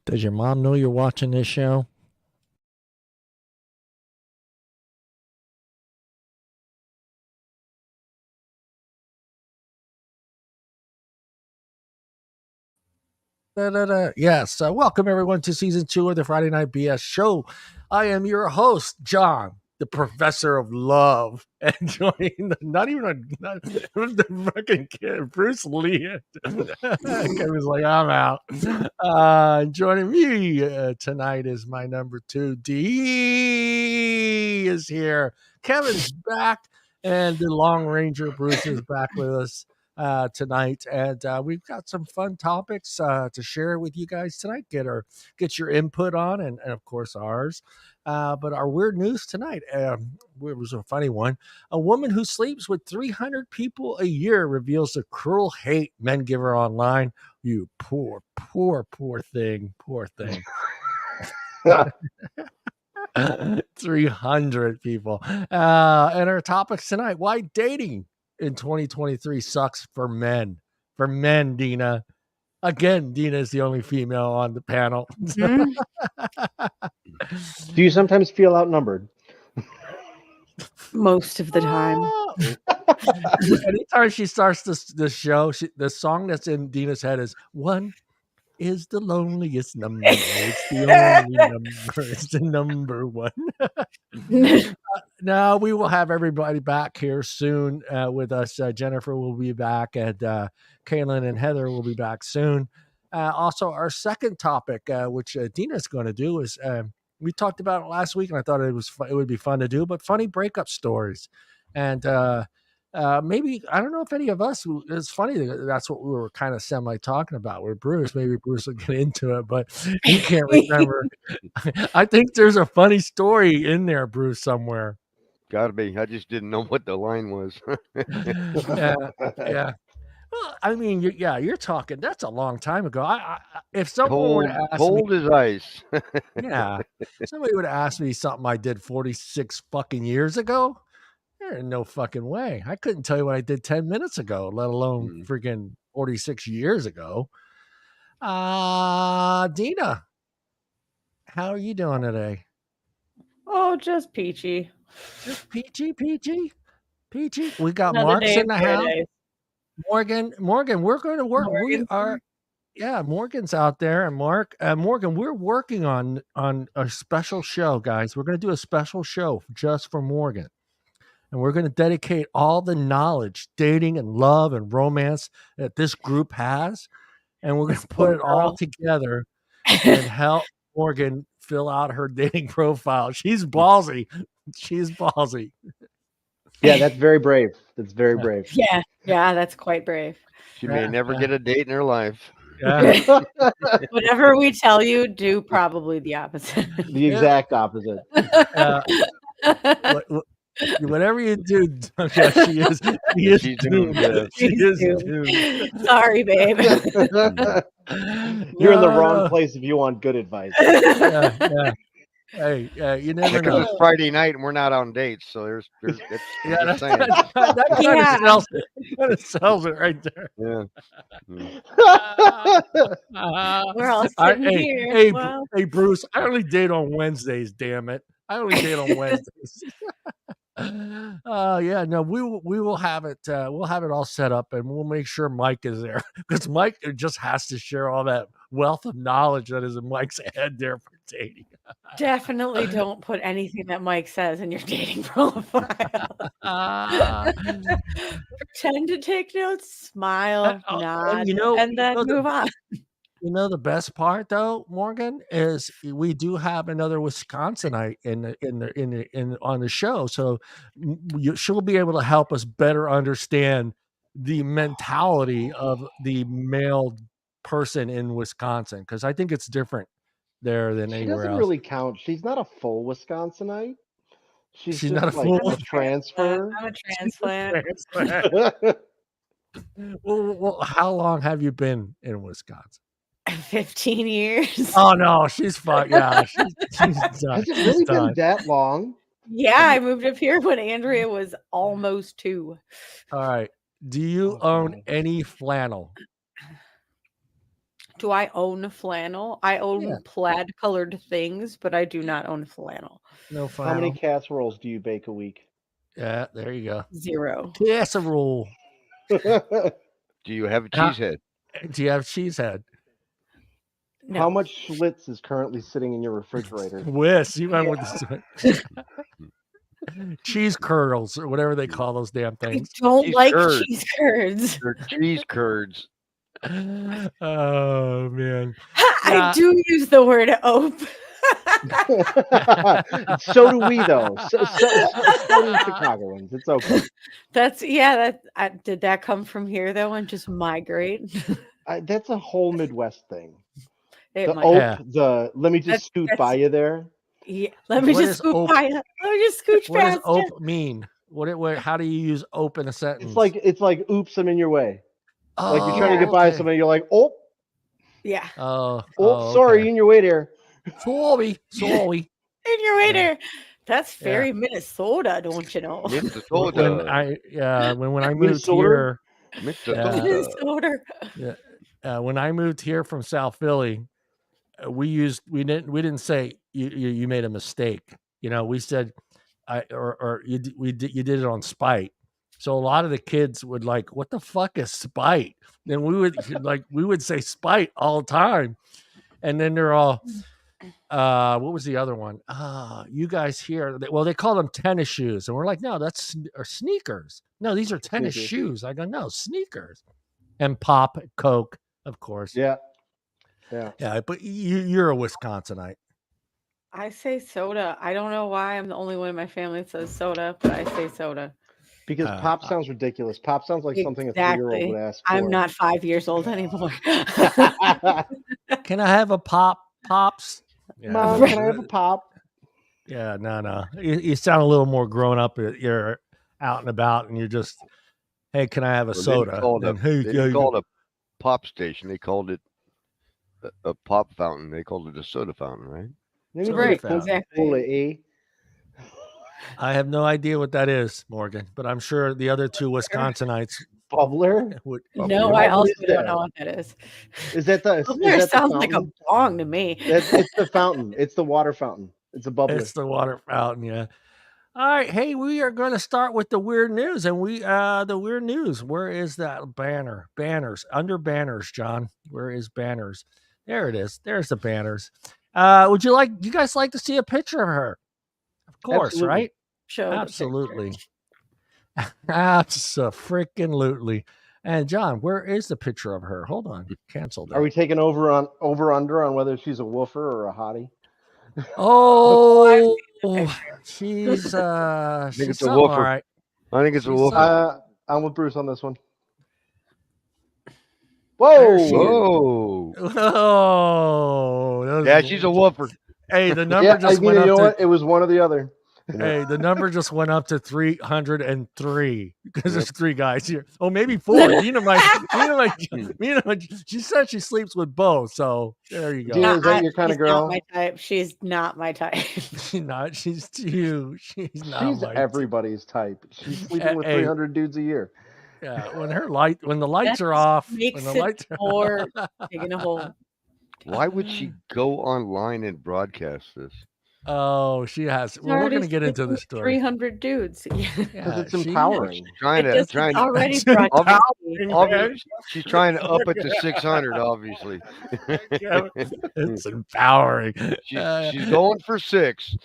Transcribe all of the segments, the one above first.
Does your mom know you're watching this show? Yes. Welcome everyone to season 2 of the Friday Night BS show. I am your host, John, the professor of love, and joining not the fucking kid, Bruce Lee. Kevin's like, I'm out. Joining me tonight is my number 2, D is here. Kevin's back, and the Long Ranger Bruce is back with us tonight, and we've got some fun topics to share with you guys tonight. Get your input on, and of course ours. But our weird news tonight, it was a funny one. A woman who sleeps with 300 people a year reveals the cruel hate men give her online. You poor thing, poor thing. 300 people. And our topics tonight: why dating in 2023 sucks for men. For men, Deana. Again, Deana is the only female on the panel. Do you sometimes feel outnumbered? Most of the time. Anytime she starts this show, the song that's in Deana's head is "One is the loneliest number. It's the only number. It's the number one." Now we will have everybody back here soon with us. Jennifer will be back, and Kaylan and Heather will be back soon. Also, our second topic, which Deana's going to do, is we talked about it last week, and I thought it would be fun to do, but funny breakup stories. And maybe, I don't know if any of us, it's funny that's what we were kind of semi talking about with Bruce. Maybe Bruce will get into it, but he can't remember. I think there's a funny story in there, Bruce, somewhere. Gotta be. I just didn't know what the line was. Yeah. Well, I mean, you're talking. That's a long time ago. If someone were to ask cold me, as ice. Yeah, somebody would ask me something I did 46 fucking years ago. There's no fucking way. I couldn't tell you what I did 10 minutes ago, let alone freaking 46 years ago. Deana, how are you doing today? Oh, just peachy. Just peachy. We got Another Mark's day in the of house. paradise. Morgan, we're going to work. Morgan's out there, and Morgan, we're working on a special show, guys. We're going to do a special show just for Morgan, and we're going to dedicate all the knowledge, dating and love and romance that this group has, and we're going to put it all together and help Morgan fill out her dating profile. She's ballsy. Yeah, that's very brave. That's very brave. Yeah, that's quite brave. She may never get a date in her life. Yeah. Whatever we tell you, do probably the opposite. The exact opposite. Whatever you do, she is doomed. She is doomed. Sorry, babe. You're in the wrong place if you want good advice. Yeah. Hey, you never know. It's Friday night and we're not on dates, so there's that kind of sells it right there. Yeah. We're all sitting here. Hey, Bruce, I only date on Wednesdays. Damn it, I only date on Wednesdays. We will have it. We'll have it all set up, and we'll make sure Mike is there, because Mike just has to share all that wealth of knowledge that is in Mike's head there for dating. Definitely don't put anything that Mike says in your dating profile. Pretend to take notes, smile, nod, and then move on. You know, the best part though, Morgan, is we do have another Wisconsinite on the show, so she'll be able to help us better understand the mentality of the male person in Wisconsin, because I think it's different there than anywhere else. She doesn't really count. She's not a full Wisconsinite. She's just not a full a transfer. I'm a transplant. Well, how long have you been in Wisconsin? 15 years. Oh no, she's fine. Yeah, she's done. Has it really been that long? Yeah, I moved up here when Andrea was almost 2. All right. Do you own any flannel? Do I own flannel? I own Yeah. plaid-colored things, but I do not own flannel. No How many flannel. casseroles do you bake a week? Yeah, there you go. 0. Casserole. Do you have a cheese head? Do you have cheese head? No. How much Schlitz is currently sitting in your refrigerator? Whis, you went with the cheese curls or whatever they call those damn I things. don't Cheese like curds. cheese curds. They're cheese curds. Oh man. I do use the word ope. So do we, though. So do Chicagoans. It's okay. Did that come from here though and just migrate? That's a whole Midwest thing. It The might. ope, let me just scoot by you there. Yeah, let me What just is scoot ope? by you. Let me just scooch What does past you. ope mean? How do you use ope in a sentence? It's like oops, I'm in your way. oh, Like you're trying to get by somebody, you're like, oh, Yeah. sorry, okay. in your way there. Sorry. In your way Yeah. there. That's Yeah. very Minnesota, don't you know? Minnesota. When I moved here, Minnesota. when I moved here from South Philly, we didn't say you made a mistake. We said you did it on spite. So a lot of the kids would like, what the fuck is spite? Then we would say spite all the time, and then they're all, what was the other one? You guys here? Well, they call them tennis shoes, and we're like, no, that's sneakers. No, these are tennis shoes. I go, no, sneakers. And pop, Coke, of course. Yeah. But you're a Wisconsinite. I say soda. I don't know why I'm the only one in my family that says soda, but I say soda. Because pop sounds ridiculous. Pop sounds like something a 3-year-old would ask for. I'm not 5 years old anymore. Can I have a pops? Yeah. Mom, can I have a pop? Yeah, no. You sound a little more grown up. You're out and about, and you're just, hey, can I have a soda? They didn't call it a pop station. They called it a pop fountain. They called it a soda fountain, right? Right, exactly. I have no idea what that is, Morgan, but I'm sure the other two Wisconsinites Bubbler. No, I also don't know what that is. Is that the Bubbler sounds like a bong to me. It's the fountain. It's the water fountain. It's a bubbler. It's the water fountain. Yeah. All right, hey, we are going to start with the weird news, and the weird news. Where is that banner? Banners under banners, John. Where is banners? There it is. There's the banners. Would you guys like to see a picture of her? Of course, Absolutely. right? Show absolutely. Absolutely. And John, where is the picture of her? Hold on, canceled. Are we taking over under on whether she's a woofer or a hottie? Oh, she's I think it's a something, woofer. all right. I think it's a woofer. I'm with Bruce on this one. Whoa! Oh, yeah, she's a woofer. Hey, the number just went up. You know what? It was one or the other. Hey, the number just went up to 303 because there's 3 guys here. Oh, maybe 4. Dina might. She said she sleeps with Bo, so there you go. Dina, is that your kind of girl? Not my type. She's not my type. She's not. She's too. She's not. She's everybody's type. She's sleeping with 300 dudes a year. Yeah, when the lights are off, makes when the lights it more digging a hole. Why would she go online and broadcast this? Oh, she has. Well, we're going to get into the story. 300 dudes. Because it's empowering. She's trying to she's trying to up it to 600. Obviously, it's empowering. She's going for 6.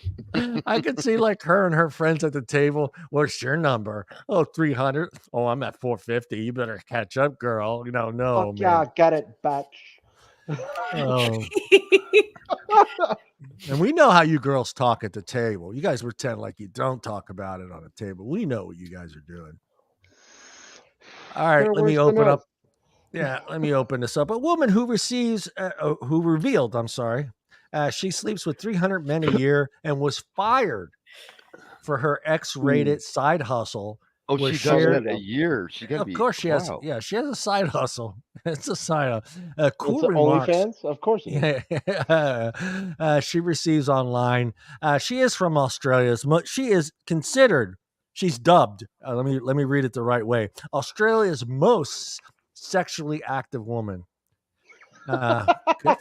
I could see like her and her friends at the table. What's your number? Oh, 300. Oh, I'm at 450. You better catch up, girl. No, man. Yeah, got it, batch. Oh. And we know how you girls talk at the table. You guys pretend like you don't talk about it on the table. We know what you guys are doing. All right, let me open up. Yeah, let me open this up. A woman who revealed, she sleeps with 300 men a year and was fired for her X-rated side hustle. Oh, she does it a year. Of course she has. Yeah, she has a side hustle. It's a side hustle. Cool it's remarks. OnlyFans? Of course. She receives online. She is from Australia. She is considered. She's dubbed. Let me read it the right way. Australia's most sexually active woman. Good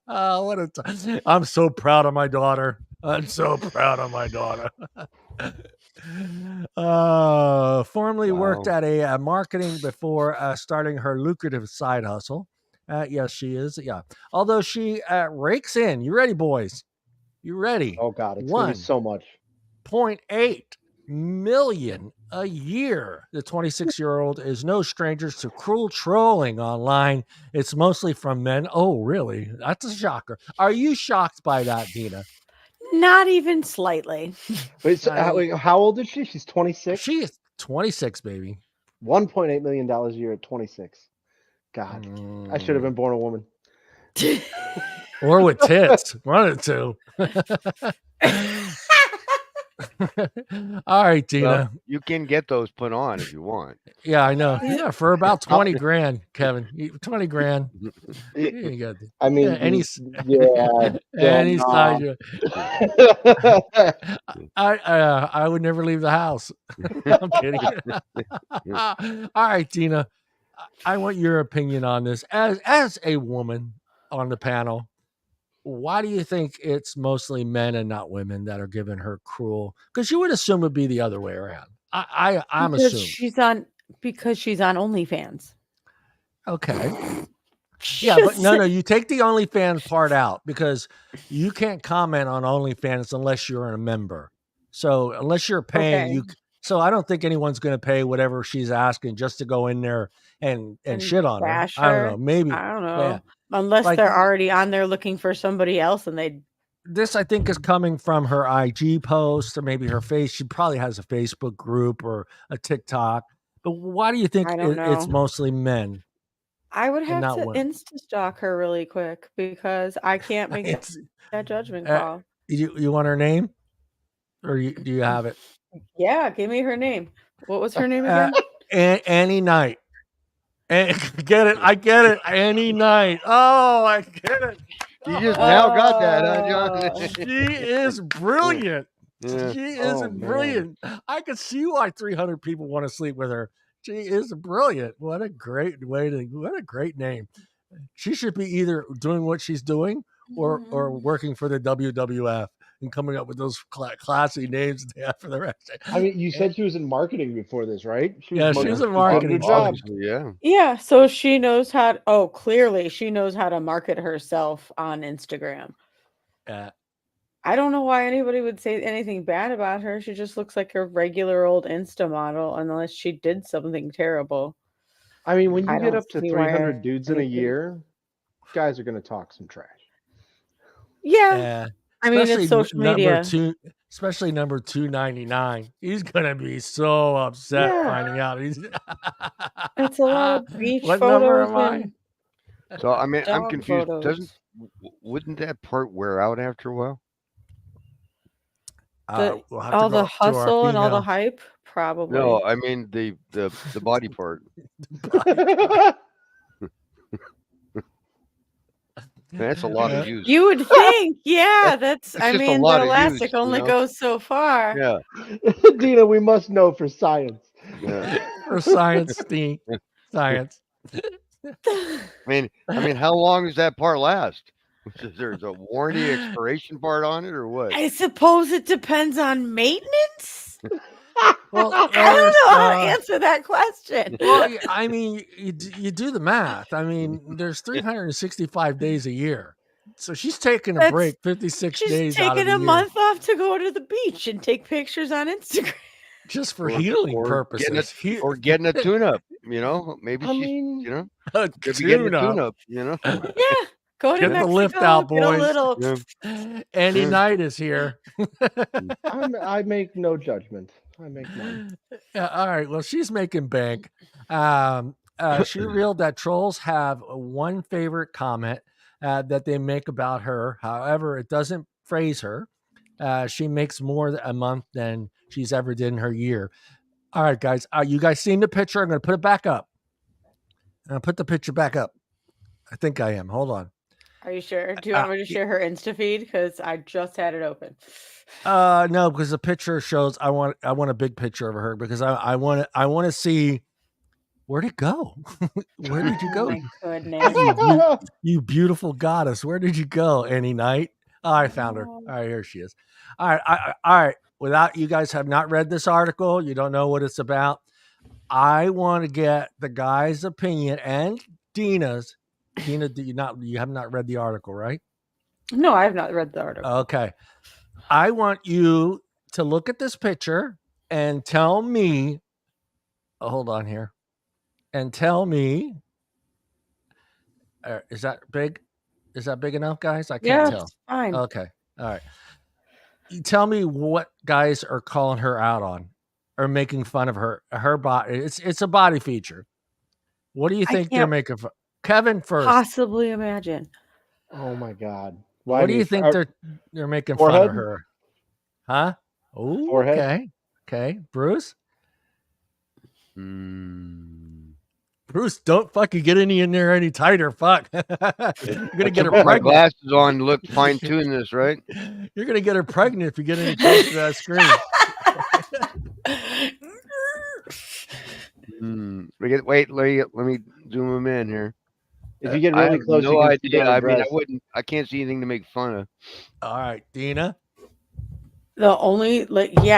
oh, what a time. I'm so proud of my daughter. I'm so proud of my daughter. Formerly worked Wow. at a marketing before starting her lucrative side hustle. Yes, she is. Yeah. Although she rakes in. You ready, boys? You ready? Oh God, it's gonna be so much. 1.8 million a year. The 26-year-old is no stranger to cruel trolling online. It's mostly from men. Oh, really? That's a shocker. Are you shocked by that, Deana? Not even slightly. Wait, so, I, wait, how old is she? She's 26. she is 26, baby. $1.8 million a year at 26. God, I should have been born a woman. Or with tits. One of the two. All right, Well, Deana. you can get those put on if you want. Yeah, I know. Yeah, for about 20 grand, Kevin. 20 grand. You got I mean, any yeah, any size. no. I would never leave the house. I'm kidding. All right, Deana. I want your opinion on this. As a woman on the panel, why do you think it's mostly men and not women that are giving her cruel? Because you would assume it'd be the other way around. I'm Because assuming. she's on OnlyFans. Okay. Yeah, but Just no, you take the OnlyFans part out because you can't comment on OnlyFans unless you're a member. So unless you're paying, Okay. so I don't think anyone's going to pay whatever she's asking just to go in there and shit on her. bash I don't her. know. Maybe. I don't know. Yeah. Unless Like- they're already on there looking for somebody else and they This, I think, is coming from her IG post or maybe her face. She probably has a Facebook group or a TikTok. But why do you think I don't it's know. mostly men? I would have not to women. insta stalk her really quick because I can't make It's, that judgment uh, call. you want her name? Or do you have it? Yeah, give me her name. What was her name again? Annie Knight. Get it? I get it. Annie Knight. Oh, I get it. You just now got that, huh, Oh. John? She is brilliant. Yeah. She is Oh, man. brilliant. I can see why 300 people want to sleep with her. She is brilliant. What a great name. She should be either doing what she's doing or working for the WWF and coming up with those classy names they have for the rest. I mean, you said she was in marketing before this, right? She Yeah, she was in marketing. Good job. Obviously, yeah. Yeah, so she knows clearly she knows how to market herself on Instagram. I don't know why anybody would say anything bad about her. She just looks like a regular old Insta model unless she did something terrible. I mean, when you I get don't up to see why 300 dudes in a anything- year, guys are going to talk some trash. Yeah. I mean, it's social media. Especially number 299. He's gonna be so upset Yeah. finding out he's. It's a lot of beach What number photos am I? and So I mean, I'm dog confused. photos. Wouldn't that part wear out after a while? We'll have to all go the up to our hustle and all the female- hype, probably. No, I mean the body part. That's a lot of use. You would think, yeah. That's. I just a mean, lot the of elastic use, you only know? goes so far. Yeah. Deana, we must know for science. Yeah. for science, Steve. Science. I mean, how long does that part last? There's a warranty expiration part on it, or what? I suppose it depends on maintenance. Well, I don't know how to answer that question. Well, I mean, you do the math. I mean, there's 365 days a year, so she's taking a That's- break 56 She's days out of taking the a year month off to go to the beach and take pictures on Instagram. just for healing purposes. Or getting a tune-up, you know? Maybe I she's, mean, you know, A could be getting a tune-up. tune-up, you know? Yeah, go to Get the Mexico. lift out, get a boys. little. Yeah. Any Yeah. night is here. I make no judgment. I make none. Yeah, all right. Well, she's making bank. She revealed that trolls have one favorite comment that they make about her. However, it doesn't praise her. She makes more a month than she's ever did in her year. All right, guys. You guys seen the picture? I'm going to put it back up. I'm going to put the picture back up. I think I am. Hold on. Are you sure? Do you want me to share her Insta feed? Because I just had it open. No, because the picture shows I want a big picture of her because I want to see Where'd it go? Where did you go? Oh my goodness. You beautiful goddess. Where did you go? Any night? Oh, I found her. All right, here she is. All right. All right. Without you guys have not read this article, you don't know what it's about. I want to get the guy's opinion and Deana's. Deana, you have not read the article, right? No, I have not read the article. Okay. I want you to look at this picture and tell me. Hold on here. And tell me. Is that big? Is that big enough, guys? I can't tell. It's fine. Okay. All right. You tell me what guys are calling her out on or making fun of her body. It's a body feature. What do you think they're making fun? Kevin first. Possibly imagine. Oh my God. What do you think they're making fun of her? Huh? Oh, okay. Okay. Bruce? Bruce, don't fucking get any in there any tighter. Fuck. You're gonna get her pregnant. My glasses on to look fine tune this, right? You're gonna get her pregnant if you get any close to that screen. Wait, let me zoom them in here. If you get really close, no idea. I mean, I can't see anything to make fun of. All right, Deana. The only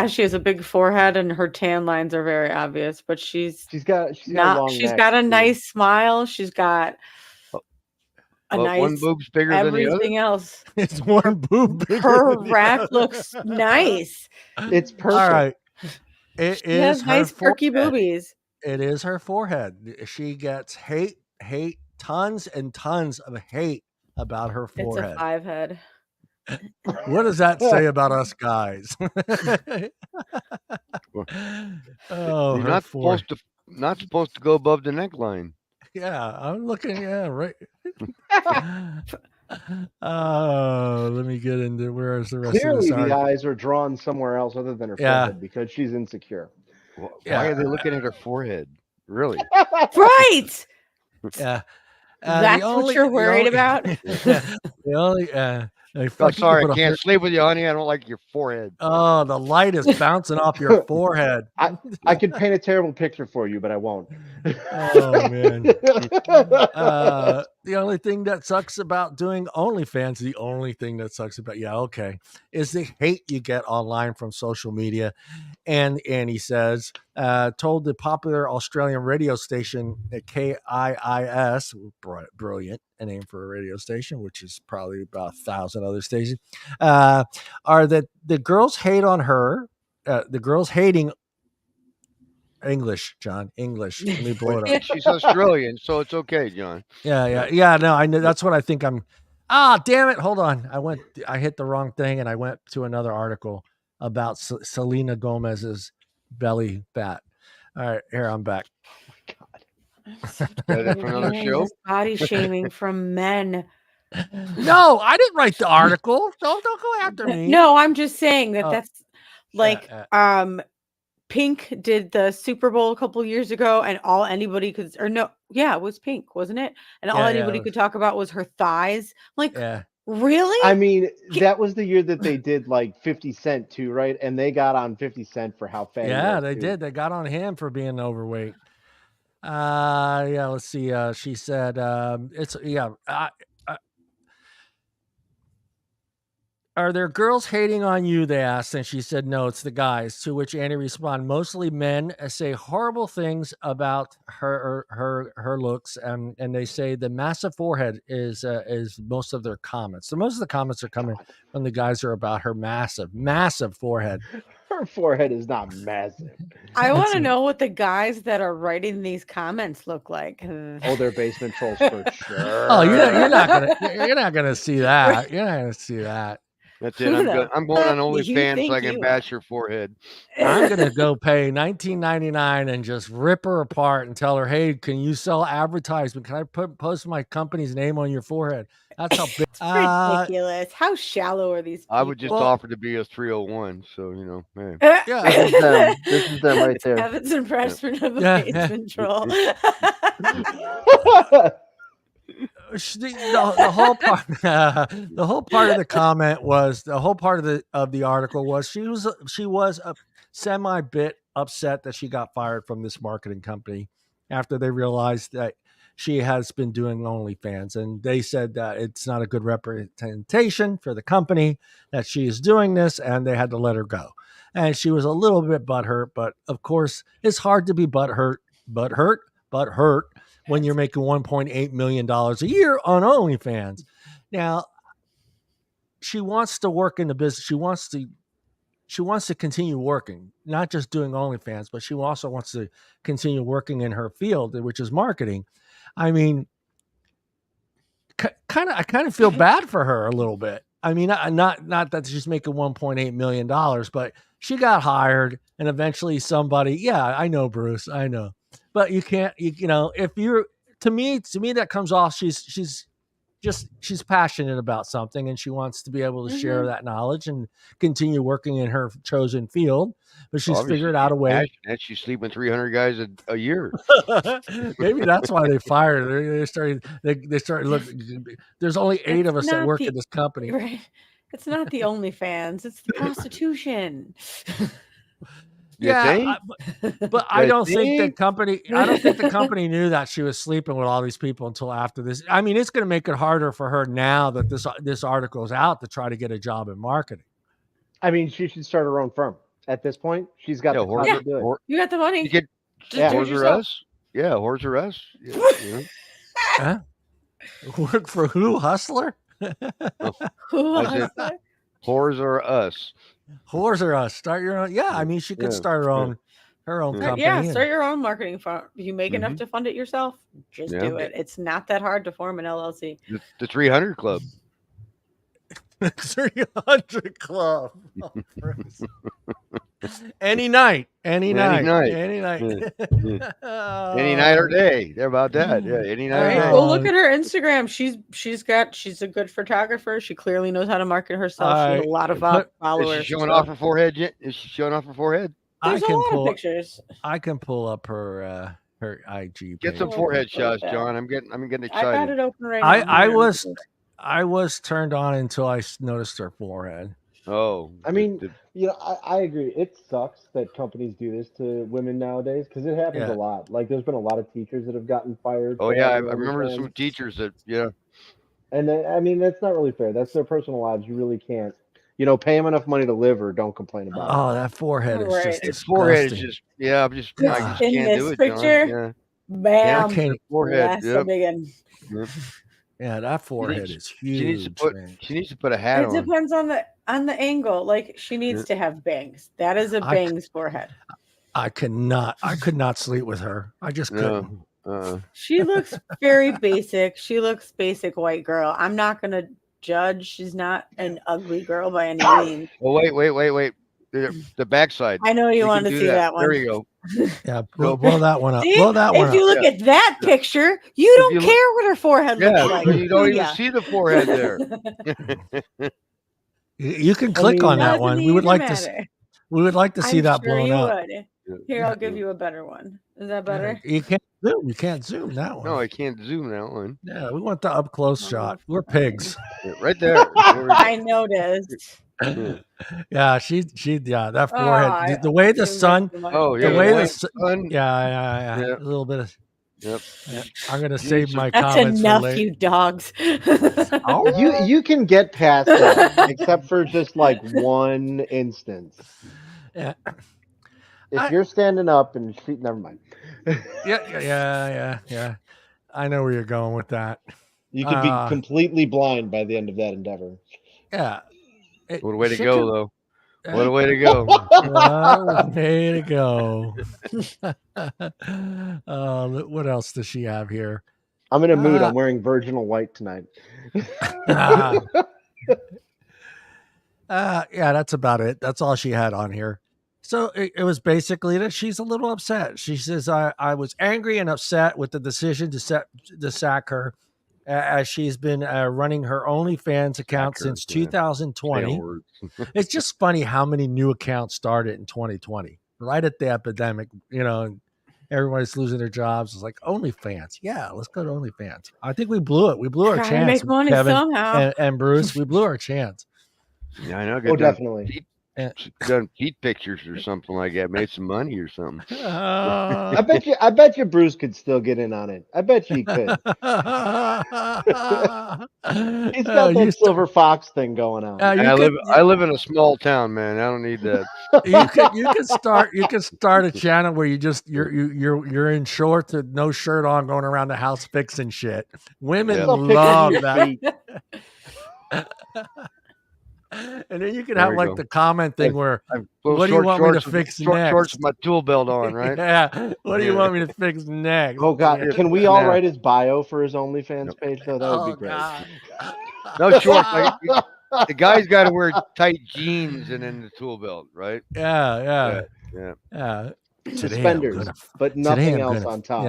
she has a big forehead and her tan lines are very obvious, but she's got a nice smile. She's got a nice one boob's bigger than the other. Everything else. It's one boob bigger. Her rack looks nice. It's perfect. All right. She has nice perky boobies. It is her forehead. She gets hate, tons and tons of hate about her forehead. It's a 5 head. What does that say about us guys? You're not supposed to go above the neckline. Yeah, I'm looking. Yeah, right. Oh, let me get into where is the rest Clearly, of this the eyes are drawn somewhere else other than her forehead because she's insecure. Why are they looking at her forehead? Really? Right. Yeah. That's what you're worried about? The only I'm sorry, I can't sleep with you, honey. I don't like your forehead. Oh, the light is bouncing off your forehead. I could paint a terrible picture for you, but I won't. Oh man. The only thing that sucks about doing OnlyFans, is the hate you get online from social media. And he says, told the popular Australian radio station KIIS, brilliant, a name for a radio station, which is probably about 1,000 other stations, are that the girls hate on her, the girls hating English, John, English. Let me blow it up. She's Australian, so it's okay, John. Yeah. No, I know. That's what I think. Damn it. Hold on. I hit the wrong thing and I went to another article about Selena Gomez's belly fat. All right, here I'm back. Oh my God. From another show? Body shaming from men. No, I didn't write the article. Don't go after me. No, I'm just saying that's like Pink did the Super Bowl a couple years ago, and all anybody could, it was Pink, wasn't it? And all anybody could talk about was her thighs. Like, really? I mean, that was the year that they did like 50 Cent too, right? And they got on 50 Cent for how fat. Yeah, they did. They got on him for being overweight. Let's see. She said, are there girls hating on you? They asked, and she said, no, it's the guys. To which Annie responded, mostly men say horrible things about her looks, and they say the massive forehead is most of their comments. So most of the comments are coming from the guys who are about her massive forehead. Her forehead is not massive. I want to know what the guys that are writing these comments look like. Oh, they're basement trolls for sure. Oh, you're not gonna see that. You're not gonna see that. That's it. I'm going on OnlyFans so I can bash your forehead. I'm gonna go pay $19.99 and just rip her apart and tell her, "Hey, can you sell advertisement? Can I post my company's name on your forehead?" That's how big. It's ridiculous. How shallow are these people? I would just offer to be a 301. So man. Yeah, this is them right there. Kevin's impression of a basement troll. The whole part of the comment was the whole part of the article was she was a semi bit upset that she got fired from this marketing company, after they realized that she has been doing OnlyFans, and they said that it's not a good representation for the company that she is doing this, and they had to let her go. And she was a little bit butthurt, but of course, it's hard to be butthurt when you're making $1.8 million a year on OnlyFans. Now, she wants to work in the business. She wants to continue working, not just doing OnlyFans, but she also wants to continue working in her field, which is marketing. I mean, I kind of feel bad for her a little bit. I mean, not that she's making $1.8 million, but she got hired, and eventually somebody, yeah, I know, Bruce, I know, but you can't, you know, if you're, to me, that comes off, she's passionate about something, and she wants to be able to share that knowledge and continue working in her chosen field. But she's figured out a way. She's sleeping 300 guys a year. Maybe that's why they fired her. They started looking. There's only 8 of us that work in this company. Right. It's not the OnlyFans. It's the prostitution. Yeah, but I don't think the company. I don't think the company knew that she was sleeping with all these people until after this. I mean, it's going to make it harder for her now that this article is out to try to get a job in marketing. I mean, she should start her own firm at this point. She's got the money to do it. You got the money. You get Whores or Us. Yeah, Whores or Us. Yeah. Huh? Work for who? Hustler? Who? Hustler? Whores or Us. Whores or Us. Start your own. Yeah, I mean, she could start her own company. Yeah, start your own marketing firm. You make enough to fund it yourself, just do it. It's not that hard to form an LLC. The 300 Club. 300 Club. Oh, any night. Any night or day. They're about that. Yeah, any night. Right. Well, look at her Instagram. She's a good photographer. She clearly knows how to market herself. She has a lot of followers. Is she showing off her forehead? Is she showing off her forehead? There's a lot of pictures. I can pull up her IG page. Get some forehead shots, John. I'm getting excited. I got it open right now. I was turned on until I noticed her forehead. Oh, I mean, I agree. It sucks that companies do this to women nowadays because it happens a lot. Like, there's been a lot of teachers that have gotten fired. Oh yeah, I remember some teachers that And I mean, that's not really fair. That's their personal lives. You really can't, pay them enough money to live or don't complain about it. Oh, that forehead is just disgusting. Forehead is just I just can't do it. Picture, John. Bam. Yeah, forehead. That's big one. Yep. Yeah, that forehead is huge. She needs to put a hat on. It depends on the angle. Like, she needs to have bangs. That is a bangs forehead. I could not sleep with her. I just couldn't. She looks very basic. She looks basic white girl. I'm not gonna judge. She's not an ugly girl by any means. Oh wait. The backside. I know you want to see that one. There you go. Yeah, blow that one up. See, blow that one up. If you look at that picture, you don't care what her forehead looks like. You don't even see the forehead there. You can click on that one. We would like to see that blown up. Here, I'll give you a better one. Is that better? You can't zoom that one. No, I can't zoom that one. Yeah, we want the up close shot. We're pigs. Right there. I noticed. Yeah, that forehead. The way the sun. Oh yeah. The way the sun. Yeah. A little bit of. Yep. Yeah, I'm gonna save my That's comments enough, for later. you dogs. You can get past that, except for just like one instance. Yeah. If you're standing up and never mind. Yeah. I know where you're going with that. You could be completely blind by the end of that endeavor. Yeah. What a way to go, though. What a way to go. What a way to go. What else does she have here? I'm in a mood. I'm wearing virginal white tonight. Yeah, that's about it. That's all she had on here. So it was basically that she's a little upset. She says, I was angry and upset with the decision to sack her, as she's been running her OnlyFans account since 2020. It's just funny how many new accounts started in 2020, right at the epidemic, and everybody's losing their jobs. It's like, OnlyFans. Yeah, let's go to OnlyFans. I think we blew it. We blew our chance. Make money Kevin somehow. and Bruce, we blew our chance. Yeah, I know. Oh, definitely. done feet pictures or something like that, made some money or something. I bet you Bruce could still get in on it. I bet you he could. He's got that silver fox thing going on. I live in a small town, man. I don't need that. You could start a channel where you're in shorts with no shirt on, going around the house fixing shit. Women love that. And then you could have like the comment thing where, what do you want me to fix next? Shorts with my tool belt on, right? Yeah. What do you want me to fix next? Oh God, can we all write his bio for his OnlyFans page though? That would be great. God. No shorts. The guy's got to wear tight jeans and then the tool belt, right? Yeah. Suspenders, but nothing else on top.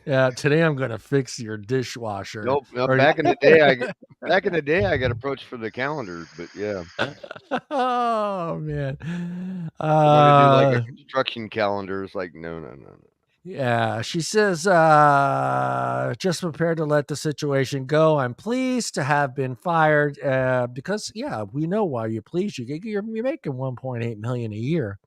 Yeah. Today I'm gonna fix your dishwasher. Nope. Back in the day, I got approached for the calendar, but yeah. Oh man. I wanted to do like a construction calendar. It's like no. Yeah, she says, just prepared to let the situation go. I'm pleased to have been fired because, we know why you're pleased. You're making $1.8 million a year.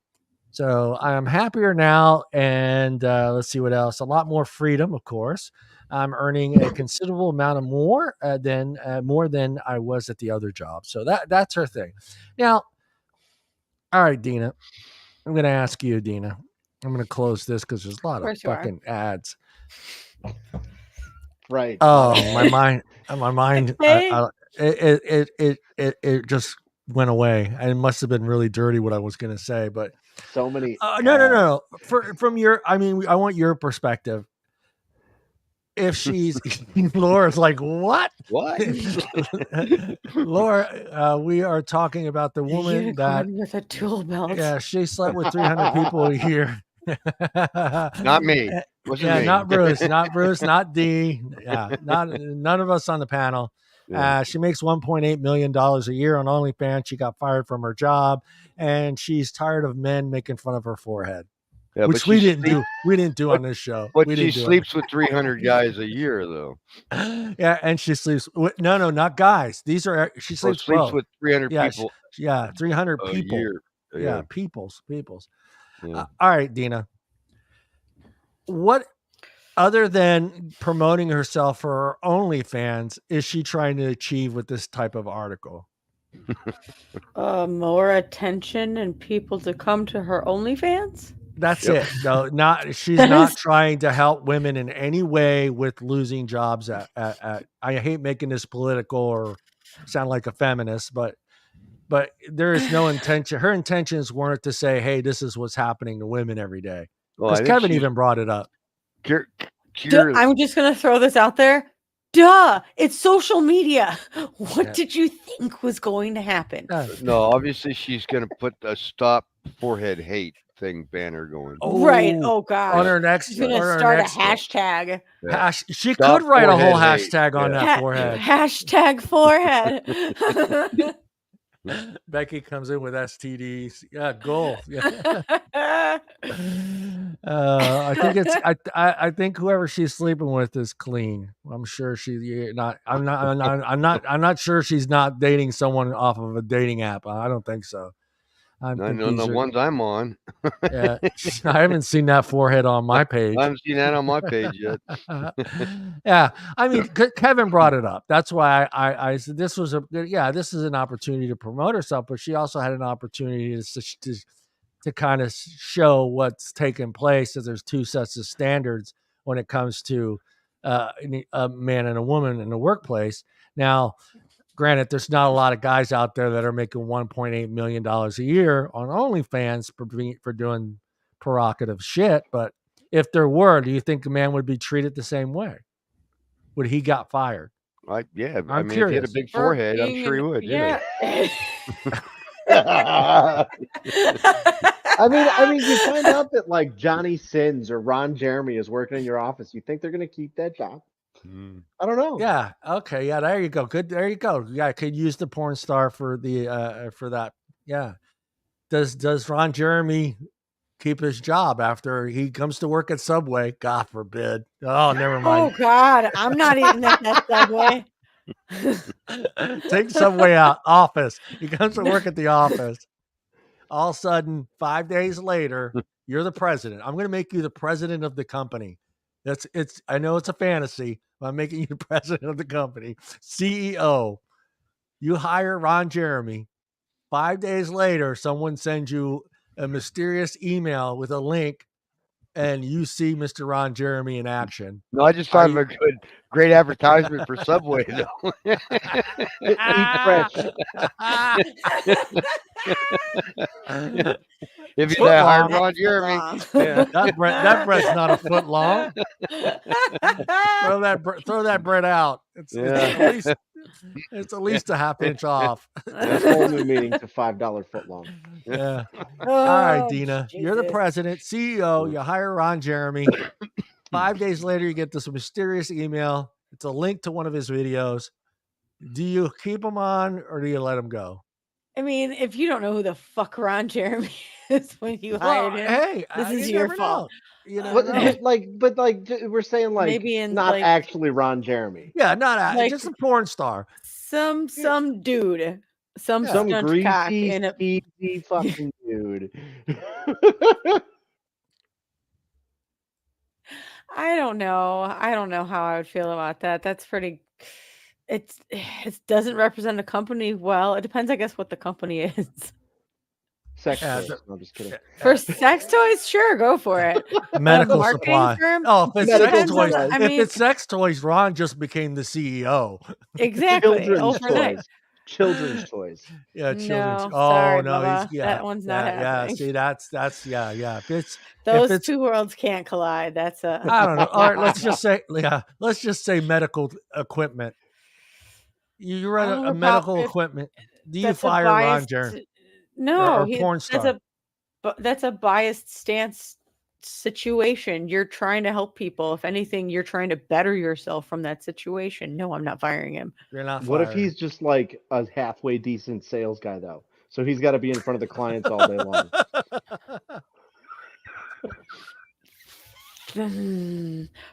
So I'm happier now. And let's see what else. A lot more freedom, of course. I'm earning a considerable amount of more than I was at the other job. So that's her thing. Now, all right, Deana, I'm going to ask you, Deana. I'm going to close this because there's a lot of fucking ads. Right. Oh, my mind. It just went away. It must have been really dirty what I was going to say, but so many. No. From your, I want your perspective. If she's Laura's like, what? Laura, we are talking about the woman that with a tool belt. Yeah, she slept with 300 people a year. Not me. Me. Not Bruce, not Dee. Yeah, none of us on the panel. Yeah. She makes $1.8 million a year on OnlyFans. She got fired from her job, and she's tired of men making fun of her forehead. Yeah, which we didn't do. We didn't do on this show. But she sleeps with 300 guys a year, though. Yeah, and she sleeps with no, not guys. These are she sleeps with 300 people. 300 people. Year. Yeah, peoples. Yeah. All right, Deana. What other than promoting herself for her OnlyFans is she trying to achieve with this type of article? More attention and people to come to her OnlyFans. That's it. No, she's not trying to help women in any way with losing jobs at I hate making this political or sound like a feminist, but there is no intention. Her intentions weren't to say, hey, this is what's happening to women every day. Because Kevin even brought it up. I'm just going to throw this out there. Duh, it's social media. What did you think was going to happen? No, obviously she's going to put a stop forehead hate thing banner going. Oh, right. Oh, God. On her next, she's going to start a hashtag. She could write a whole hashtag on that forehead. Hashtag forehead. Becky comes in with STDs. Yeah, goal. Yeah. I think whoever she's sleeping with is clean. I'm sure she's not. I'm not sure she's not dating someone off of a dating app. I don't think so. I know the ones I'm on. Yeah, I haven't seen that forehead on my page. I haven't seen that on my page yet. Yeah, I mean, Kevin brought it up. That's why I said this was this is an opportunity to promote herself, but she also had an opportunity to kind of show what's taking place. That there's two sets of standards when it comes to a man and a woman in the workplace. Now, granted, there's not a lot of guys out there that are making $1.8 million a year on OnlyFans for doing provocative shit. But if there were, do you think a man would be treated the same way? Would he got fired? I'm curious. If he had a big forehead, I'm sure he would. Yeah. I mean, you find out that like Johnny Sins or Ron Jeremy is working in your office. You think they're going to keep that job? I don't know. Yeah. Okay. Yeah. There you go. Good. There you go. Yeah. I could use the porn star for the for that. Yeah. Does Ron Jeremy keep his job after he comes to work at Subway? God forbid. Oh, never mind. Oh God, I'm not eating at that Subway. Take Subway out. Office. He comes to work at the office. All of a sudden, 5 days later, you're the president. I'm going to make you the president of the company. I know it's a fantasy, but I'm making you the president of the company, CEO. You hire Ron Jeremy. 5 days later, someone sends you a mysterious email with a link, and you see Mr. Ron Jeremy in action. No, I just thought of a great advertisement for Subway, though. Eat fresh. If you say hard Ron Jeremy, that bread's not a foot long. Throw that bread out. It's at least a half inch off. That's a whole new meaning to $5 foot long. Yeah. All right, Deana, you're the president, CEO. You hire Ron Jeremy. 5 days later, you get this mysterious email. It's a link to one of his videos. Do you keep him on or do you let him go? I mean, if you don't know who the fuck Ron Jeremy is when you hired him, hey, this is your fault. You know, but we're saying maybe not actually Ron Jeremy. Yeah, not just a porn star. Some dude, some greasy, speedy fucking dude. I don't know how I would feel about that. That's pretty. It doesn't represent a company well. It depends, I guess, what the company is. Sex toys. No, I'm just kidding. For sex toys, sure, go for it. Medical supply. Firm, if it's sex toys, if it's sex toys, Ron just became the CEO. Exactly. Children's toys. Yeah, children's. No, oh sorry, no, that one's not happening. Yeah, see, that's Those two worlds can't collide. That's a. I don't know. All right, let's just say medical equipment. You run a medical equipment. Do you fire Ron Jeremy? No, porn star. That's a biased stance situation. You're trying to help people. If anything, you're trying to better yourself from that situation. No, I'm not firing him. You're not. What if he's just like a halfway decent sales guy though? So he's got to be in front of the clients all day long.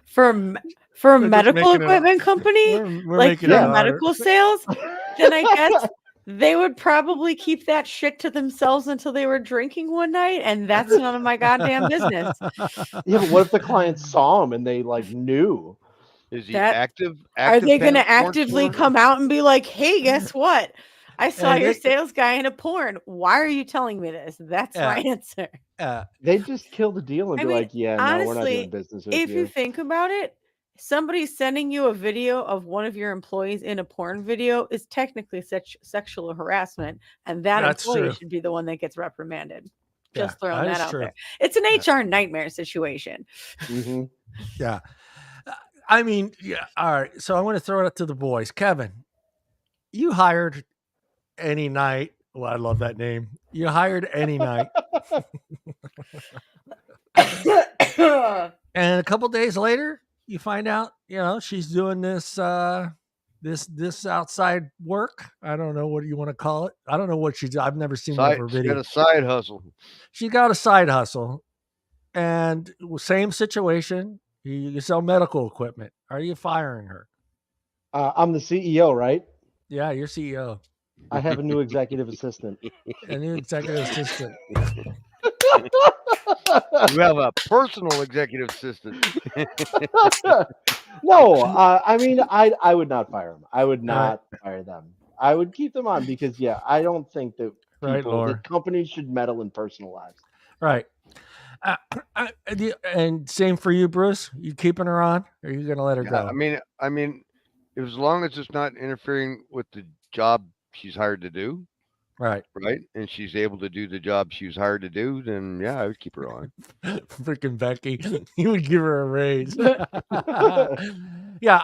For a medical equipment company, like the medical sales, then I guess they would probably keep that shit to themselves until they were drinking one night, and that's none of my goddamn business. Yeah, but what if the clients saw him and they knew? Is he active? Are they going to actively come out and be like, "Hey, guess what? I saw your sales guy in a porn. Why are you telling me this?" That's my answer. They just kill the deal and be like, "Yeah, honestly, no, we're not doing business with you." If you think about it, somebody sending you a video of one of your employees in a porn video is technically such sexual harassment, and that employee should be the one that gets reprimanded. Just throwing that out there. It's an HR nightmare situation. Mm-hmm. Yeah. I mean, yeah. All right. So I want to throw it up to the boys. Kevin, you hired any night. Well, I love that name. You hired any night. And a couple days later, you find out, she's doing this this outside work. I don't know what you want to call it. I don't know what she's. I've never seen one of her videos. She got a side hustle. She got a side hustle, and same situation. You sell medical equipment. Are you firing her? I'm the CEO, right? Yeah, you're CEO. I have a new executive assistant. A new executive assistant. You have a personal executive assistant. No, I mean, I would not fire them. I would not fire them. I would keep them on because, I don't think that that companies should meddle in personal lives. Right. And same for you, Bruce. You keeping her on, or are you going to let her go? I mean, as long as it's not interfering with the job she's hired to do. Right. And she's able to do the job she was hired to do, then I would keep her on. Freaking Becky. You would give her a raise. Yeah,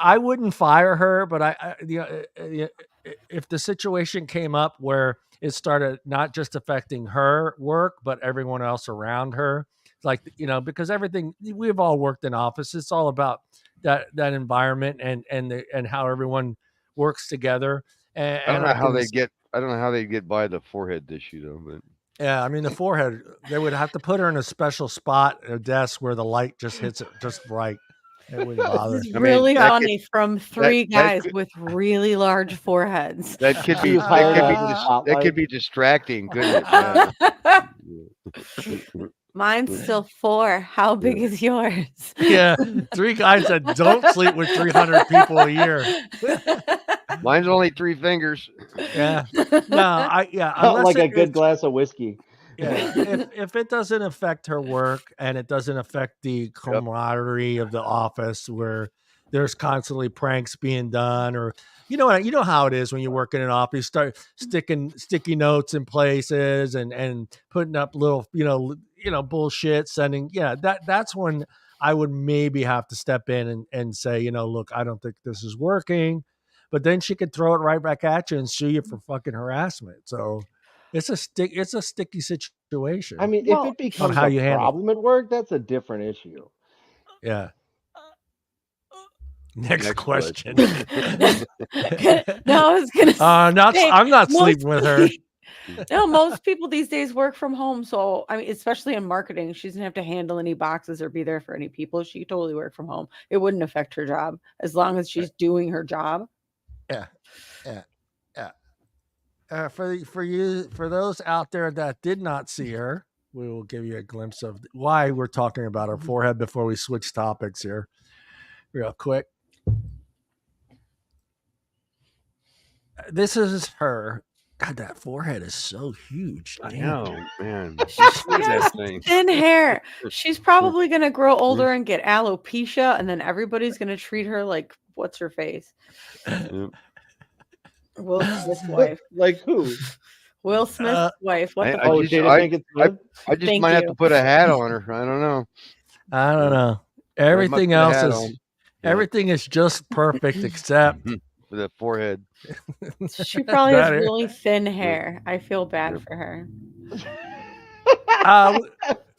I wouldn't fire her, but if the situation came up where it started not just affecting her work, but everyone else around her, because we've all worked in office. It's all about that environment and how everyone works together. And I don't know how they get by the forehead issue though, but yeah, I mean the forehead, they would have to put her in a special spot, a desk where the light just hits it just right. It wouldn't bother. This is really funny from three guys with really large foreheads. That could be that could be distracting, couldn't it? Mine's still 4. How big is yours? Yeah, 3 guys that don't sleep with 300 people a year. Mine's only 3 fingers. Yeah. No, like a good glass of whiskey. Yeah. If it doesn't affect her work and it doesn't affect the camaraderie of the office where there's constantly pranks being done, or you know how it is when you work in an office, you start sticking sticky notes in places and putting up little bullshit, sending that's when I would maybe have to step in and say, look, I don't think this is working. But then she could throw it right back at you and sue you for fucking harassment. So it's a sticky situation. I mean, if it becomes a problem at work, that's a different issue. Yeah. Next question. No, I was gonna say, I'm not sleeping with her. No, most people these days work from home. So, I mean, especially in marketing, she doesn't have to handle any boxes or be there for any people. She could totally work from home. It wouldn't affect her job as long as she's doing her job. Yeah. For those out there that did not see her, we will give you a glimpse of why we're talking about her forehead before we switch topics here, real quick. This is her. God, that forehead is so huge. I know, man. She's thin hair. She's probably gonna grow older and get alopecia, and then everybody's gonna treat her like what's her face. Will Smith's wife. Like who? Will Smith's wife. What the fuck? I just might have to put a hat on her. I don't know. Everything else everything is just perfect except for the forehead. She probably has really thin hair. I feel bad for her.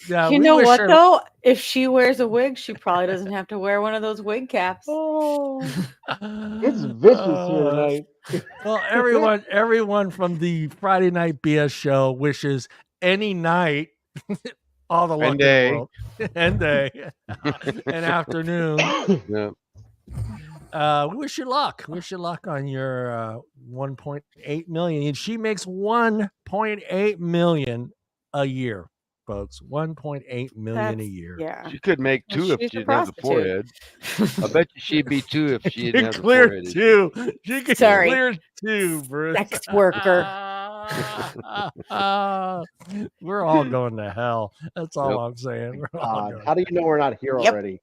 You know what though? If she wears a wig, she probably doesn't have to wear one of those wig caps. Oh, it's vicious here tonight. Well, everyone from the Friday Night BS show wishes any night all the luck in the world, and day, and afternoon. Yeah. Wish you luck. Wish you luck on your 1.8 million. She makes 1.8 million a year, folks. 1.8 million a year. Yeah. She could make 2 if she didn't have the forehead. I bet you she'd be 2 if she didn't have the clear forehead. 2. She could clear 2, Bruce. Sex worker. We're all going to hell. That's all I'm saying. How do you know we're not here already?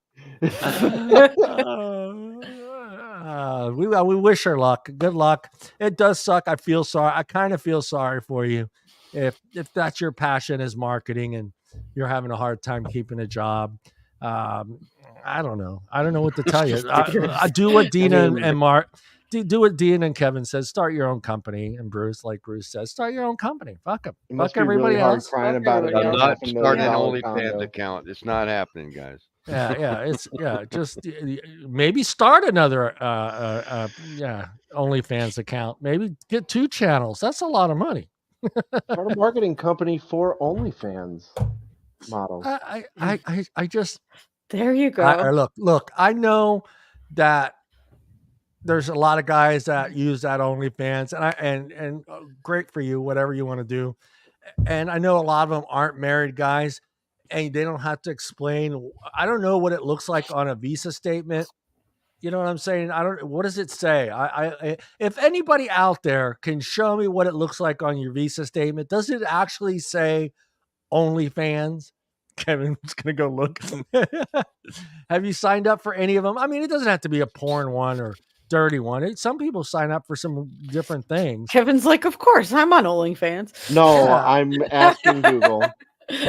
We wish her luck. Good luck. It does suck. I feel sorry. I kind of feel sorry for you if that's your passion is marketing and you're having a hard time keeping a job. I don't know. I don't know what to tell you. I do what Deana and Mark do. What Deana and Kevin says. Start your own company. And Bruce, like Bruce says, start your own company. Fuck them. Fuck everybody else. Crying about it. I'm not starting an OnlyFans account. It's not happening, guys. Just maybe start another OnlyFans account. Maybe get 2 channels. That's a lot of money. Start a marketing company for OnlyFans models. I just there you go. Look. I know that there's a lot of guys that use that OnlyFans, and great for you, whatever you want to do. And I know a lot of them aren't married guys. And they don't have to explain. I don't know what it looks like on a visa statement. You know what I'm saying? What does it say? I if anybody out there can show me what it looks like on your visa statement, does it actually say OnlyFans? Kevin's gonna go look. Have you signed up for any of them? I mean, it doesn't have to be a porn one or dirty one. Some people sign up for some different things. Kevin's like, of course, I'm on OnlyFans. No, I'm asking Google.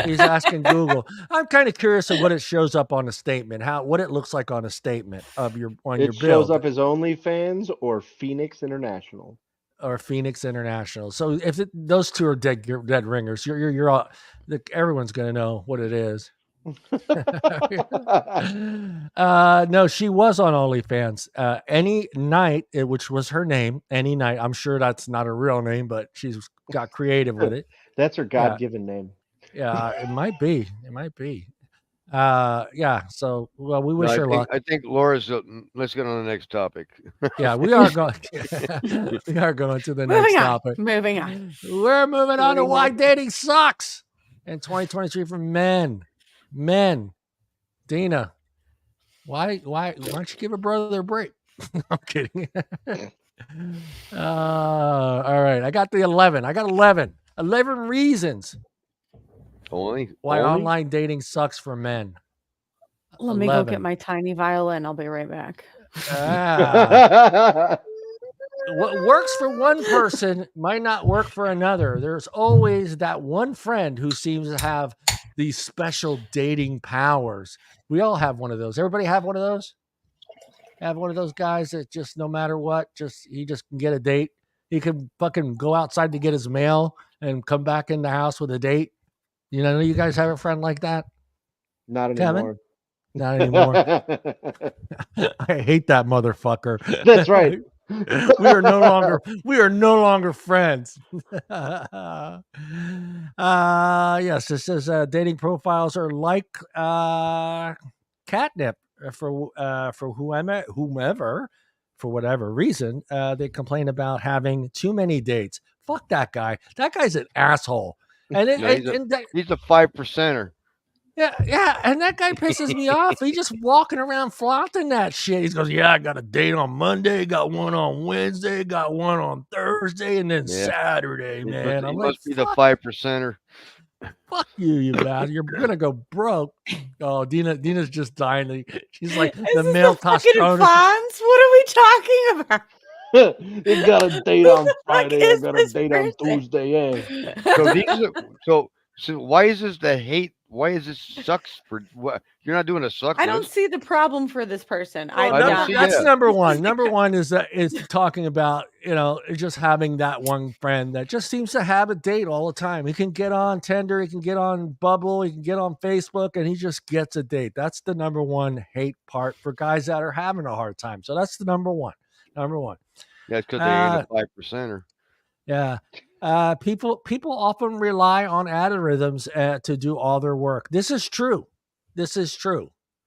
He's asking Google. I'm kind of curious of what it shows up on a statement. What it looks like on a statement of your bill. It shows up as OnlyFans or Phoenix International. Or Phoenix International. So if those 2 are dead ringers, you're all, everyone's going to know what it is. No, she was on OnlyFans. Any Night, which was her name. Any Night. I'm sure that's not her real name, but she's got creative with it. That's her God-given name. Yeah, it might be. Yeah. So, well, we wish her luck. I think Laura's. Let's get on the next topic. Yeah, we are going. We are going to the next topic. Moving on. We're moving on to why dating sucks in 2023 for men. Men, Deana, why don't you give a brother a break? I'm kidding. All right, I got the 11. I got 11. 11 reasons Why online dating sucks for men. Let me go get my tiny violin. I'll be right back. What works for one person might not work for another. There's always that one friend who seems to have these special dating powers. We all have one of those. Everybody have one of those? Have one of those guys that just no matter what, he just can get a date. He can fucking go outside to get his mail and come back in the house with a date. You know, you guys have a friend like that? Not Kevin? anymore. Not anymore. I hate that motherfucker. That's right. We are no longer friends. Yes, it says dating profiles are like catnip for whomever, for whatever reason, they complain about having too many dates. Fuck that guy. That guy's an asshole. And he's a 5%er. Yeah, and that guy pisses me off. He's just walking around flaunting that shit. He goes, "Yeah, I got a date on Monday, got one on Wednesday, got one on Thursday, and then Saturday, man." He must be the 5%er. Fuck you bastard! You're gonna go broke. Oh, Deana's just dying. She's like the male testosterone. What are we talking about? You got a date on Friday. I got a date on Tuesday. So why is this the hate? Why is this sucks for what? You're not doing a suck. I don't see the problem for this person. That's number one. Number one is talking about, just having that one friend that just seems to have a date all the time. He can get on Tinder, he can get on Bubble, he can get on Facebook, and he just gets a date. That's the number one hate part for guys that are having a hard time. So that's the number one. Number one. Yeah, it's because they ain't a 5%er. Yeah. People often rely on algorithms to do all their work. This is true.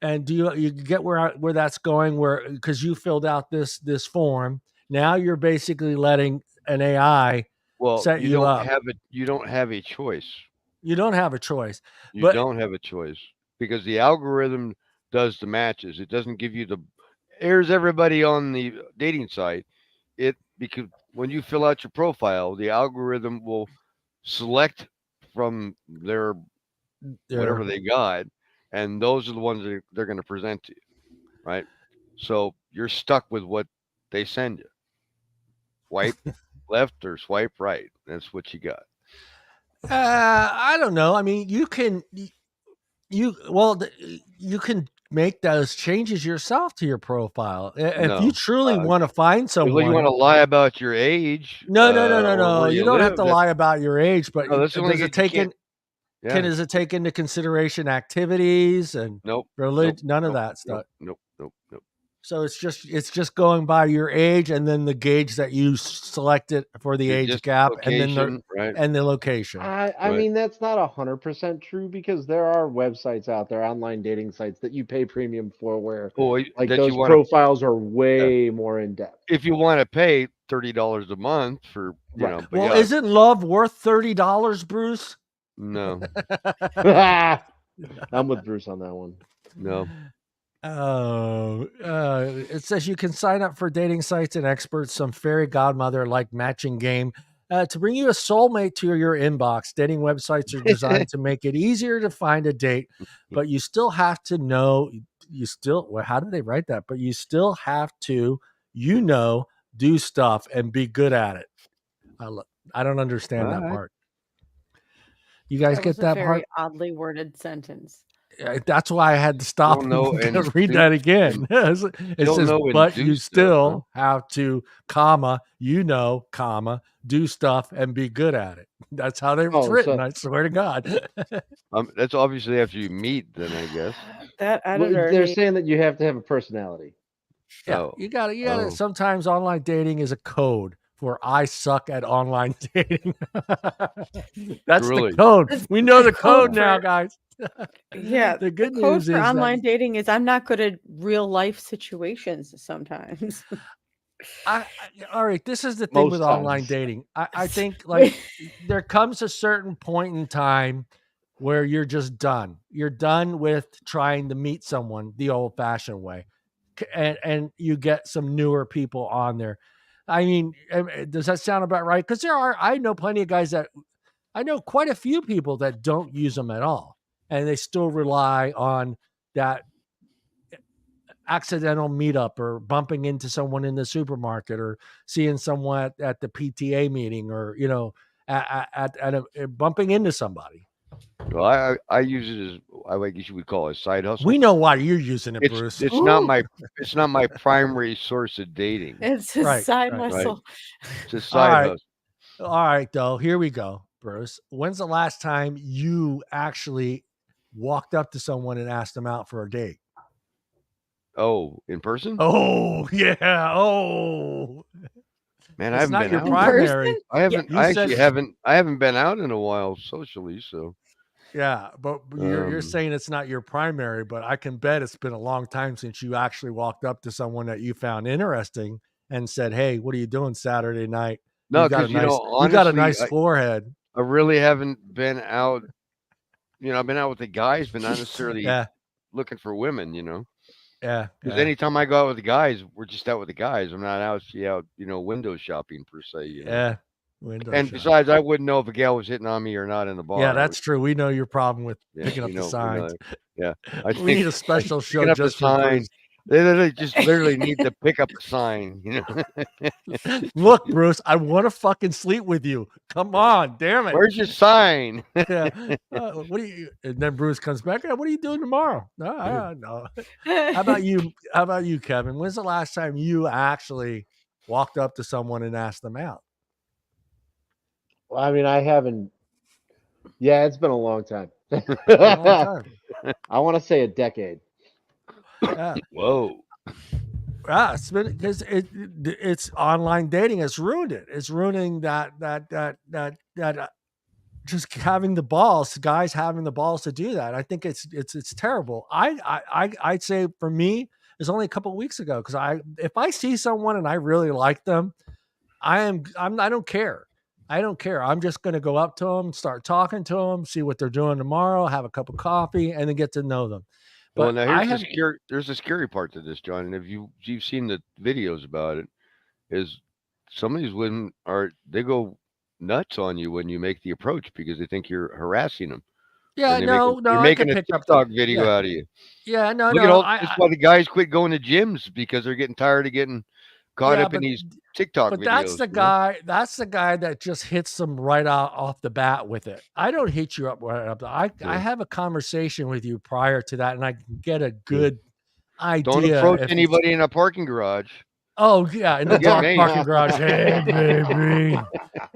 And do you get where that's going? Where because you filled out this form, now you're basically letting an AI set you up. You don't have a choice. You don't have a choice. You don't have a choice because the algorithm does the matches. It doesn't give you here's everybody on the dating site. Because when you fill out your profile, the algorithm will select from their whatever they got, and those are the ones that they're going to present to you, right? So you're stuck with what they send you. Swipe left or swipe right. That's what you got. I don't know. I mean, you can make those changes yourself to your profile. If you truly want to find someone, you want to lie about your age. No. You don't have to lie about your age, but does it take into consideration activities and religion? None of that stuff. Nope. So it's just going by your age and then the gauge that you selected for the age gap and then the location. I mean, that's not 100% true because there are websites out there, online dating sites that you pay premium for where those profiles are way more in depth. If you want to pay $30 a month for, Well, isn't love worth $30, Bruce? No. I'm with Bruce on that one. No. It says you can sign up for dating sites and experts, some fairy godmother like Matching Game, to bring you a soulmate to your inbox. Dating websites are designed to make it easier to find a date, but you still have to know. How do they write that? But you still have to, do stuff and be good at it. I don't understand that part. You guys get that part? Very oddly worded sentence. That's why I had to stop and read that again. It says, but you still have to, do stuff and be good at it. That's how they're written. I swear to God. That's obviously after you meet, then I guess. They're saying that you have to have a personality. Yeah, you got to. Sometimes online dating is a code for I suck at online dating. That's Really? the code. We know the code now, for, guys. Yeah, the good code news for is online dating is I'm not good at real life situations sometimes. all right, this is the thing Most with times. online dating. I think like there comes a certain point in time where you're just done. You're done with trying to meet someone the old-fashioned way, and you get some newer people on there. I mean, does that sound about right? Because I know plenty of guys I know quite a few people that don't use them at all, and they still rely on that accidental meetup or bumping into someone in the supermarket or seeing someone at the PTA meeting or, bumping into somebody. Well, I use it as I guess you would call it a side hustle. We know why you're using it, Bruce. It's not my primary source of dating. It's a side hustle. It's a side hustle. All right, though. Here we go, Bruce. When's the last time you actually walked up to someone and asked them out for a date? Oh, in person? Oh, yeah. Oh, man, it's I haven't not been your out. primary. I haven't. I actually haven't. I haven't been out in a while socially. So yeah, but you're saying it's not your primary, but I can bet it's been a long time since you actually walked up to someone that you found interesting and said, "Hey, what are you doing Saturday night? No, you got a because nice, honestly, you got a nice forehead." I really haven't been out. I've been out with the guys, but not necessarily looking for women. Yeah. Because anytime I go out with the guys, we're just out with the guys. I'm not out, window shopping per se. Yeah. And besides, I wouldn't know if a gal was hitting on me or not in the bar. Yeah, that's true. We know your problem with picking up the signs. Yeah. We need a special show just for Bruce. They just literally need to pick up a sign, Look, Bruce, I want to fucking sleep with you. Come on, damn it. Where's your sign? Yeah. What do you? And then Bruce comes back. What are you doing tomorrow? No. How about you? How about you, Kevin? When's the last time you actually walked up to someone and asked them out? Well, I mean, I haven't. Yeah, it's been a long time. I want to say a decade. Whoa. Yeah, it's been because it's online dating. It's ruined it. It's ruining that just having the balls, guys having the balls to do that. I think it's terrible. I'd say for me, it's only a couple of weeks ago because if I see someone and I really like them, I don't care. I don't care. I'm just going to go up to them, start talking to them, see what they're doing tomorrow, have a cup of coffee, and then get to know them. But well, now there's a scary part to this, John. And if you've seen the videos about it, is some of these women they go nuts on you when you make the approach because they think you're harassing them. Yeah, they're making a TikTok video out of you. Yeah, no. That's why the guys quit going to gyms because they're getting tired of getting caught up in these TikTok videos. But that's the guy that just hits them right off the bat with it. I don't hit you up right up. I have a conversation with you prior to that, and I can get a good idea. Don't approach anybody in a parking garage. Oh yeah, in the dark parking garage. Hey baby,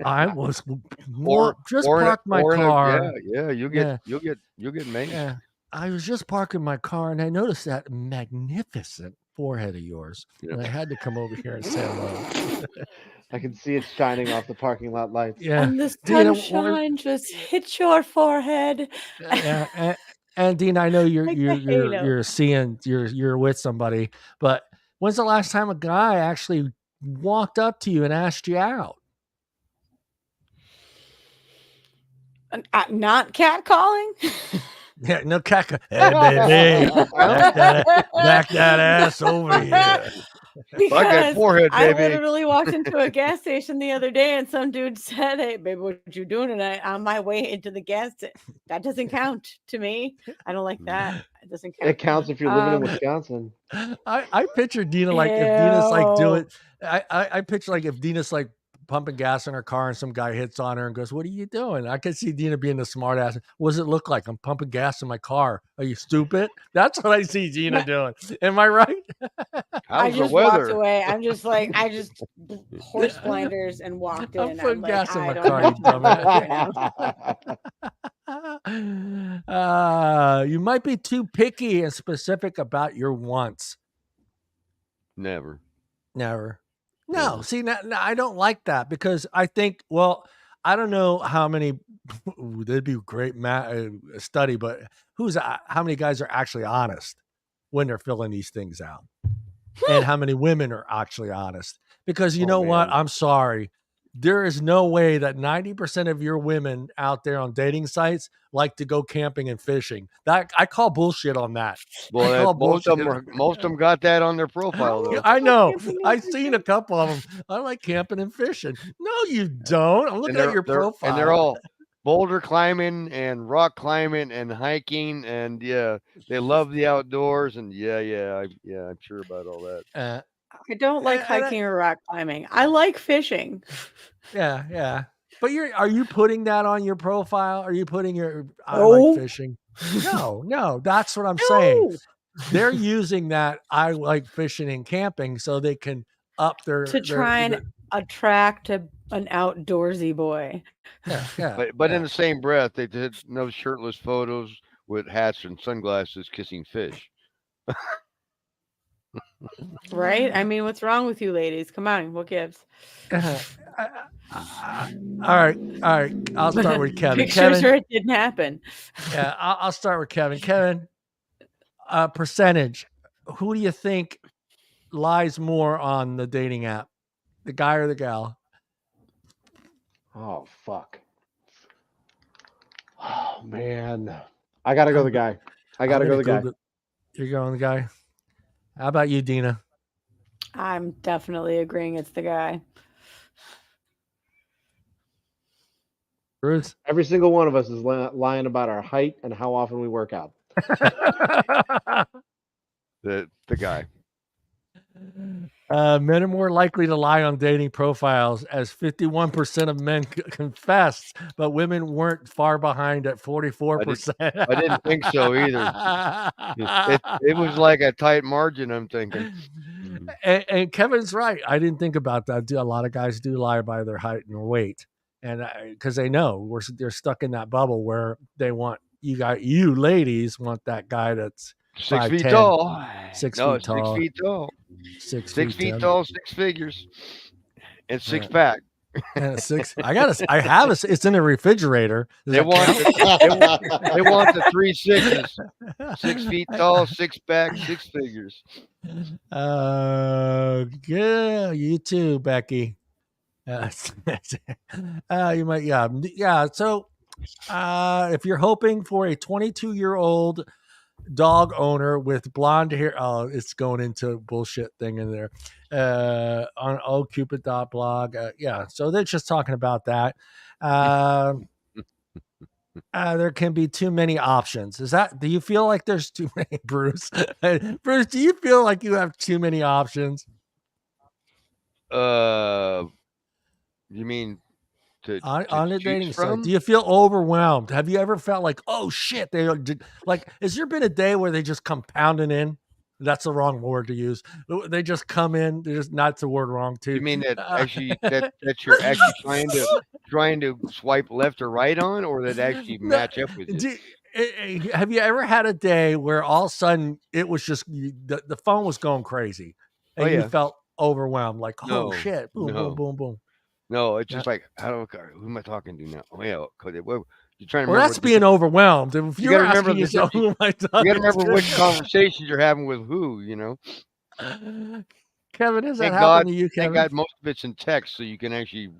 I was parked my car. You'll get maced. Yeah, I was just parking my car and I noticed that magnificent forehead of yours. Yeah. And I had to come over here and say hello. I can see it shining off the parking lot lights. Yeah, and the sunshine just hit your forehead. Yeah, and Dean, I know you're with somebody, but when's the last time a guy actually walked up to you and asked you out? Not catcalling. Yeah, no caca. Hey, baby, back that ass over here. Because forehead, I literally walked into a gas station the other day and some dude said, "Hey, baby, what you doing tonight?" On my way into the gas station. That doesn't count to me. I don't like that. It doesn't count. It counts if you're living in Wisconsin. I picture Deana like if Deana's like doing. I picture like if Deana's like pumping gas in her car and some guy hits on her and goes, "What are you doing?" I could see Deana being the smart ass. What does it look like? I'm pumping gas in my car. Are you stupid? That's what I see Deana doing. Am I right? I just walked away. I'm just like, I just horse blinders and walked in. I'm putting gas in my car, you dumbass. You might be too picky and specific about your wants. Never. No, see, now, I don't like that because I think, well, I don't know how many. That'd be a great study, but how many guys are actually honest when they're filling these things out, and how many women are actually honest? Because you know what? I'm sorry. There is no way that 90% of your women out there on dating sites like to go camping and fishing. That I call bullshit on that. Well, most of them got that on their profile though. I know. I've seen a couple of them. I like camping and fishing. No, you don't. I'm looking at your profile. And they're all boulder climbing and rock climbing and hiking, and they love the outdoors, and I'm sure about all that. I don't like hiking or rock climbing. I like fishing. Yeah. But are you putting that on your profile? Are you putting I like fishing? No. That's what I'm saying. They're using that I like fishing and camping so they can up to try and attract an outdoorsy boy. Yeah. But in the same breath, they did no shirtless photos with hats and sunglasses kissing fish. Right? I mean, what's wrong with you ladies? Come on, what gives? All right. I'll start with Kevin. Pictures sure it didn't happen. Yeah, I'll start with Kevin. Kevin, percentage. Who do you think lies more on the dating app? The guy or the gal? Oh, fuck. Oh, man. I got to go the guy. You're going the guy? How about you, Deana? I'm definitely agreeing it's the guy. Bruce? Every single one of us is lying about our height and how often we work out. The guy. Men are more likely to lie on dating profiles, as 51% of men confessed, but women weren't far behind at 44%. I didn't think so either. It was like a tight margin, I'm thinking. And Kevin's right. I didn't think about that. A lot of guys do lie by their height and weight, and because they know they're stuck in that bubble where they want you ladies want that guy that's 6 feet tall. 6 feet tall. 6 feet tall. 6 feet tall, 6 figures, and 6 pack. And 6. I have it. It's in a refrigerator. They want the 3 6s. 6 feet tall, 6 pack, 6 figures. Yeah, you too, Becky. You might, yeah. So, if you're hoping for a 22-year-old dog owner with blonde hair, it's going into bullshit thing in there. On OhCupid.blog, so they're just talking about that. There can be too many options. Do you feel like there's too many, Bruce? Bruce, do you feel like you have too many options? You mean on a dating site? Do you feel overwhelmed? Have you ever felt like, oh shit, has there been a day where they just come pounding in? That's the wrong word to use. They just come in. They're just not the word wrong too. You mean that actually that you're actually trying to swipe left or right on, or that actually match up with you? Have you ever had a day where all of a sudden it was just the phone was going crazy and you felt overwhelmed, like, oh shit, boom, boom, boom, boom. No, it's just like, who am I talking to now? Oh yeah, you're trying to. Well, that's being overwhelmed. If you got to remember yourself, who am I talking? You got to remember which conversations you're having with who. Kevin, has that happened to you, Kevin? Thank God most of it's in text, so you can actually,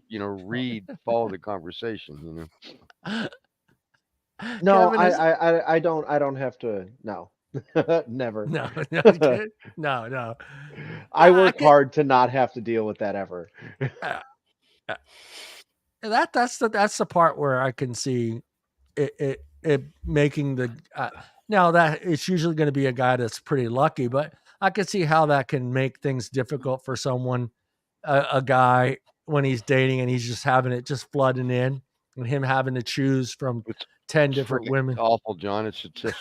follow the conversation. No, Kevin, I don't have to. No, never. No. I work hard to not have to deal with that ever. That's the part where I can see it making the now that it's usually going to be a guy that's pretty lucky, but I can see how that can make things difficult for someone, a guy when he's dating and he's just having it just flooding in, and him having to choose from 10 different women. Awful, John. It's just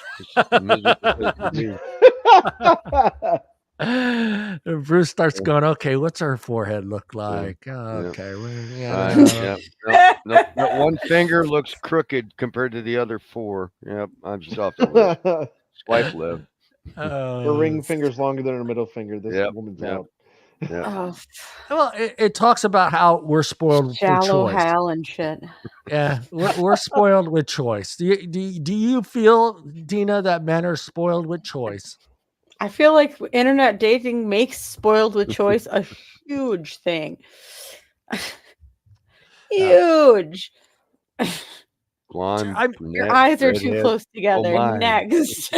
a miserable thing to do. Bruce starts going, okay, what's her forehead look like? Okay. No, one finger looks crooked compared to the other 4. Yep, I'm just off the list. Swipe left. Her ring finger's longer than her middle finger. This woman's out. Yeah. Well, it talks about how we're spoiled for Shallow choice. hell and shit. Yeah, we're spoiled with choice. Do you feel, Deana, that men are spoiled with choice? I feel like internet dating makes spoiled with choice a huge thing. Huge. Blonde, Your eyes are too close together. Oh Next.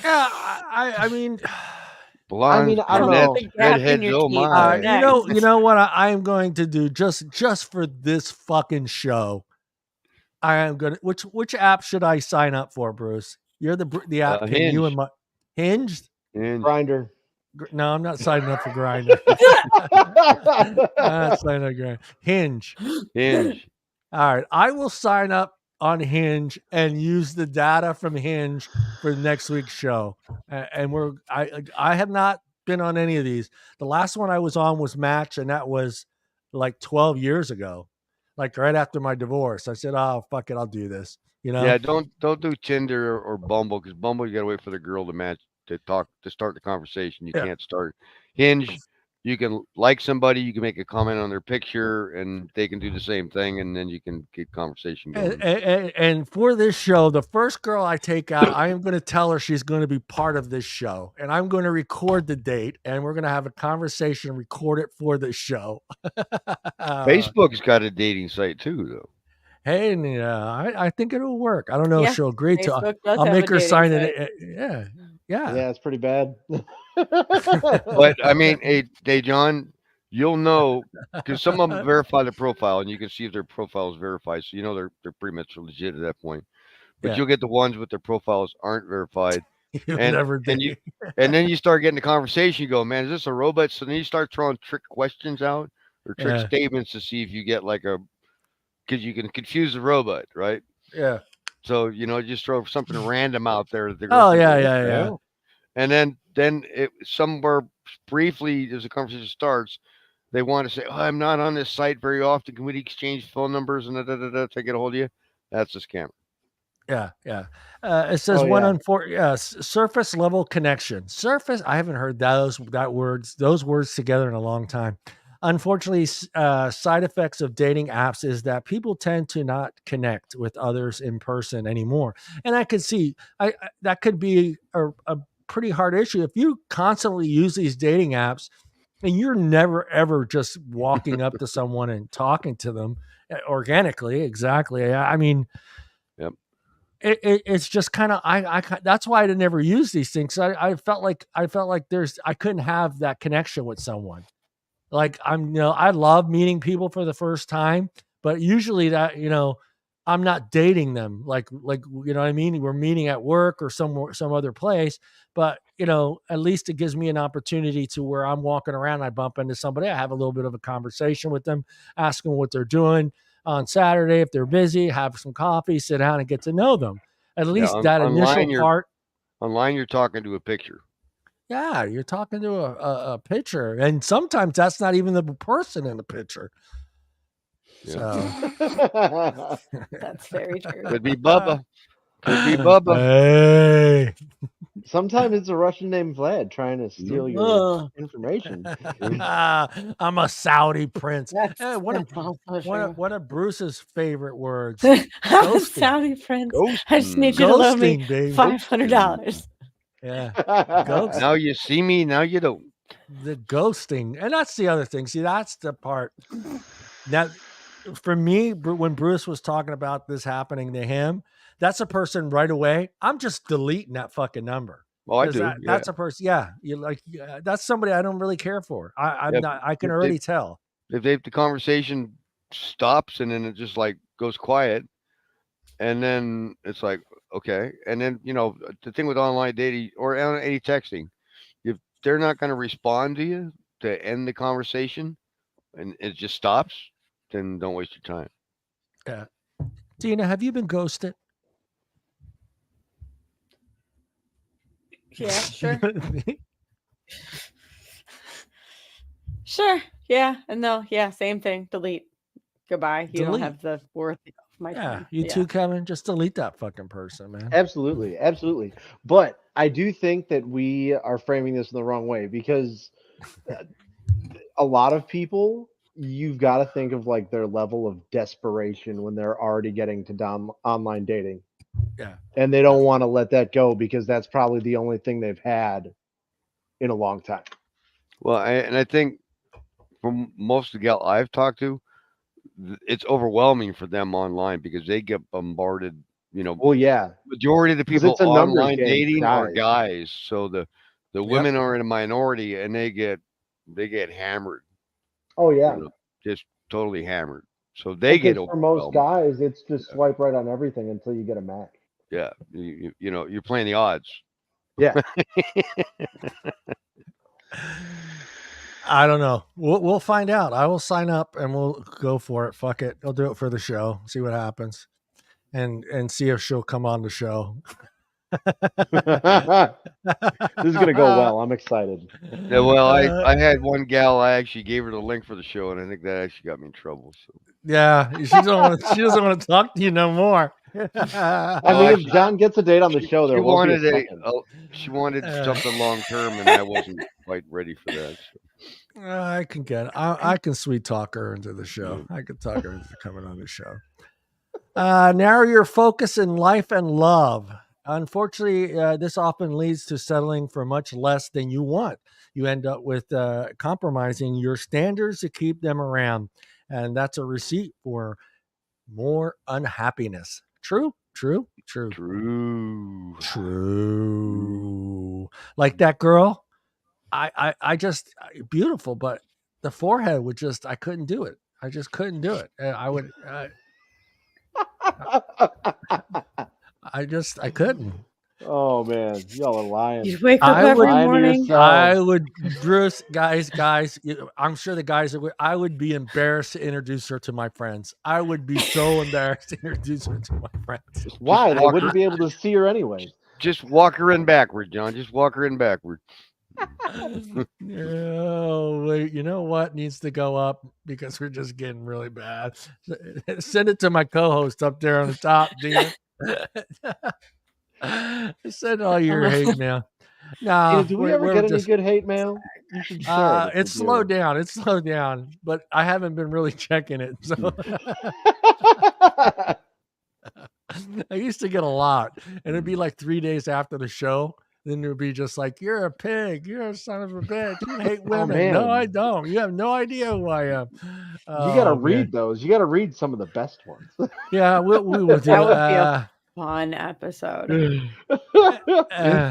I mean, blonde, I don't know. redheads. Oh my! You know what I am going to do just for this fucking show. I am gonna. Which app should I sign up for, Bruce? You're the app. Can Hinge. you and my Hinged? Grindr. No, I'm not signing up for Grindr. I'm not signing up for Grindr. Hinge. All right, I will sign up on Hinge and use the data from Hinge for next week's show. And I have not been on any of these. The last one I was on was Match, and that was like 12 years ago, like right after my divorce. I said, "Oh fuck it, I'll do this." Yeah, don't do Tinder or Bumble, because Bumble you gotta wait for the girl to match to start the conversation. You can't start. Hinge, you can like somebody, you can make a comment on their picture, and they can do the same thing, and then you can get conversation going. And for this show, the first girl I take out, I am going to tell her she's going to be part of this show, and I'm going to record the date, and we're going to have a conversation and record it for the show. Facebook's got a dating site too, though. Hey, I think it'll work. I don't know if she'll agree to. I'll make her sign it. Yeah, it's pretty bad. But I mean, hey, John, you'll know because some of them verify the profile, and you can see if their profile is verified, so you know they're pretty much legit at that point. But you'll get the ones with their profiles aren't verified, and then you start getting the conversation. You go, man, is this a robot? So then you start throwing trick questions out or trick statements to see if you get like because you can confuse the robot, right? Yeah. So just throw something random out there. Yeah. And then it somewhere briefly as the conversation starts, they want to say, "Oh, I'm not on this site very often. Can we exchange phone numbers and to get a hold of you?" That's a scammer. Yeah. It says surface level connection. Surface. I haven't heard those words together in a long time. Unfortunately, side effects of dating apps is that people tend to not connect with others in person anymore, and I could see that could be a pretty hard issue if you constantly use these dating apps and you're never ever just walking up to someone and talking to them organically. Exactly. I mean, it's just kind of that's why I never use these things. I felt like I couldn't have that connection with someone. Like I love meeting people for the first time, but usually that, I'm not dating them. Like, what I mean? We're meeting at work or some other place, but at least it gives me an opportunity to where I'm walking around, I bump into somebody, I have a little bit of a conversation with them, ask them what they're doing on Saturday. If they're busy, have some coffee, sit down and get to know them. At least that initial part. Online, you're talking to a picture. Yeah, you're talking to a picture, and sometimes that's not even the person in the picture. So that's very true. Could be Bubba. Hey. Sometimes it's a Russian named Vlad trying to steal your information. I'm a Saudi prince. Hey, one of Bruce's favorite words. I'm a Saudi prince. I just need you to loan me $500. Yeah. Now you see me, now you don't. The ghosting. And that's the other thing. See, that's the part that for me, when Bruce was talking about this happening to him, that's a person right away. I'm just deleting that fucking number. Well, I do. That's a person. Yeah. That's somebody I don't really care for. I can already tell. If the conversation stops and then it just like goes quiet, and then it's like, okay. And then, the thing with online dating or any texting, if they're not going to respond to you to end the conversation and it just stops, then don't waste your time. Yeah. Deana, have you been ghosted? Yeah, sure. Sure. Yeah. And no. Yeah. Same thing. Delete. Goodbye. You don't have the worth of my time. You too, Kevin. Just delete that fucking person, man. Absolutely. But I do think that we are framing this in the wrong way because A lot of people, you've got to think of like their level of desperation when they're already getting to online dating. Yeah. And they don't want to let that go because that's probably the only thing they've had in a long time. Well, I think from most of the gal I've talked to, it's overwhelming for them online because they get bombarded. Well, yeah, Majority of the because people it's a numbers online game for dating are guys. guys, so the Yep. women are in a minority and they get hammered. Oh yeah. Just totally hammered. So they get Because for most overwhelmed. guys, it's just swipe right on everything until you get a match. Yeah, you're playing the odds. Yeah. I don't know. We'll find out. I will sign up and we'll go for it. Fuck it. I'll do it for the show. See what happens, and see if she'll come on the show. This is gonna go well. I'm excited. Yeah, well, I had one gal. I actually gave her the link for the show, and I think that actually got me in trouble. So Yeah, she doesn't want to talk to you no more. I mean, if John gets a date on the show, there won't be a second. She wanted something long term, and I wasn't quite ready for that. So. I can get it. I can sweet talk her into the show. I can talk her into coming on the show. Narrow your focus in life and love. Unfortunately, this often leads to settling for much less than you want. You end up with compromising your standards to keep them around. And that's a receipt for more unhappiness. True. Like that girl, I just beautiful, but the forehead would just, I couldn't do it. I just couldn't do it. I would, I couldn't. Oh man, y'all are lying. You wake up every morning. I would, Bruce, guys. I'm sure the guys I would be embarrassed to introduce her to my friends. I would be so embarrassed to introduce her to my friends. Why? They wouldn't be able to see her anyway. Just walk her in backward, John. Just walk her in backward. Oh, wait, you know what needs to go up because we're just getting really bad. Send it to my co-host up there on the top, Deana. Send all your hate mail. No, do we ever get any good hate mail? You should share it. It's slowed down. It's slowed down, but I haven't been really checking it. So I used to get a lot, and it'd be like 3 days after the show. Then it would be just like, "You're a pig. You're a son of a bitch. You hate women." No, I don't. You have no idea who I am. You got to read those. You got to read some of the best ones. Yeah, we will do that. Would be a fun episode.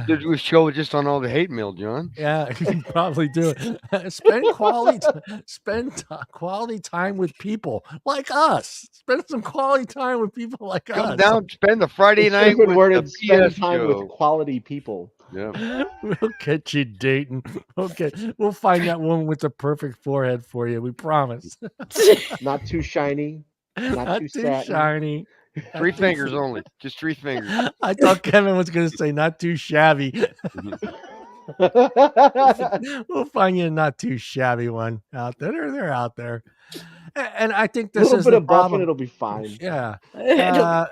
Did we show just on all the hate mail, John? Yeah, you can probably do it. Spend quality time with people like us. Spend some quality time with people like us. Come down, spend the Friday night with the spend time with quality people. Yeah, we'll get you dating. Okay, we'll find that one with the perfect forehead for you. We promise. Not too shiny. Not too shiny. 3 fingers only. Just 3 fingers. I thought Kevin was going to say not too shabby. We'll find you a not too shabby one out there. They're out there. And I think this is a little bit of buffing, it'll be fine. Yeah. Yeah.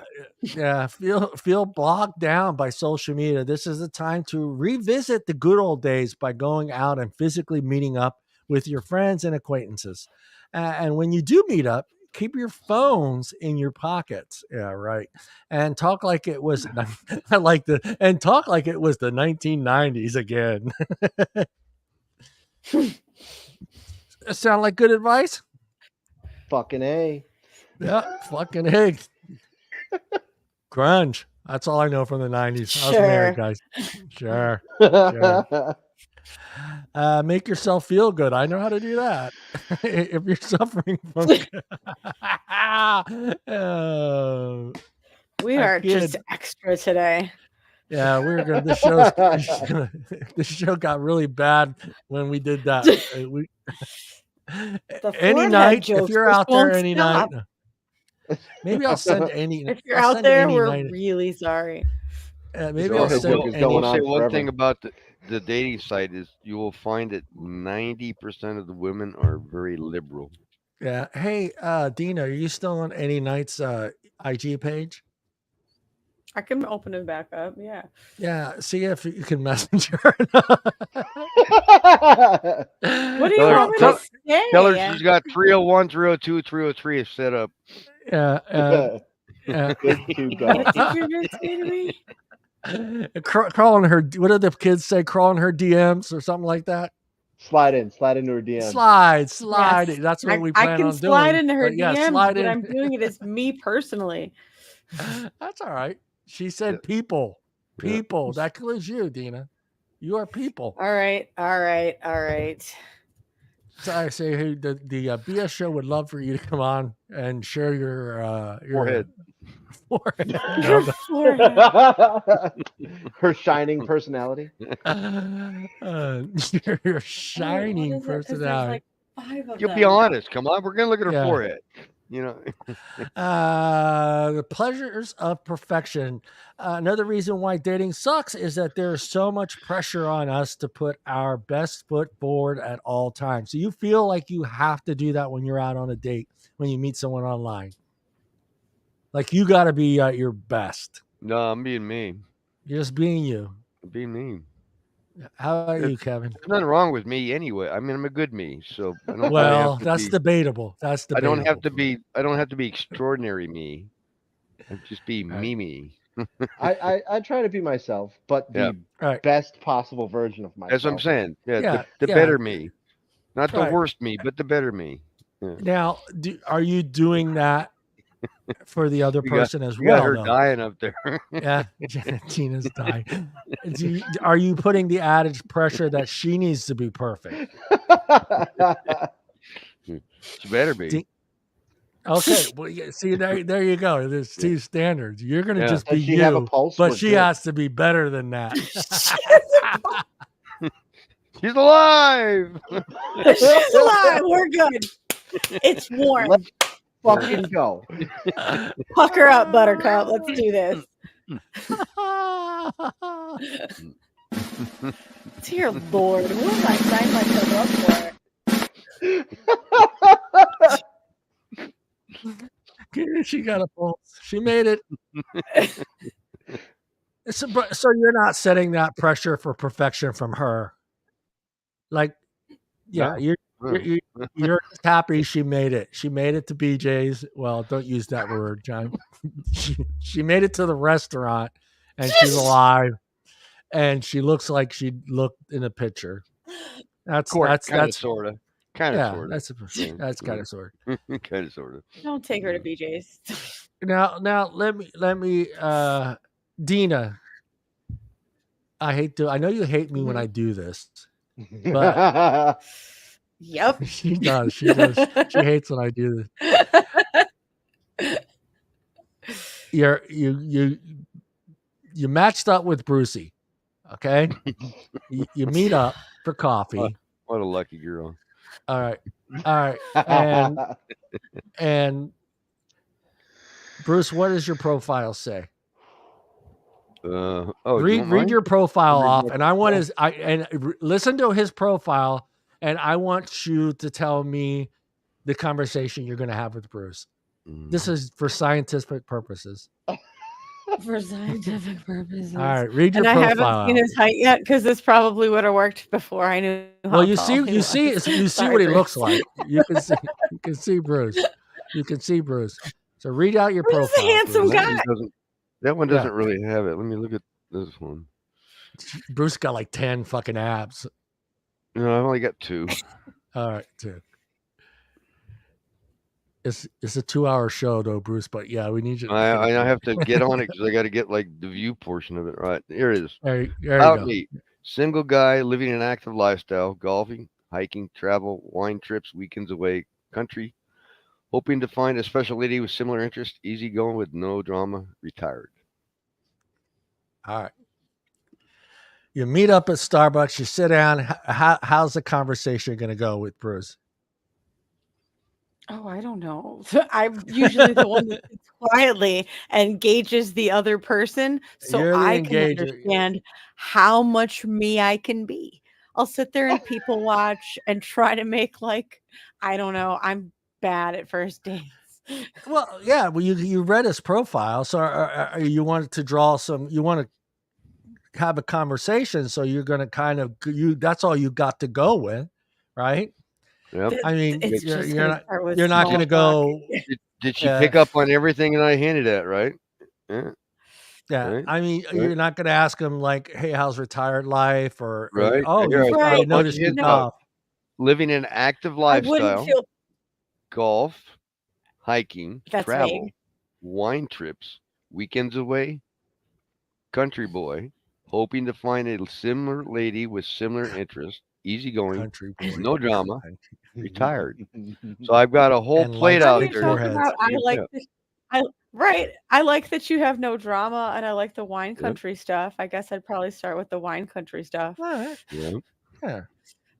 Feel bogged down by social media. This is the time to revisit the good old days by going out and physically meeting up with your friends and acquaintances. And when you do meet up, keep your phones in your pockets. Yeah, right. And talk like it was talk like it was the 1990s again. Sound like good advice? Fucking A. Yeah, fucking A. Grunge. That's all I know from the 90s. Sure. I was married, guys. Sure. Make yourself feel good. I know how to do that. If you're suffering from we are just extra today. Yeah, we're gonna. The show got really bad when we did that. Any night, if you're out there, any night. Maybe I'll send any. If you're out there, we're really sorry. Maybe I'll send. I'll say one thing about the dating site is you will find that 90% of the women are very liberal. Yeah. Hey, Deana, are you still on Any Night's IG page? I can open it back up. Yeah. Yeah. See if you can message her. What do you want me to say? Tell her she's got 301, 302, 303 set up. Yeah. Good to go. What did you just say to me? Crawling her. What did the kids say? Crawling her DMs or something like that. Slide into her DM. Slide. Yes. That's what we plan on doing. I can slide into her DMs, but I'm doing it as me personally. That's all right. She said people. People. That includes you, Deana. You are people. All right. So I say, hey, the BS show would love for you to come on and share your forehead. Her shining personality. Your shining personality. Like 5 of You'll them. be honest. Come on, we're gonna look at her forehead. You know. The pleasures of perfection. Another reason why dating sucks is that there's so much pressure on us to put our best foot forward at all times. So you feel like you have to do that when you're out on a date, when you meet someone online. Like you got to be at your best. No, I'm being me. You're just being you. I'm being me. How about you, Kevin? There's nothing wrong with me anyway. I mean, I'm a good me, so I don't. Well, that's debatable. That's debatable. I don't have to be extraordinary me. I just be me. I try to be myself, but the best possible version of myself. That's what I'm saying. Yeah, the better me, not the worst me, but the better me. Yeah. Now, are you doing that for the other person as well? You got her dying up there. Yeah, Tina's dying. Are you putting the added pressure that she needs to be perfect? She better be. Okay, well, see, there you go. There's two standards. You're going to just be you, have a pulse? but she has to be better than that. She's alive. She's alive. We're good. It's warm. Let's fucking go. Pucker up, Buttercup. Let's do this. Dear Lord, what am I signing myself up for? She got a pulse. She made it. So you're not setting that pressure for perfection from her. Like, yeah, no. You're just happy she made it. She made it to BJ's. Well, don't use that word, John. She made it to the restaurant, and she's alive, and she looks like she looked in a picture. That's sort of. That's That's kind of sort of. Don't take her to BJ's. Now let me Deana. I know you hate me when I do this, but yep, she does. She hates when I do this. You matched up with Brucey, okay? You meet up for coffee. What a lucky girl. All right, and Bruce, what does your profile say? Read your profile off, and listen to his profile, and I want you to tell me the conversation you're going to have with Bruce. This is for scientific purposes. For scientific purposes. All right, read your profile. I haven't seen his height yet because this probably would have worked before I knew. Well, you see what he looks like. You can see Bruce. You can see Bruce. So read out your profile. He's a handsome guy. That one doesn't really have it. Let me look at this one. Bruce got like 10 fucking abs. No, I've only got 2. All right, 2. It's a 2-hour show though, Bruce. But yeah, we need you. I have to get on it because I got to get like the view portion of it right. Here it is. There you About go. me, single guy living an active lifestyle, golfing, hiking, travel, wine trips, weekends away, country. Hoping to find a special lady with similar interests, easygoing with no drama, retired. All right. You meet up at Starbucks, you sit down. How's the conversation going to go with Bruce? Oh, I don't know. I'm usually the one that sits quietly and gauges the other person so I can understand how much me I can be. I'll sit there and people watch and try to make I don't know, I'm bad at first dates. Well, yeah. Well, you read his profile, so you wanted to draw some. You want to have a conversation, so you're going to kind of That's all you got to go with, right? Yep. I mean, It's just you're gonna start with not small going to talk. go. Did she pick up on everything that I hinted at? Right. Yeah. Yeah, Right. I mean, Right. you're not going to ask him like, "Hey, how's retired life?" or Right. "Oh, Here, I I got a bunch noticed of you hints No. out. golf." Living an active I wouldn't lifestyle, feel golf, hiking, that's travel, vague. wine trips, weekends away, country boy, hoping to find a similar lady with similar interests, easygoing, Country boy. no drama, retired. So I've got a whole And plate likes What out are you big there. talking foreheads. about? I like Yeah. this. I like that you have no drama, and I like the wine Yep. country stuff. I guess I'd probably start with the wine country stuff All right. Yeah. Yeah,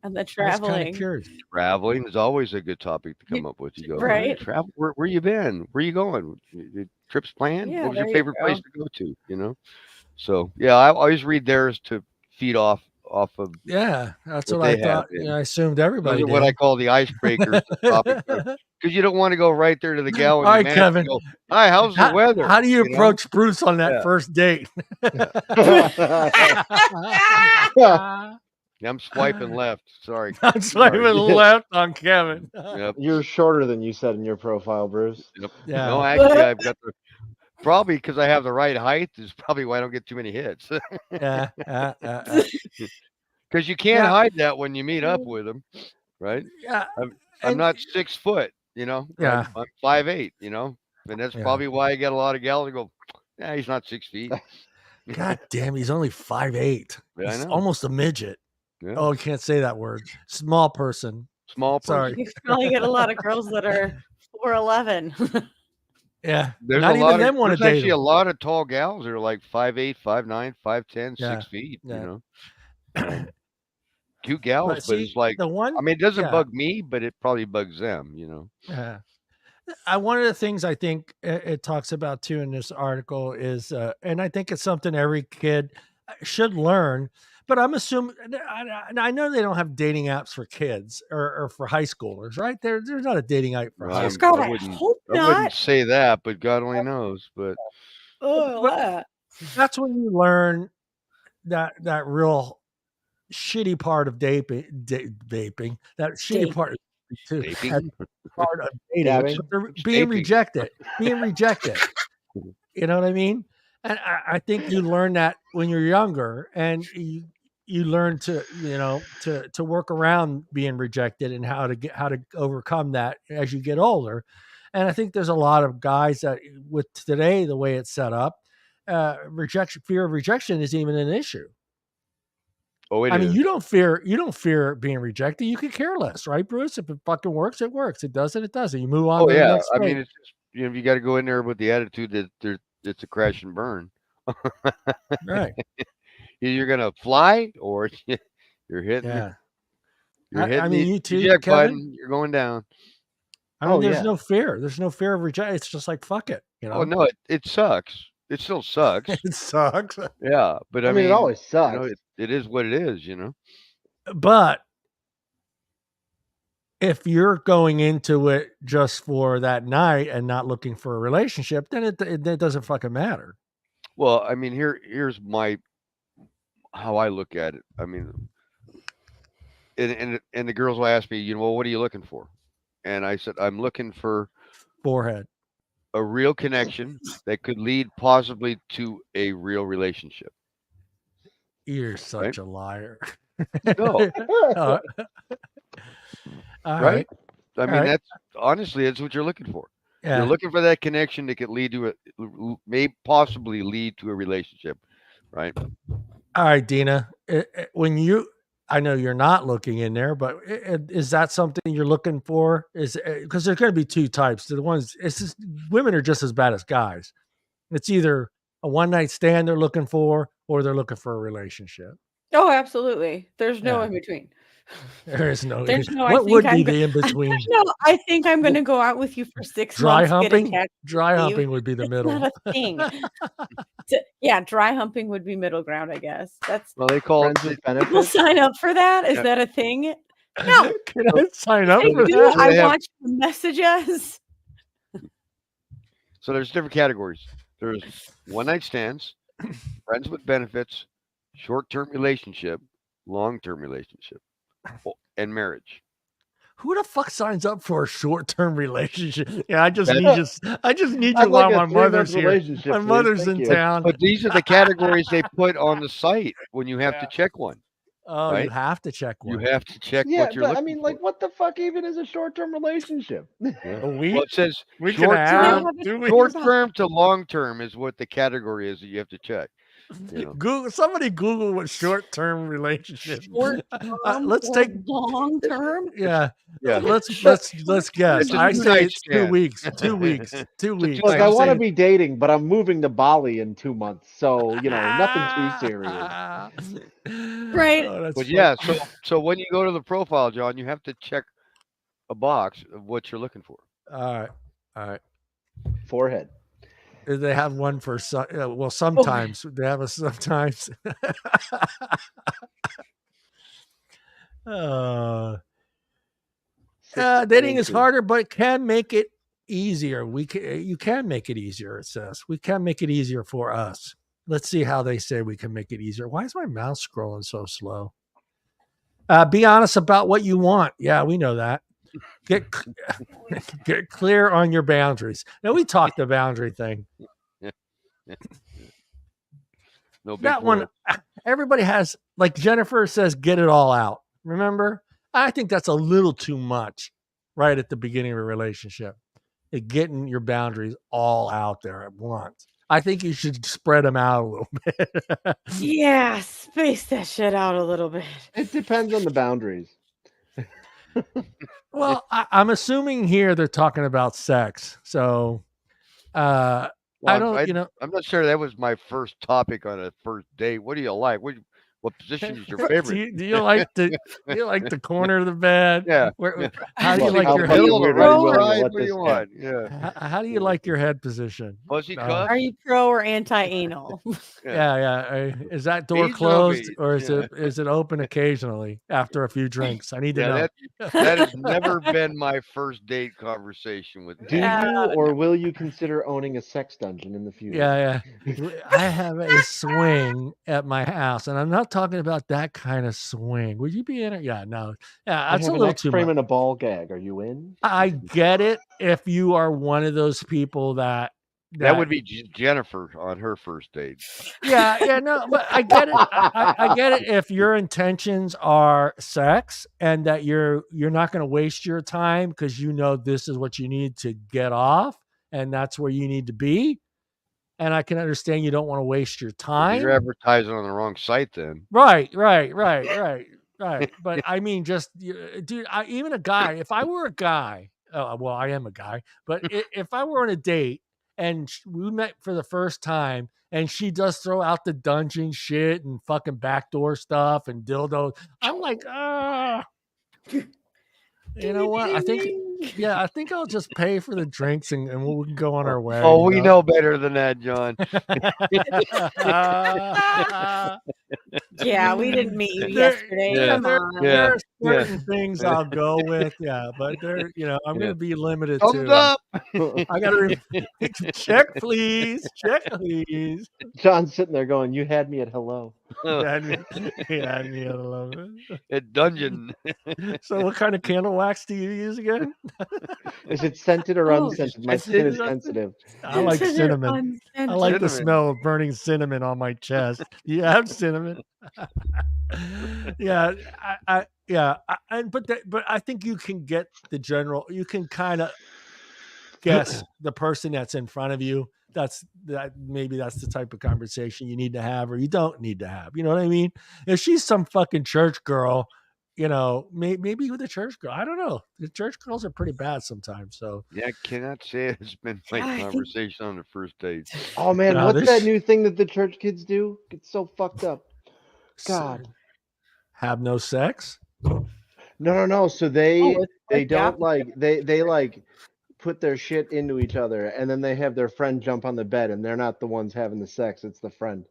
and the I was kind of traveling. curious. Traveling is always a good topic to come You- up with. You go, all right? right, travel. Where you been? Where you going? Trips planned? Yeah, What was there your you favorite go. place to go to? You know. So yeah, I always read theirs to feed off of Yeah, that's what what I they have. thought. I assumed Those everybody are what I did. call the icebreakers, the topics, because you don't want to go right there to the gal All when you right, match and Kevin. go, "Hi, how's the weather?" How do you You know? approach Bruce on that Yeah. first date? I'm swiping left. Sorry. I'm swiping left on Kevin. Yep. You're shorter than you said in your profile, Bruce. Yep. Yeah. No, actually, I've got the probably because I have the right height is probably why I don't get too many hits. Yeah. Because you can't Yeah. hide that when you meet up with them, right? Yeah. I'm And not 6 foot, you know. yeah. I'm 5'8", you know, and that's Yeah. probably why I get a lot of gals that go, "Yeah, he's not 6 feet." God damn, he's only 5'8". Yeah, I He's know. almost a midget. Yeah. Oh, you can't say that word. Small person. Small person. Sorry. You probably get a lot of girls that are 4'11". Yeah. There's Not a even lot of them want to there's date actually a him. lot of tall gals that are like 5'8", 5'9", 5'10", Yeah. 6 feet. Yeah. You know, cute gals, but see, it's like the one. I mean, it doesn't Yeah. bug me, but it probably bugs them. You know. Yeah. One of the things I think it talks about too in this article is, and I think it's something every kid should learn. But I'm assuming, I know they don't have dating apps for kids or for high schoolers, right? There's not a dating app for high God, schoolers. I hope I wouldn't not. say that, but God only knows. But Oh, That's when you learn that real shitty part of vaping. That shitty part too. vaping? Part of dating, Dabbing? being Vaping. rejected. You know what I mean? And I think you learn that when you're younger, and you learn to to work around being rejected and how to overcome that as you get older. And I think there's a lot of guys that with today the way it's set up, fear of rejection is even an issue. Oh, it I mean, is. you don't fear being rejected. You could care less, right, Bruce? If it fucking works, it works. It doesn't, it doesn't. You move on Oh to the yeah. next I date. mean, it's just you got to go in there with the attitude that it's a crash and burn. Right. You're gonna fly or you're hitting. Yeah. You're hitting I mean, the you too, eject Kevin. button. You're going down. I mean, Oh, there's yeah. no fear. There's no fear of rejection. It's just like, fuck it. You know? Oh no, it sucks. It still sucks. It sucks. Yeah, but I mean, it always sucks. You know, it is what it is. You know. But if you're going into it just for that night and not looking for a relationship, then it doesn't fucking matter. Well, I mean, here's how I look at it. I mean, and the girls will ask me, you know, well, what are you looking for? And I said, I'm looking for Forehead. a real connection that could lead possibly to a real relationship. You're such a liar. No. Right? I mean, that's honestly, that's what you're looking for. Yeah. You're looking for that connection that could lead to may possibly lead to a relationship, right? All right, Deana. I know you're not looking in there, but is that something you're looking for? Is because there's going to be two types. The ones women are just as bad as guys. It's either a one night stand they're looking for, or they're looking for a relationship. Oh, absolutely. There's no in between. There is no. What would be the in between? I think I'm going to go out with you for 6 dry months. Humping. Dry humping would be the middle. Not a thing. Yeah, dry humping would be middle ground, I guess. That's well, they call friends with benefits. People sign up for that. Is that a thing? No. Can I sign up for do. that? I want you to message us. So there's different categories. There's one night stands, friends with benefits, short-term relationship, long-term relationship, and marriage. Who the fuck signs up for a short-term relationship? Yeah, I just That's- need you I'd like while a my mother's 3-month here. relationship, My please. mother's Thank in you. town. But these are the categories they put on the site when you have to check one. Oh, right? you have to check You one. have to check Yeah, what you're but I looking mean, for. like, what the fuck even is a short-term relationship? Yeah. A week? Well, it says Week and a short half? term, 2 weeks? short term to long term is what the category is that you have to check. You know? Google. Somebody Google what short-term relationship. Short-term Let's or take. long-term? Yeah. Yeah. Let's guess. It's a I say two-night it's 2 stand. weeks. 2 weeks. 2 It's a weeks. Look, two-night I I'm want to saying. be dating, but I'm moving to Bali in 2 months, so nothing too serious. Right. Oh, that's But funny. yeah, so when you go to the profile, John, you have to check a box of what you're looking for. All right. Forehead. They have one for well, sometimes they have a sometimes. Dating is harder, but can make it easier. You can make it easier. It says we can make it easier for us. Let's see how they say we can make it easier. Why is my mouse scrolling so slow? Be honest about what you want. Yeah, we know that. Get clear on your boundaries. Now we talked the boundary thing. No big That one, everybody has, like Jennifer says, get it all out. Remember? I think that's a little too much right at the beginning of a relationship. Getting your boundaries all out there at once. I think you should spread them out a little bit. Yeah, space that shit out a little bit. It depends on the boundaries. Well, I'm assuming here they're talking about sex. So, I don't, I'm not sure that was my first topic on a first date. What do you like? What position is your favorite? do you like the corner of the bed? Yeah. How do you Look, like how your fucking head? weird are you willing to let What do this you get? want? Yeah. How do you like your head position? Fuzzy cuff? Are you pro or anti-anal? Yeah. Is that door Beads or no closed, beads? or is it open occasionally after a few drinks? I need to know. That has never been my first date conversation with. Do you or will you consider owning a sex dungeon in the future? Yeah. I have a swing at my house, and I'm not talking about that kind of swing. Would you be in it? Yeah, no. Yeah, that's a little too frame much. and a ball gag. Are you in? I get it if you are one of those people that would be Jennifer on her first date. Yeah, no, but I get it. I get it if your intentions are sex and that you're not going to waste your time because this is what you need to get off and that's where you need to be. And I can understand you don't want to waste your time. You're advertising on the wrong site then. Right. But I mean, just dude, even a guy. If I were a guy, well, I am a guy, but if I were on a date and we met for the first time and she does throw out the dungeon shit and fucking backdoor stuff and dildos, I'm like, you know what? I think I'll just pay for the drinks and we can go on our way. Oh, we know better than that, John. Yeah, we didn't meet you yesterday. Come on. There are certain things I'll go with, but I'm going to be limited Thumbs to. up. I got to check, please. Check, please. John's sitting there going, "You had me at hello." Had me at hello. At dungeon. So, what kind of candle wax do you use again? Is it scented or unscented? My skin is sensitive. I like cinnamon. I like the smell of burning cinnamon on my chest. You have cinnamon? Yeah, but I think you can get the general. You can kind of guess the person that's in front of you. Maybe that's the type of conversation you need to have or you don't need to have. You know what I mean? If she's some fucking church girl, maybe with a church girl. I don't know. The church girls are pretty bad sometimes. So yeah, I cannot say it's been my conversation on the first date. Oh man, what's that new thing that the church kids do? It's so fucked up. God, have no sex? No. So they don't they like put their shit into each other, and then they have their friend jump on the bed, and they're not the ones having the sex; it's the friend.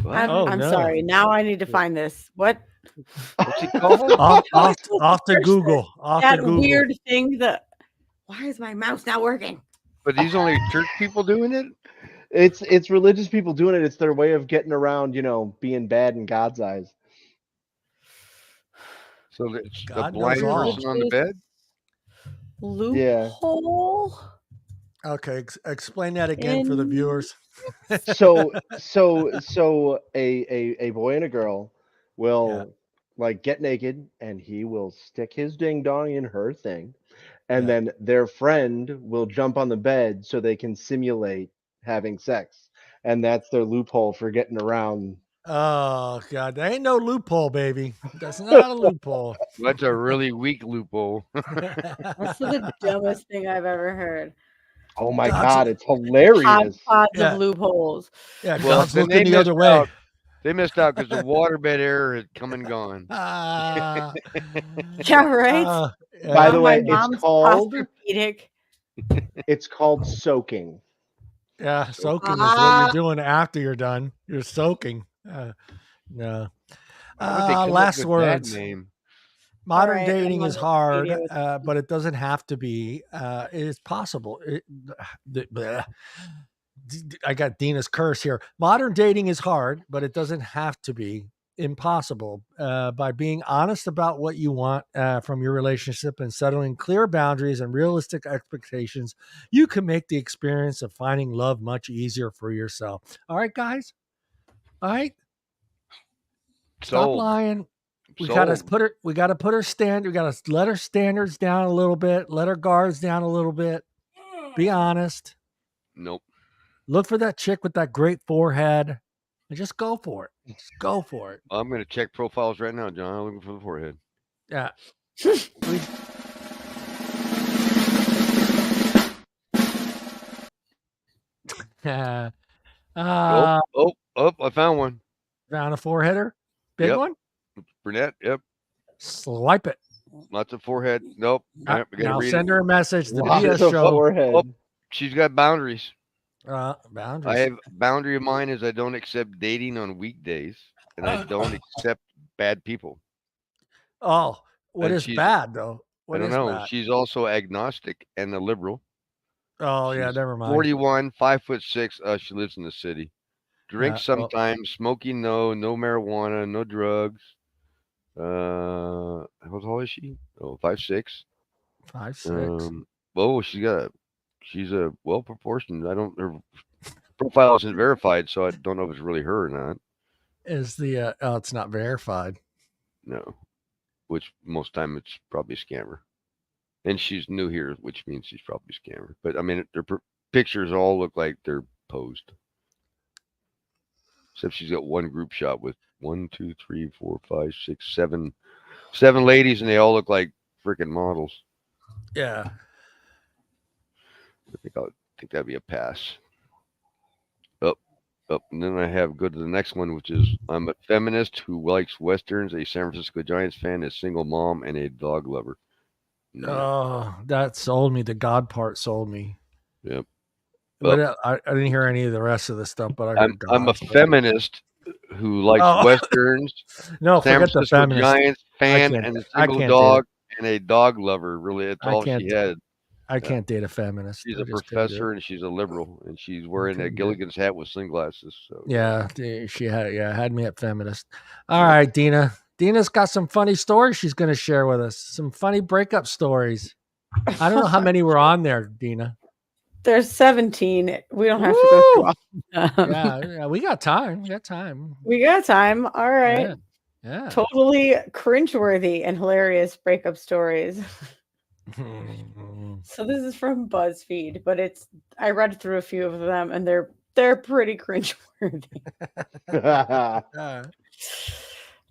I'm sorry. Now I need to find this. What's it called? Off to Google. Weird thing that. Why is my mouse not working? But these only church people doing it? It's religious people doing it. It's their way of getting around, being bad in God's eyes. So it's a God knows blind all. person on the bed? Loophole. Okay, explain that again for the viewers. So a boy and a girl will like get naked, and he will stick his ding dong in her thing, and then their friend will jump on the bed so they can simulate having sex, and that's their loophole for getting around. Oh God, there ain't no loophole, baby. That's not a loophole. That's a really weak loophole. That's the dumbest thing I've ever heard. Oh my God, it's hilarious. Pods of loopholes. Yeah, Well, God's then looking the other way. They missed out because the waterbed air had come and gone. Yeah, right. By the way, it's called soaking. Yeah, soaking is what you're doing after you're done. You're soaking. No. Last words. Name? Modern dating is hard, but it doesn't have to be. It is possible. I got Deana's curse here. Modern dating is hard, but it doesn't have to be impossible. By being honest about what you want from your relationship and settling clear boundaries and realistic expectations, you can make the experience of finding love much easier for yourself. All right, guys? All right? Stop lying. We gotta put her. We gotta put her standard. We gotta let her standards down a little bit. Let her guards down a little bit. Be honest. Nope. Look for that chick with that great forehead, and just go for it. Just go for it. I'm gonna check profiles right now, John. I'm looking for the forehead. Yeah. I found one. Found a foreheader. Big one. Brunette. Yep. Swipe it. Lots of forehead. Nope. Now send her a message. The Lots BS of show. Forehead. She's got boundaries. Boundaries. I have boundary of mine is I don't accept dating on weekdays, and I don't accept bad people. Oh, what is bad though? I don't know. Bad? She's also agnostic and a liberal. Oh yeah, never mind. 41, 5'6". She lives in the city. Drinks sometimes. Smoking no marijuana, no drugs. How tall is she? Oh, 5'6". 5'6". She's a well proportioned. Her profile isn't verified, so I don't know if it's really her or not. Is the it's not verified. No, which most time it's probably a scammer. And she's new here, which means she's probably a scammer. But I mean, their pictures all look like they're posed. Except she's got one group shot with 1, 2, 3, 4, 5, 6, 7 ladies, and they all look like freaking models. Yeah. I think that'd be a pass. Up, and then I have go to the next one, which is I'm a feminist who likes westerns, a San Francisco Giants fan, a single mom, and a dog lover. No. Oh, that sold me. The God part sold me. Yep. But I didn't hear any of the rest of the stuff. But I'm a feminist who likes westerns. No, San forget Francisco the feminist. Giants fan and a single dog and a dog lover. Really, that's all she had. I can't date a feminist. She's a professor and she's a liberal, and she's wearing a Gilligan's hat with sunglasses. So. Yeah, she had me at feminist. All right, Deana. Deana's got some funny stories she's going to share with us. Some funny breakup stories. I don't know how many were on there, Deana. There's 17. We don't have to go through all. Yeah, we got time. We got time. All right. Yeah. Totally cringeworthy and hilarious breakup stories. So this is from BuzzFeed, but I read through a few of them and they're pretty cringeworthy.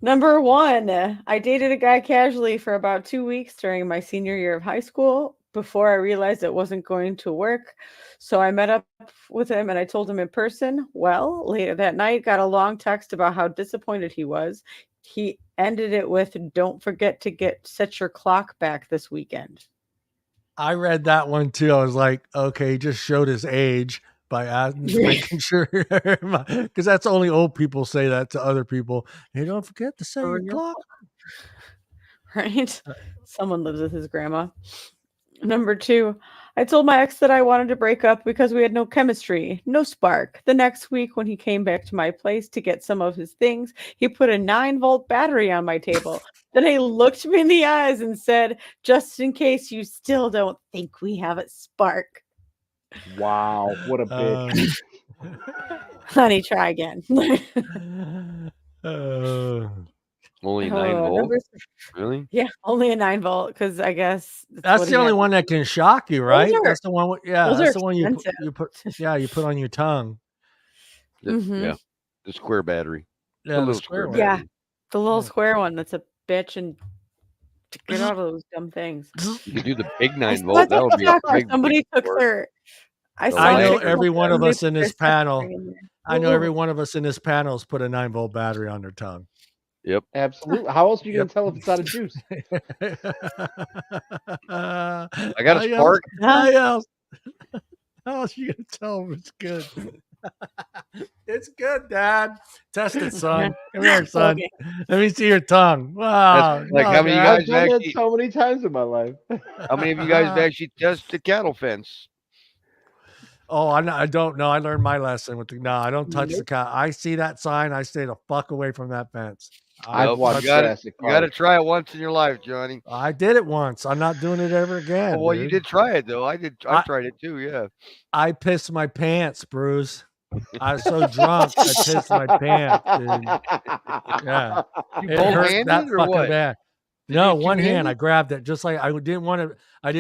Number 1, I dated a guy casually for about 2 weeks during my senior year of high school before I realized it wasn't going to work. So I met up with him and I told him in person. Well, later that night, got a long text about how disappointed he was. He ended it with, "Don't forget to set your clock back this weekend." I read that one too. I was like, okay, he just showed his age by making sure, because that's only old people say that to other people. Hey, don't forget to set your clock. Right? Someone lives with his grandma. Number 2, I told my ex that I wanted to break up because we had no chemistry, no spark. The next week, when he came back to my place to get some of his things, he put a 9-volt battery on my table. Then he looked me in the eyes and said, "Just in case you still don't think we have a spark." Wow, what a bitch. Honey, try again. Only 9 volt? Really? Yeah, only a 9-volt because I guess that's the only one that can shock you, right? That's the one. That's the one you put. Yeah, you put on your tongue. Yeah, the square battery. Yeah, the little square one. Yeah, the little square one. That's a bitch, and to get out of those dumb things. You could do the big 9-volt. That would be a big. Somebody took their. I know every one of us in this panel. I know every one of us in this panel has put a 9-volt battery on their tongue. Yep. Absolutely. How else are you going to tell if it's out of juice? I got a spark. How else are you going to tell if it's good? It's good, Dad. Test it, son. Come here, son. Let me see your tongue. Wow. That's like how many of you guys I've done that so many times in my life. How many of you guys have actually tested the cattle fence? Oh, I don't know. I learned my lesson with I don't touch the cow. I see that sign. I stay the fuck away from that fence. I've watched Jurassic Park. You got to try it once in your life, Johnny. I did it once. I'm not doing it ever again. Well, you did try it though. I tried it too. Yeah. I pissed my pants, Bruce. I was so drunk, I pissed my pants. Dude. Yeah, it hurt that fucking what? bad. No, one hand. I grabbed it just like I didn't want to. I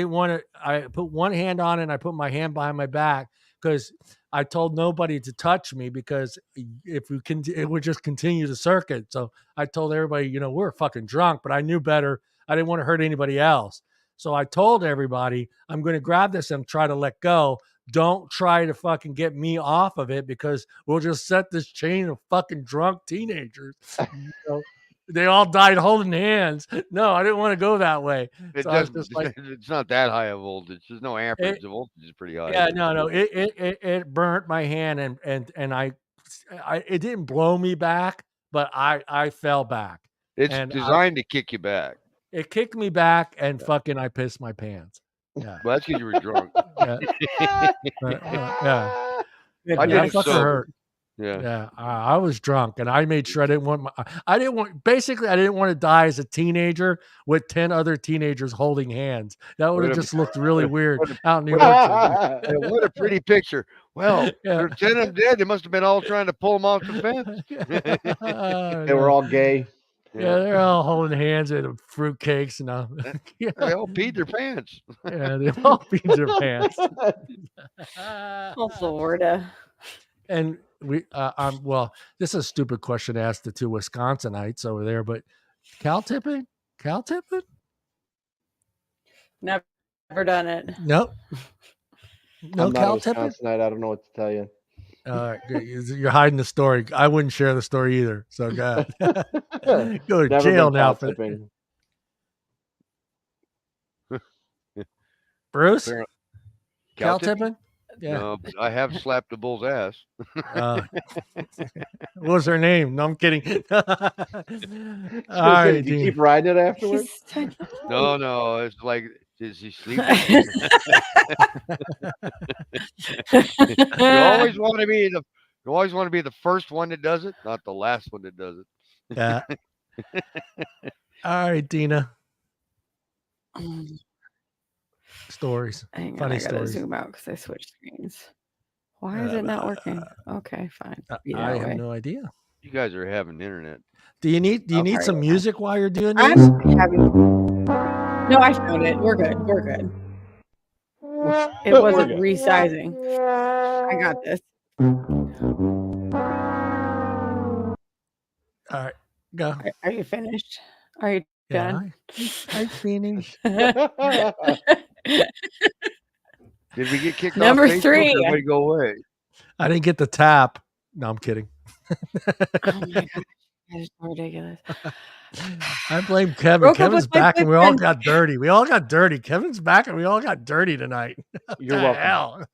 put one hand on it and I put my hand behind my back because I told nobody to touch me because if we can, it would just continue the circuit. So I told everybody, we're fucking drunk, but I knew better. I didn't want to hurt anybody else. So I told everybody, I'm going to grab this and try to let go. Don't try to fucking get me off of it because we'll just set this chain of fucking drunk teenagers. They all died holding hands. No, I didn't want to go that way. It's not that high a voltage. There's no amperage. The voltage is pretty high. Yeah, no. It burnt my hand and it didn't blow me back, but I fell back. It's designed to kick you back. It kicked me back and fucking I pissed my pants. Yeah. Well, that's because you were drunk. Yeah. I did fucking hurt. Yeah. I was drunk and I made sure I didn't want to die as a teenager with 10 other teenagers holding hands. That would have just looked really weird out in New York. What a pretty picture. Well, there's 10 of them dead. They must have been all trying to pull them off the fence. They were all gay. Yeah, they're all holding hands and fruitcakes and all. They all peed their pants. Yeah, they all peed their pants. Oh, Florida. And well, this is a stupid question to ask the two Wisconsinites over there, but cow tipping? Never done it. Nope. No cow tipping? I don't know what to tell you. You're hiding the story. I wouldn't share the story either. So go to jail now for tipping. Bruce? Cow tipping? Yeah. No, but I have slapped a bull's ass. What was her name? No, I'm kidding. All right, did you keep riding it afterwards? No. It's like, is he sleeping? You always want to be the first one that does it, not the last one that does it. Yeah. All right, Deana. Stories. Hang on, funny I gotta stories. zoom out because I switched screens. Why is it not working? Okay, fine. I have no idea. You guys are having internet. Do you need some music while you're doing this? No, I found it. We're good. It wasn't resizing. I got this. All right, go. Are you finished? Are you done? I finished. Did we get kicked Number off Facebook? 3. Everybody go away. I didn't get the tap. No, I'm kidding. Oh my god, that is so ridiculous. I blame Kevin. Kevin's back and we all got dirty. Kevin's back and we all got dirty tonight. You're welcome.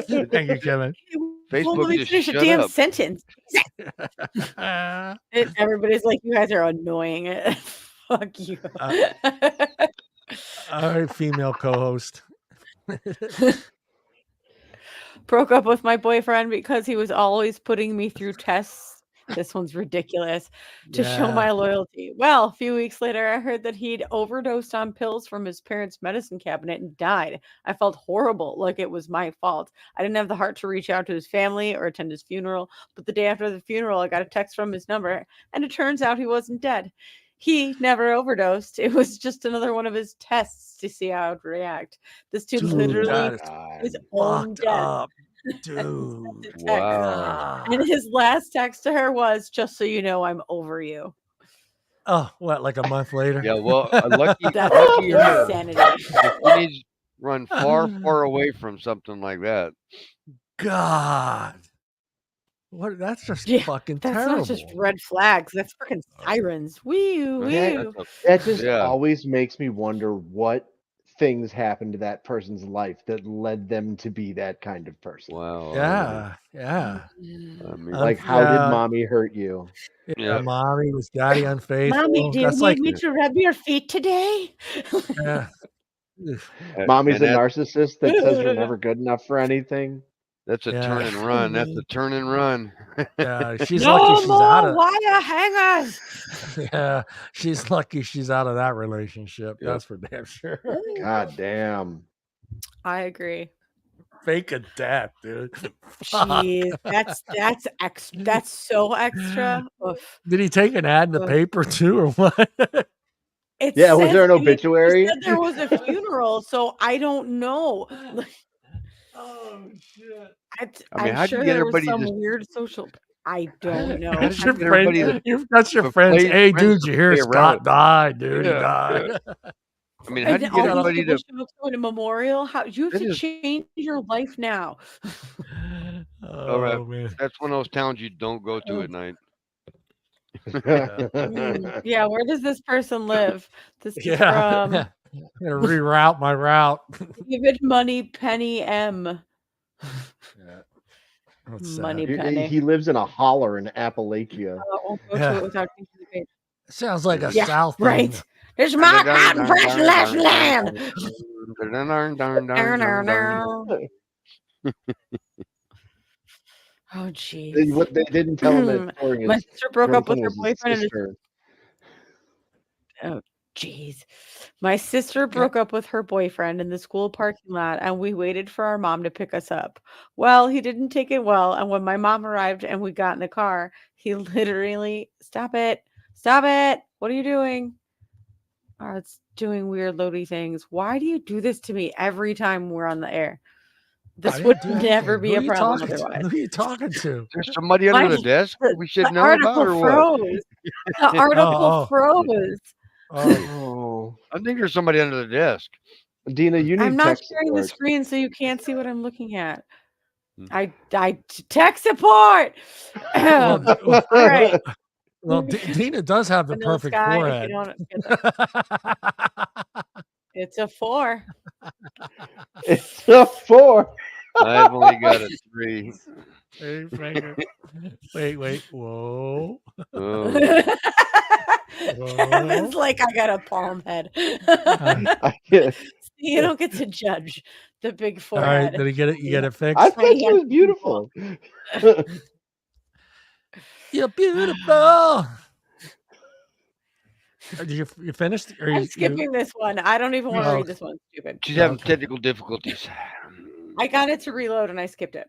Thank you, Kevin. Facebook just finish a shut damn up. sentence. Everybody's like, you guys are annoying. Fuck you. All right, female co-host. Broke up with my boyfriend because he was always putting me through tests. This one's ridiculous. To show Yeah. my loyalty. Well, a few weeks later, I heard that he'd overdosed on pills from his parents' medicine cabinet and died. I felt horrible, like it was my fault. I didn't have the heart to reach out to his family or attend his funeral, but the day after the funeral, I got a text from his number, and it turns out he wasn't dead. He never overdosed. It was just another one of his tests to see how I would react. This dude Dude, literally that is his own fucked death. up, And he sent dude. a text. Wow. And God. his last text to her was, "Just so you know, I'm over you." Oh, what? Like a month later? Yeah, well, lucky That's her. insanity. She needs to run far, far away from something like that. God. What? That's just Yeah, fucking that's terrible. not just red flags. That's freaking sirens. Wee That, wee. that just Yeah. always makes me wonder what things happened to that person's life that led them to be that kind of person. Wow. Yeah, yeah. I mean, Like, how did mommy hurt you? Yeah, Yeah. mommy was daddy unfaithful. Mommy, do you That's need like, me to rub your feet today? yeah. Mommy's and a that- narcissist that says you're never good enough for anything. that's a Yeah. turn and run. That's a turn and run. Yeah, she's No lucky she's out more of. wire hangers. Yeah, she's lucky she's out of that relationship. Yep. That's for damn sure. God damn. I agree. Fake a death, dude. Jeez, that's so extra. Oof. Did he take an ad in the Ugh. paper too, or what? It Yeah, was there an says he obituary? said there was a funeral, so I don't know. Oh shit! I mean, I'm how'd you sure get there was everybody some to- weird social. I don't know. How did That's you your get everybody friend. to- That's your to friends. play- Hey, friends dude, to you hear play Scott around? died, dude? He Yeah, died. I mean, how And do you all get these everybody people to? show up to a memorial. How you have That to is- change your life now? Oh man. That's one of those towns you don't go to at night. Yeah, where does this person live? This is Yeah. from I'm gonna reroute my route. David Money Penny M. That's Money sad. Penny. He lives in a holler in Appalachia. I won't go Yeah. to it without changing the page. Sounds like a Yeah, South thing. right. There's my cotton fresh left land. Oh jeez. What they didn't tell him that story My is sister broke up with Rankin her was his boyfriend and his sister. jeez. My sister broke up with her boyfriend in the school parking lot, and we waited for our mom to pick us up. Well, he didn't take it well, and when my mom arrived and we got in the car, he literally, stop it. What are you doing? Oh, it's doing weird loady things. Why do you do this to me every time we're on the air? This I would didn't do never anything. be Who a are you problem talking to? otherwise. Who are you talking to? There's somebody under the desk we should know about, or what? Froze. The article froze. Oh, I think there's somebody under the desk. Dina, you need I'm not tech sharing the support. screen, so you can't see what I'm looking at. I tech support. All right. Well, Dina does have the Vanilla perfect Sky, if forehead. you don't get that. It's a 4. It's a 4. I've only got a 3. Hey, Frank. Wait. Whoa. Oh. It's like I got a palm head. You don't get to judge the big All right, forehead. did he get it? You get it fixed? I thought she was beautiful. You're beautiful. Did you finished? Or I'm skipping this one. I don't even want to Oh. read this one. Stupid. She's having technical difficulties. I got it to reload and I skipped it.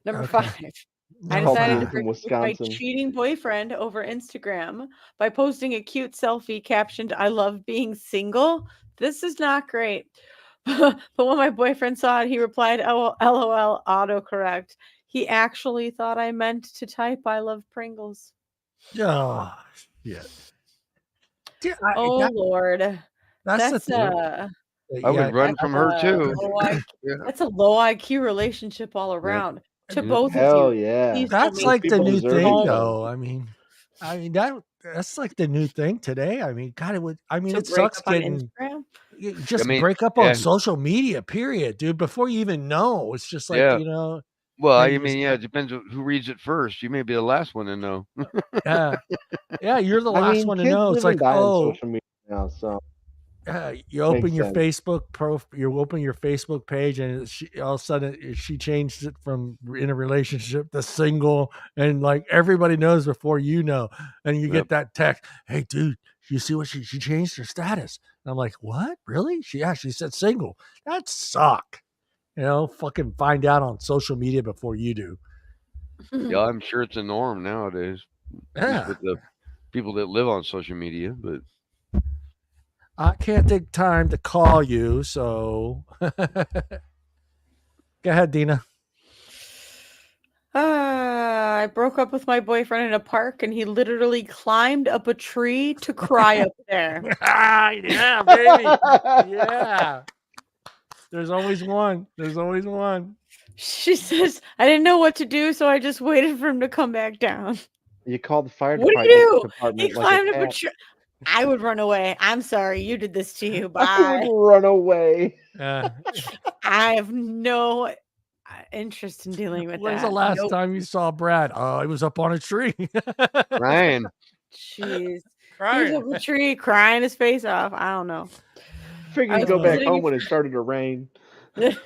Number Okay. 5. I No decided to problem. break up with my cheating boyfriend over Instagram by posting a cute selfie captioned, "I love being single." This is not great. But when my boyfriend saw it, he replied, "Oh, LOL, autocorrect." He actually thought I meant to type, "I love Pringles." Oh, shit. Dude, Lord. That's I would run from her too. That's a low IQ relationship all around. To both Hell of you. yeah. Please That's don't like make the me new deserve thing, it. though. I mean that's like the new thing today. I mean, God, it would. I mean, to it break sucks up on getting Instagram. just I mean, break up yeah. on social media. Period, dude. Before you even know, it's just like Yeah. you know. Well, hey, I you mean, yeah, it depends on who reads it first. You may be the last one to know. Yeah, you're the I last mean, one to kids know. live It's and like, die on oh, social media now, so you open Makes your sense. you open your Facebook page, and all of a sudden she changed it from in a relationship to single, and like everybody knows before you know, and you get that text, "Hey, dude, you see what she changed her status?" And I'm like, "What? Really? She said single. That suck." Fucking find out on social media before you do. Yeah, I'm sure it's a norm nowadays. At least Yeah. with the people that live on social media, but I can't take time to call you, so go ahead, Deana. I broke up with my boyfriend in a park, and he literally climbed up a tree to cry up there. Yeah, baby. Yeah. There's always one. There's always one. She says, I didn't know what to do, so I just waited for him to come back down. You call the fire What do you do? He department like a climbed up a cat. tree. I would run away. I'm sorry, you did this to you. I would Bye. run away. I have no interest in dealing with When's that. the last time you saw Brad? Oh, he was up on a tree. Ryan. Jeez. He was up a tree crying his face off. I don't know. Figured to go back home when it started to rain. I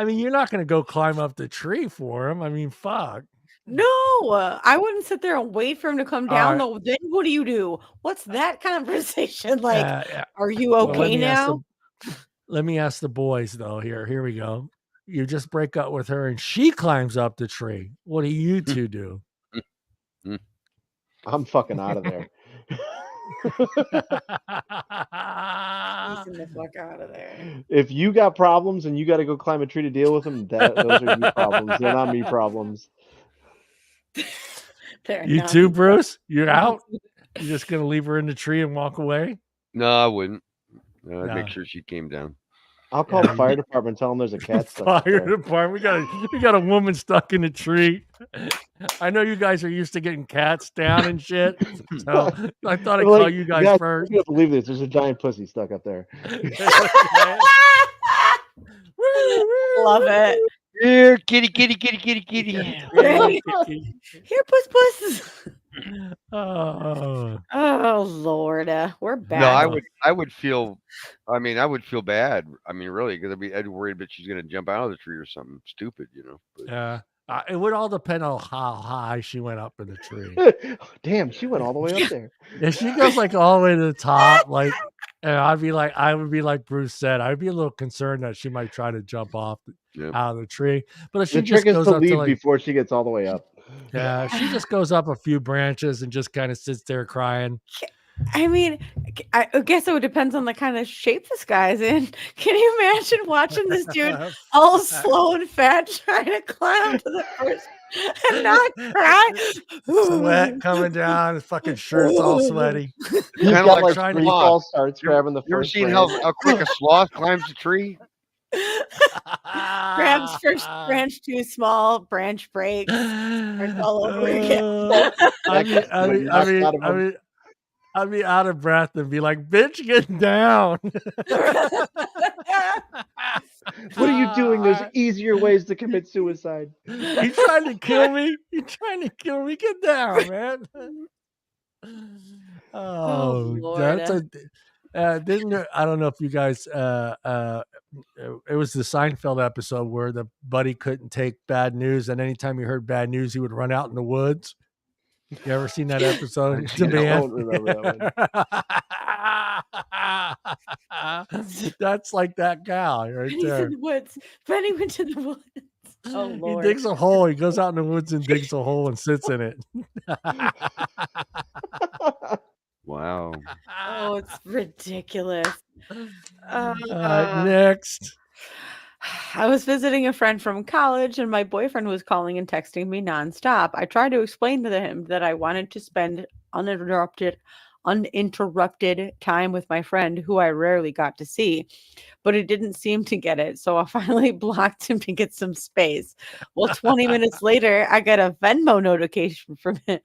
mean, you're not going to go climb up the tree for him. I mean, fuck. No, I wouldn't sit there and wait for him to come down. Though, then what do you do? What's that conversation like? Are you okay now? Let me ask the boys though. Here we go. You just break up with her and she climbs up the tree. What do you two do? I'm fucking out of there. Chasing the fuck out of there. If you got problems and you got to go climb a tree to deal with them, those are your problems. They're not me problems. You too, Bruce? You're out? You're just going to leave her in the tree and walk away? No, I wouldn't. I'd make sure she came down. I'll call the fire department and tell them there's a cat stuck Fire department. We got a woman stuck in a tree. I know you guys are used to getting cats down and shit. So I thought I'd call you guys first. You can't believe this. There's a giant pussy stuck up there. Love it. Here, kitty. Here, puss. Oh Lord, we're bad. No, I would feel. I mean, I would feel bad. I mean, really, because I'd worried that she's gonna jump out of the tree or something stupid, But, yeah, it would all depend on how high she went up in the tree. Damn, she went all the way up there. If she goes like all the way to the top, like, and I would be like Bruce said, I'd be a little concerned that she might try to jump off out of the tree. But if she just goes up to before she gets all the way up. Yeah, she just goes up a few branches and just kind of sits there crying. I mean, I guess it would depend on the kind of shape this guy's in. Can you imagine watching this dude all slow and fat trying to climb to the first and not cry? Sweat coming down, his fucking shirt's all sweaty. Kind of like trying to fall starts grabbing the first. You ever seen how quick a sloth climbs a tree? Grabs first branch too small, branch breaks, all over again. I'd be out of breath and be like, "Bitch, get down!" What are you doing? There's easier ways to commit suicide. You trying to kill me? You trying to kill me? Get down, man! Oh, that's a. Didn't there, I don't know if you guys. It was the Seinfeld episode where the buddy couldn't take bad news, and anytime he heard bad news, he would run out in the woods. You ever seen that episode? I don't remember that one. That's like that gal right Benny's there. in the woods. Benny went to the woods. Oh Lord! He digs a hole. He goes out in the woods and digs a hole and sits in it. Wow. Oh, it's ridiculous. Next. I was visiting a friend from college and my boyfriend was calling and texting me nonstop. I tried to explain to him that I wanted to spend uninterrupted time with my friend who I rarely got to see, but he didn't seem to get it. So I finally blocked him to get some space. Well, 20 minutes later, I got a Venmo notification from him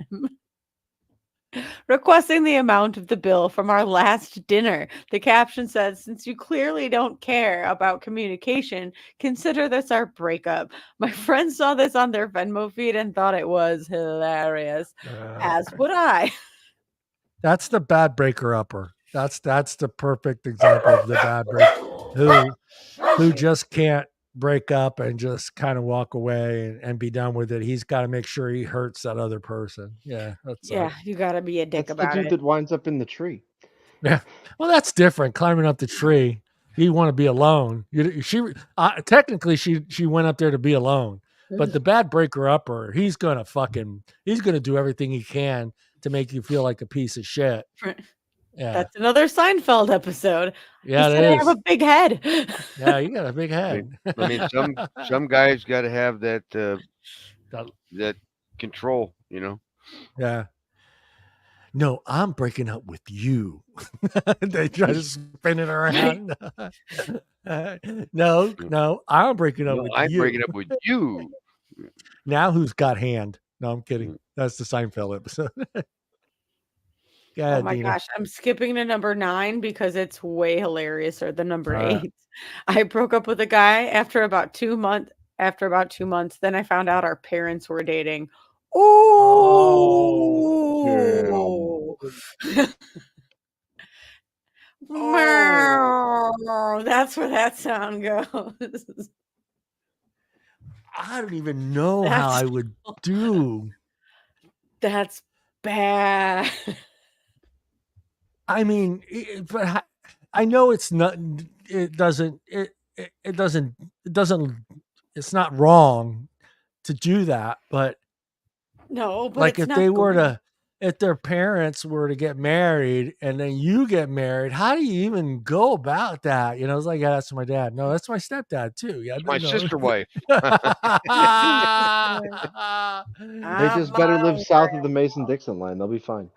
requesting the amount of the bill from our last dinner. The caption says, "Since you clearly don't care about communication, consider this our breakup." My friends saw this on their Venmo feed and thought it was hilarious, as would I. That's the bad breaker upper. That's the perfect example of the bad break who just can't break up and just kind of walk away and be done with it. He's got to make sure he hurts that other person. Yeah, that's Yeah, you got to be a dick That's the about dude it. that winds up in the tree. Yeah. Well, that's different. Climbing up the tree, you want to be alone. Technically she went up there to be alone, but the bad breaker upper, he's gonna do everything he can to make you feel like a piece of shit. Yeah, That's another Seinfeld episode. yeah, He it said I is. have a big head. Yeah, you got a big head. I mean, some guys got to have that that control, you know. Yeah. No, I'm breaking up with you. They try to spin it around. No, I'm breaking up No, with I'm you. breaking up with you. Now who's got hand? No, I'm kidding. That's the Seinfeld episode. Go ahead, Oh my Deana. gosh, I'm skipping to number 9 because it's way hilariouser than number All right. 8. I broke up with a guy after about 2 months. Then I found out our parents were dating. Oh, that's where that sound goes. I don't even know how I would do. That's bad. I mean, but I know it's not. It doesn't. It's not wrong to do that, but No, but like it's if not they were good. to, if their parents were to get married and then you get married, how do you even go about that? You know, it's like, yeah, that's my dad. No, that's my stepdad too. Yeah, My sister wife. They just better live south of the Mason-Dixon line. They'll be fine.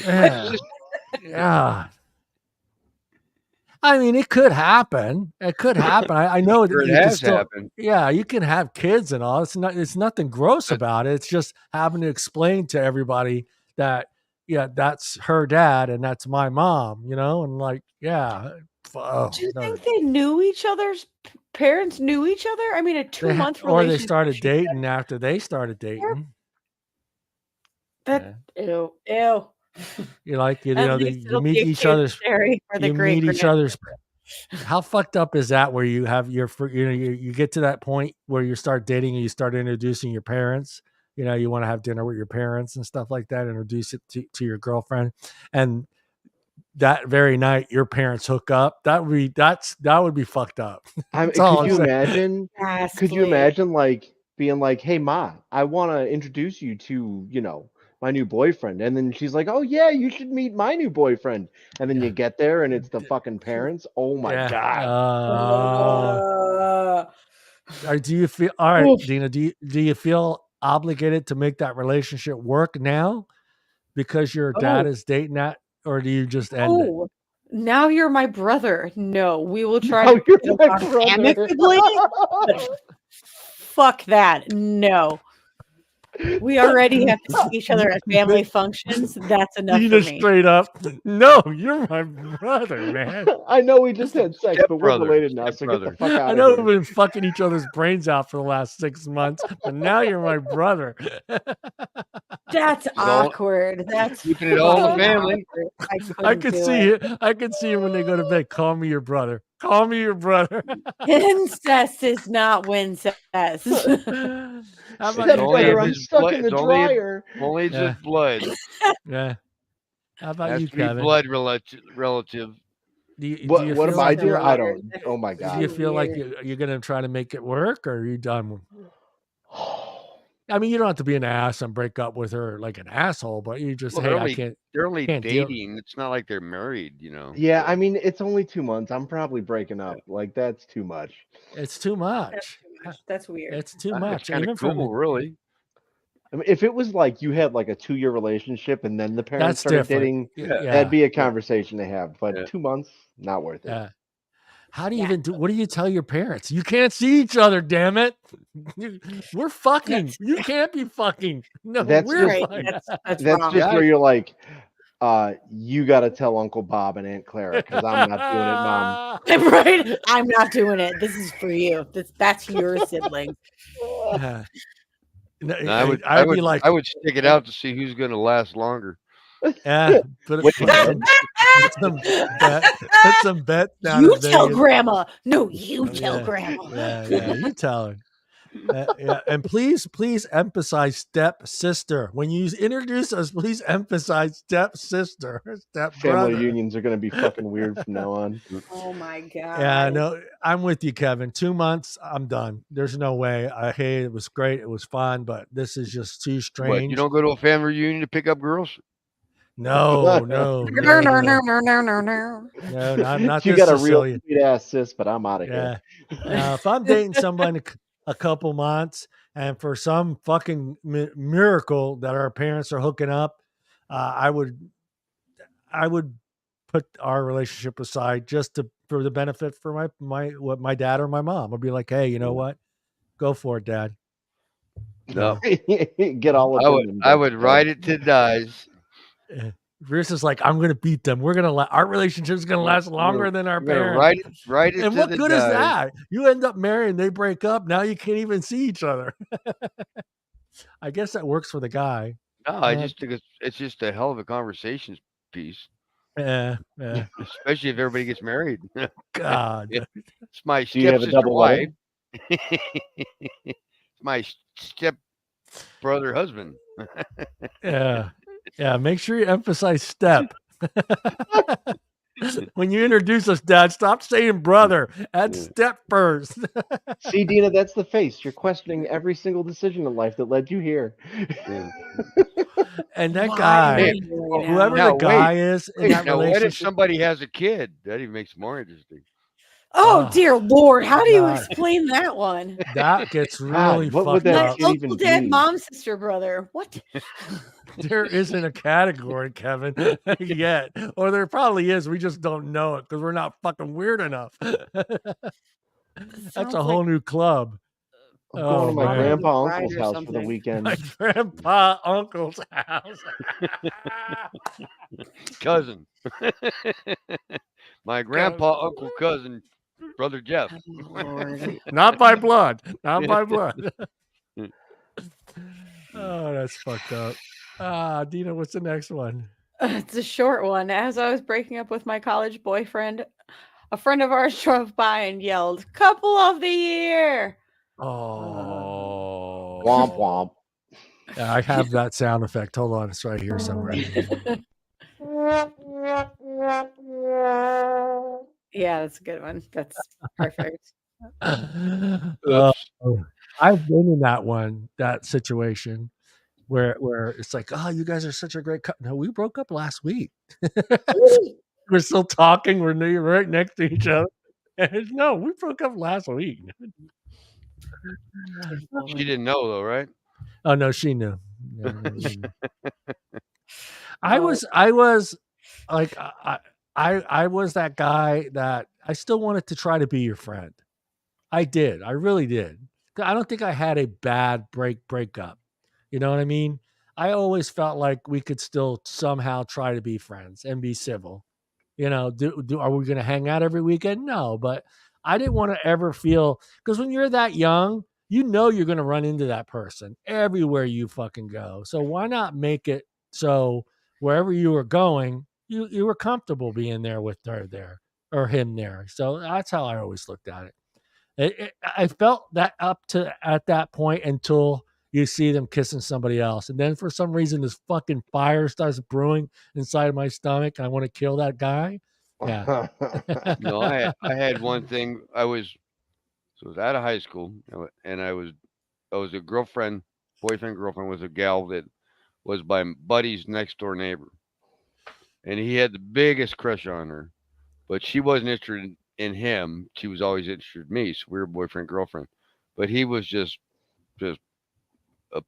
Yeah. Yeah. I mean, it could happen. It could happen. I know that Sure, it you can has still, happened. yeah, you can have kids and all. It's nothing gross about it. It's just having to explain to everybody that, yeah, that's her dad and that's my mom, you know, and like, yeah. Do you think they knew each other's parents knew each other? I mean, a 2-month or relationship. they started dating after they started dating. That ew. You like, you At know, least you it'll meet be a each case other's, study for the you meet each great-grandchildren. other's. How fucked up is that where you have your, you know, you get to that point where you start dating and you start introducing your parents, you know, you want to have dinner with your parents and stuff like that, introduce it to your girlfriend. And that very night your parents hook up. That would be fucked up. Could you imagine? Could you imagine like being like, "Hey, Ma, I want to introduce you to, you know, my new boyfriend," and then she's like, "Oh yeah, you should meet my new boyfriend," and then you get there and it's the fucking parents. Oh my god! Do you feel all right, Deana? Do you feel obligated to make that relationship work now because your dad is dating that, or do you just end it? Now you're my brother. No, we will try Now to you're get my along brother. amicably. Fuck that. No. We already have to see each other at family functions. That's enough for me. Straight up, no, you're my brother, man. I know we just had sex, but we're related now, so get the fuck out I of know here. we've been fucking each other's brains out for the last 6 months, but now you're my brother. That's awkward. That's keeping it all in the family. I could see it. I could see it when they go to bed. Call me your brother. Call me your brother. Incest is not wincest. How about Stepbrother, I'm stuck in the dryer. Only just blood. Yeah. How about Has you, to be Kevin? blood relative. What am I doing? I don't. Oh my god. Do you feel like you're gonna try to make it work, or are you done? I mean, you don't have to be an ass and break up with her like an asshole, but you just I can't. They're only can't dating. It's not like they're married, you know. Yeah, I mean, it's only 2 months. I'm probably breaking up. Like that's too much. It's too much. That's weird. It's too much. It's kind of cool, really. I mean, if it was like you had like a 2-year relationship and then the parents That's started different. dating, Yeah. that'd be a conversation to have. But 2 months, not worth it. Yeah. How do you even do? What do you tell your parents? You can't see each other. Damn it! We're fucking. You can't be fucking. No, that's we're just, fucking. that's just where you're like, you got to tell Uncle Bob and Aunt Clara because I'm not doing it, Mom. Right? I'm not doing it. This is for you. That's your sibling. I would be like, I would stick it out to see who's going to last longer. Yeah, put some bets down You in tell Vegas. grandma. No, you tell grandma. Yeah, you tell her. Yeah, and please emphasize step sister when you introduce us. Please emphasize step sister, step Family brother. unions are going to be fucking weird from now on. Oh my god. Yeah, no, I'm with you, Kevin. 2 months, I'm done. There's no way. Hey, it was great, it was fun, but this is just too strange. What, you don't go to a family reunion to pick up girls? No, No, not You this got a real Sicilian. sweet ass sis, but I'm out of here. If I'm dating somebody a couple months, and for some fucking miracle that our parents are hooking up, I would put our relationship aside just for the benefit for my dad or my mom. I'd be like, hey, you know what? Go for it, Dad. No. Get all of them. I would ride it to dies. Bruce is like, I'm gonna beat them. We're gonna our relationship's gonna last longer than our parents. Ride it And to what the good is dies. that? You end up marrying, they break up. Now you can't even see each other. I guess that works for the guy. No, I just think it's just a hell of a conversation piece. Yeah. Especially if everybody gets married. God. It's my Do you have a stepsister double wife. wedding? It's my step brother husband. Yeah. Make sure you emphasize step. When you introduce us, Dad, stop saying brother. Add step first. See, Deana, that's the face. You're questioning every single decision in life that led you here. And that guy, whoever the guy is in that now, relationship. what if somebody has a kid? That even makes it more interesting. Oh, dear Lord, how do you explain that one? That gets really what fucked would that up. kid Uncle, even Dad, be? Mom, Sister, Brother. What? There isn't a category, Kevin, yet. Or there probably is. We just don't know it because we're not fucking weird enough. That's a whole new club. I'm going to my grandpa uncle's house for the weekend. My grandpa uncle's house. Cousin. My grandpa uncle cousin, brother Jeff. Not by blood. Not by blood. Oh, that's fucked up. Deana, what's the next one? It's a short one. As I was breaking up with my college boyfriend, a friend of ours drove by and yelled, "Couple of the year!" Oh. Womp womp. I have that sound effect. Hold on. It's right here somewhere. Yeah, that's a good one. That's perfect. I've been in that situation where it's like, oh, you guys are such a great couple. No, we broke up last week. We're still talking. We're right next to each other. No, we broke up last week. She didn't know though, right? Oh no, she knew. I was like, I was that guy that I still wanted to try to be your friend. I did. I really did. I don't think I had a bad breakup. You know what I mean? I always felt like we could still somehow try to be friends and be civil. You know, are we going to hang out every weekend? No, but I didn't want to ever feel, because when you're that young, you know you're going to run into that person everywhere you fucking go. So why not make it so wherever you were going, you were comfortable being there with her there or him there. So that's how I always looked at it. I felt that up to at that point until you see them kissing somebody else. And then for some reason, this fucking fire starts brewing inside of my stomach. I want to kill that guy. Yeah. No, I had one thing. I was out of high school, and I was a boyfriend, girlfriend with a gal that was my buddy's next door neighbor. And he had the biggest crush on her, but she wasn't interested in him. She was always interested in me. So we were boyfriend, girlfriend. But he was just a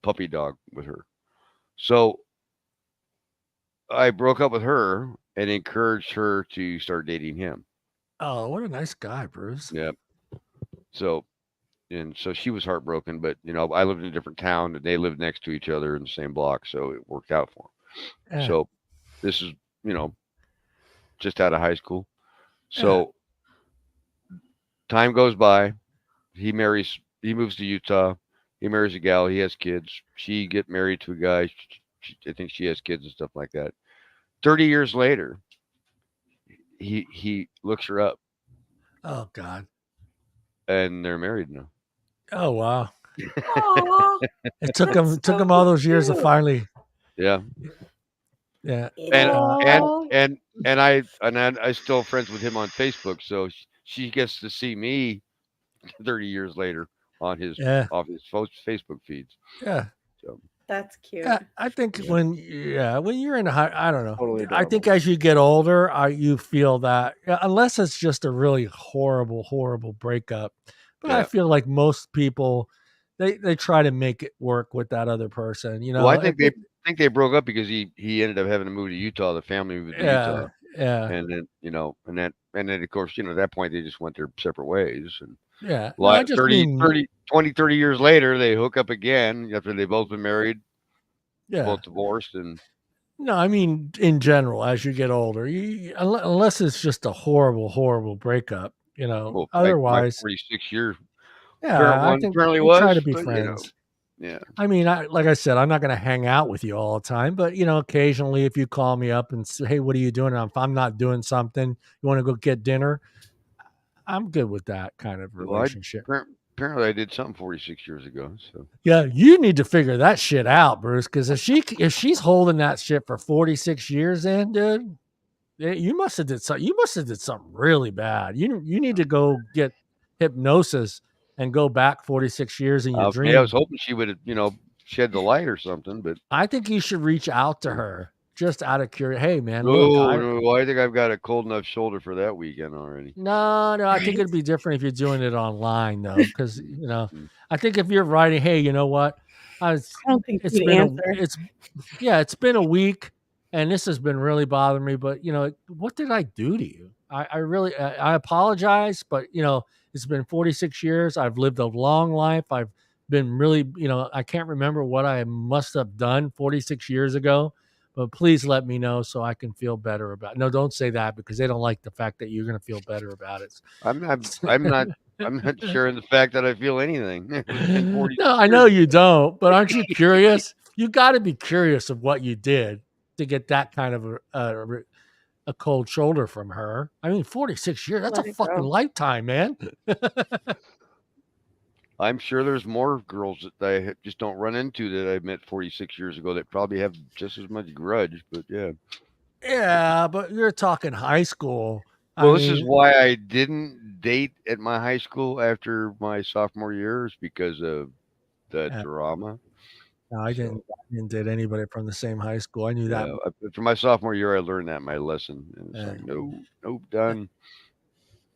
puppy dog with her. So I broke up with her and encouraged her to start dating him. Oh, what a nice guy, Bruce. Yep. So she was heartbroken, but I lived in a different town and they lived next to each other in the same block, so it worked out for them. Yeah. So this is, just out of high school. So time goes by. He moves to Utah. He marries a gal. He has kids. She get married to a guy. I think she has kids and stuff like that. 30 years later, he looks her up, Oh God. and they're married now. Oh wow. Aw, It took that's him so all those years to cute. finally. Yeah, Yeah. and Aw. I still friends with him on Facebook, so she gets to see me 30 years later on his Yeah. off his Facebook feeds. Yeah. So That's cute. Yeah, I think Yeah. when you're in a high, I don't know. Totally I think adorable. as you get older, you feel that unless it's just a really horrible breakup. But I yeah. feel like most people, they try to make it work with that other person. You Well, I know, think they broke up because he ended up having to move to Utah. The family moved to Utah, yeah, and then and then of course at that point they just went their separate ways. And yeah. No, I like just 30, mean 30, 20, 30 years later, they hook up again after they've both been married, yeah. both divorced, and No, I mean in general, as you get older, unless it's just a horrible breakup. well, like my Otherwise, 46-year current yeah, I one think apparently we try to was, be but friends. yeah. I mean, like I said, I'm not going to hang out with you all the time, but occasionally if you call me up and say, "Hey, what are you doing?" If I'm not doing something, you want to go get dinner, I'm good with that kind of Well, relationship. apparently I did something 46 years ago. So Yeah, you need to figure that shit out, Bruce, because if she's holding that shit for 46 years in, dude, you must have did something. You must have did something really bad. You need to go get hypnosis and go back 46 years in your I was dream. hoping she would shed the light or something, but I think you should reach out to her just out of curiosity. Hey, man, look, no, I think I've got a cold enough shoulder for that weekend already. no, I think Right? it'd be different if you're doing it online though, because Mm. I think if you're writing, hey, you know what, I don't think it's she'd been answer. it's been a week, and this has been really bothering me. But what did I do to you? I really I apologize, but it's been 46 years. I've lived a long life. I've been really I can't remember what I must have done 46 years ago. But please let me know so I can feel better about it. No, don't say that because they don't like the fact that you're going to feel better about it. I'm not. I'm not sharing the fact that I feel anything. It's been No, 46 I know years you ago. don't, but aren't you curious? You got to be curious of what you did to get that kind of a cold shoulder from her. I mean, 46 years, that's a Let it fucking go. lifetime, man. I'm sure there's more girls that I just don't run into that I met 46 years ago that probably have just as much grudge. But yeah. Yeah, but you're talking high school. I Well, this is mean, why I didn't date at my high school after my sophomore year, is because of the uh, drama. no, So I didn't date anybody from the same high school. I knew that. yeah, after my sophomore year, I learned that my lesson, and it's Uh, like no, done.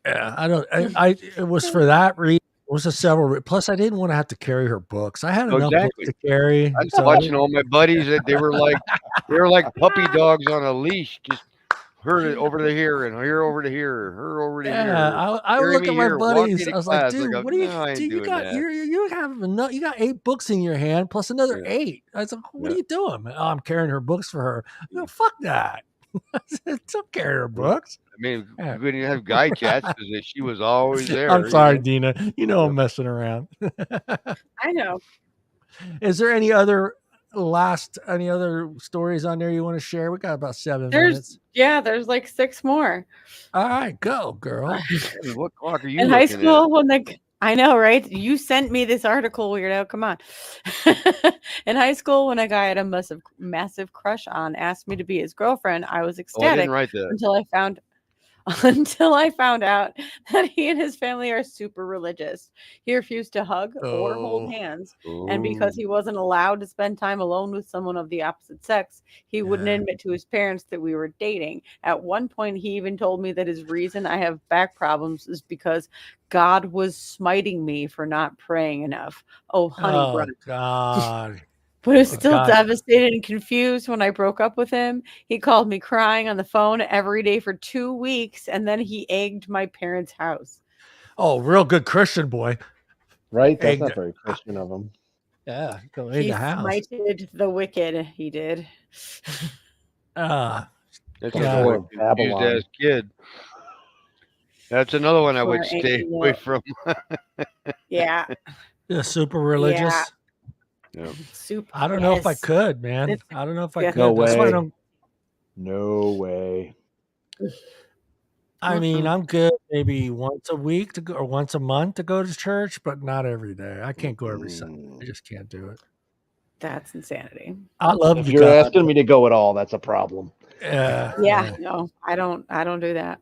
yeah, I don't. It was for that reason. It was a several. Plus, I didn't want to have to carry her books. I had No, enough books exactly. to carry, I was so watching all my buddies that they were like puppy dogs on a leash, just her over to here and here over to here, her over to yeah, here, I would carry look me at my here, walk me buddies. to I was like, class. I dude, go, what do you no, I ain't do? You doing got that. you have enough. You got 8 books in your hand plus another Yeah, 8. I was like, what are yeah, you doing? Oh, I'm carrying her books for her. I go, yeah. fuck that. I said, don't carry her Well, books. I mean, Yeah. you couldn't have guy chats because she was always I'm there. sorry, Dina. Yeah. I'm messing around. I know. Is there any other stories on there you want to share? We got about 7 minutes. There's like 6 more. All right, go, girl. What clock are you In high looking at? school, I know, right? You sent me this article, weirdo. Come on. In high school, when a guy I had a massive crush on asked me to be his girlfriend, I was Oh, I ecstatic didn't write that. until I found out that he and his family are super religious. He refused to hug or hold Oh, hands. And because Oh, he wasn't allowed to spend time alone with someone of the opposite sex, he wouldn't yeah. admit to his parents that we were dating. At one point, he even told me that his reason I have back problems is because God was smiting me for not praying enough. Oh, honey, Oh brother. God. But I was The still guy. devastated and confused when I broke up with him. He called me crying on the phone every day for 2 weeks, and then he egged my parents' house. Oh, real good Christian boy. Right? That's Egged. not very Christian of him. Yeah, go in He the house. smited the wicked, he did. Ah, that's Some just God. sort one of confused Babylon. ass kid. That's another one I would For stay egging away it. from. Yeah. Yeah, super Yeah. religious. Yeah. Soup. I don't know if I Yes. could, man. It's I don't know if I yeah. could. No That's why I way. don't. No way. I mean, I'm good maybe once a week to go or once a month to go to church, but not every day. I can't go every Sunday. I just can't do it. That's insanity. I love If you you're guys. asking me to go at all, that's a problem. Yeah, no, I don't do that.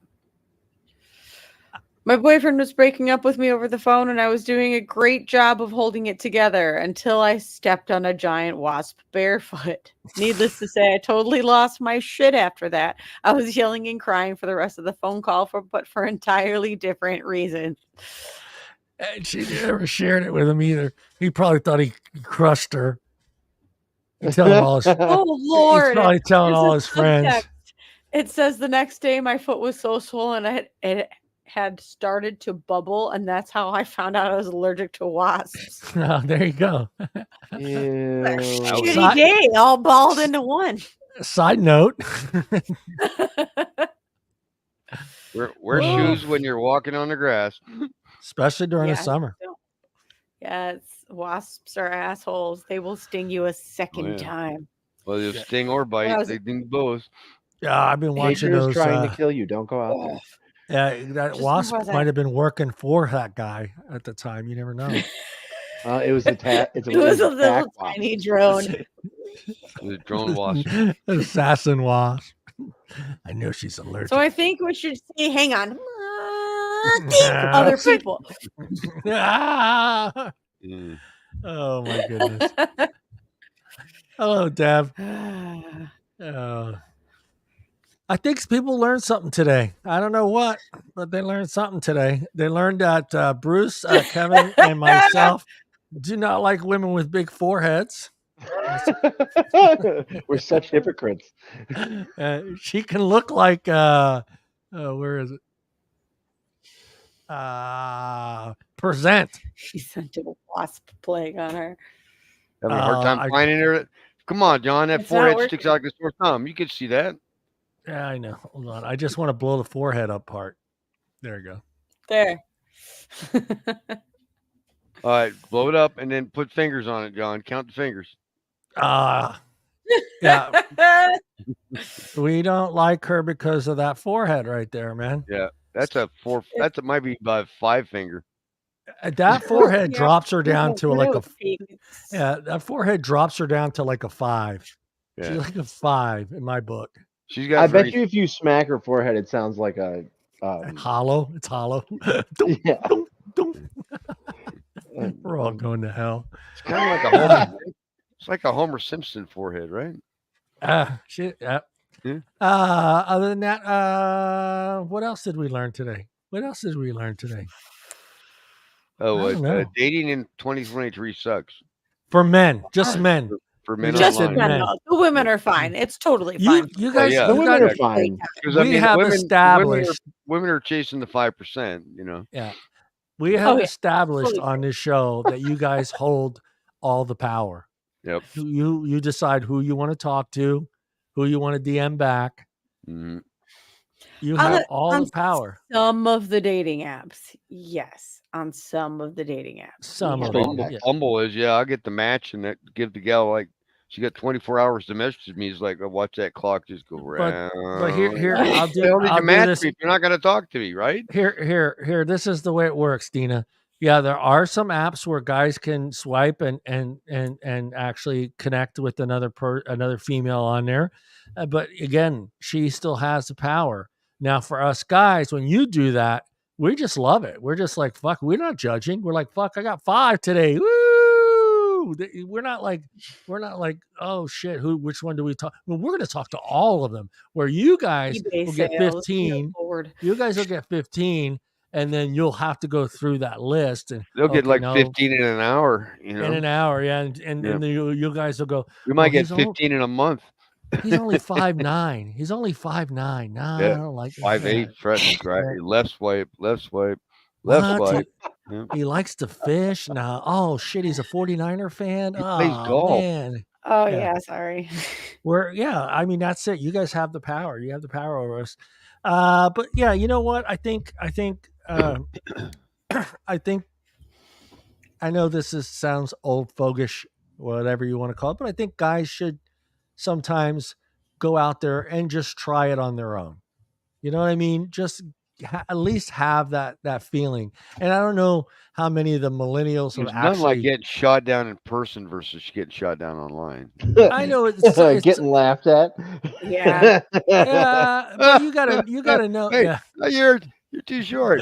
My boyfriend was breaking up with me over the phone, and I was doing a great job of holding it together until I stepped on a giant wasp barefoot. Needless to say, I totally lost my shit after that. I was yelling and crying for the rest of the phone call, but for entirely different reasons. And she never shared it with him either. He probably thought he crushed her. He's telling all his, Oh Lord! He's probably telling There's all a his friends. subtext. It says the next day my foot was so swollen it had started to bubble, and that's how I found out I was allergic to wasps. Oh, there you go. Shitty day, all balled into one. Side note. Wear shoes when you're walking on the grass. Especially during the summer. Yes, wasps are assholes. They will sting you a second time. Well, they'll sting or bite. They sting both. Yeah, I've been watching Nature's those. Trying to kill you. Don't go out there. Yeah, that wasp might have been working for that guy at the time. You never know. It was It was a little tiny drone. The drone wasp. An assassin wasp. I know she's allergic. So I think we should see. Hang on. Other people. Oh my goodness. Hello, Deb. I think people learned something today. I don't know what, but they learned something today. They learned that Bruce, Kevin, and myself do not like women with big foreheads. We're such hypocrites. She can look like where is it? Present. She sent a wasp plague on her. Having a hard time finding her. Come on, John. That forehead sticks out like a sore thumb. You can see that. Yeah, I know. Hold on. I just want to blow the forehead up part. There you go. There. All right, blow it up and then put fingers on it, John. Count the fingers. Yeah. We don't like her because of that forehead right there, man. Yeah, that's a four. That might be by 5 finger. That forehead drops her down to like a. Yeah, that forehead drops her down to like a 5. Yeah. She's like a 5 in my book. She's got. I bet you if you smack her forehead, it sounds like a hollow. It's hollow. Yeah. We're all going to hell. It's kind of like a Homer. It's like a Homer Simpson forehead, right? Shit. Yeah. Other than that, what else did we learn today? Oh, dating in 2023 sucks. For men, just men. For men, just men. The women are fine. It's totally fine. You guys, the women are fine. We have established women are chasing the 5%. You know. Yeah, we have established on this show that you guys hold all the power. Yep. You decide who you want to talk to, who you want to DM back. Mm-hmm. You have all the power. Some of the dating apps, yes. On some of the dating apps. Some of them. Bumble is, I'll get the match and that give the gal like she got 24 hours to message me. It's like, watch that clock just go round. But here, I'll do this. If you're not going to talk to me, right? Here. This is the way it works, Deana. Yeah, there are some apps where guys can swipe and actually connect with another female on there. But again, she still has the power. Now, for us guys, when you do that, we just love it. We're just like, fuck, we're not judging. We're like, fuck, I got 5 today. Woo! We're not like, oh shit, which one do we talk? Well, we're going to talk to all of them. Where you guys will get 15. You guys will get 15, and then you'll have to go through that list. And they'll get like 15 in an hour. In an hour, yeah. And then you guys will go. We might get 15 in a month. He's only 5'9". He's only 5'9". No, I don't like 5'8". Fresh, right? Left swipe. He likes to fish. No, oh shit, he's a 49er fan. He plays golf. Man. Oh yeah, sorry. I mean that's it. You guys have the power. You have the power over us. But yeah, you know what? I think I know this sounds old fogish, whatever you want to call it, but I think guys should sometimes go out there and just try it on their own. You know what I mean? Just at least have that feeling. And I don't know how many of the millennials have There's nothing like actually. getting shot down in person versus getting shot down online. I know it's Getting laughed at. Yeah. yeah, but you gotta know. Hey, Yeah, you're too short.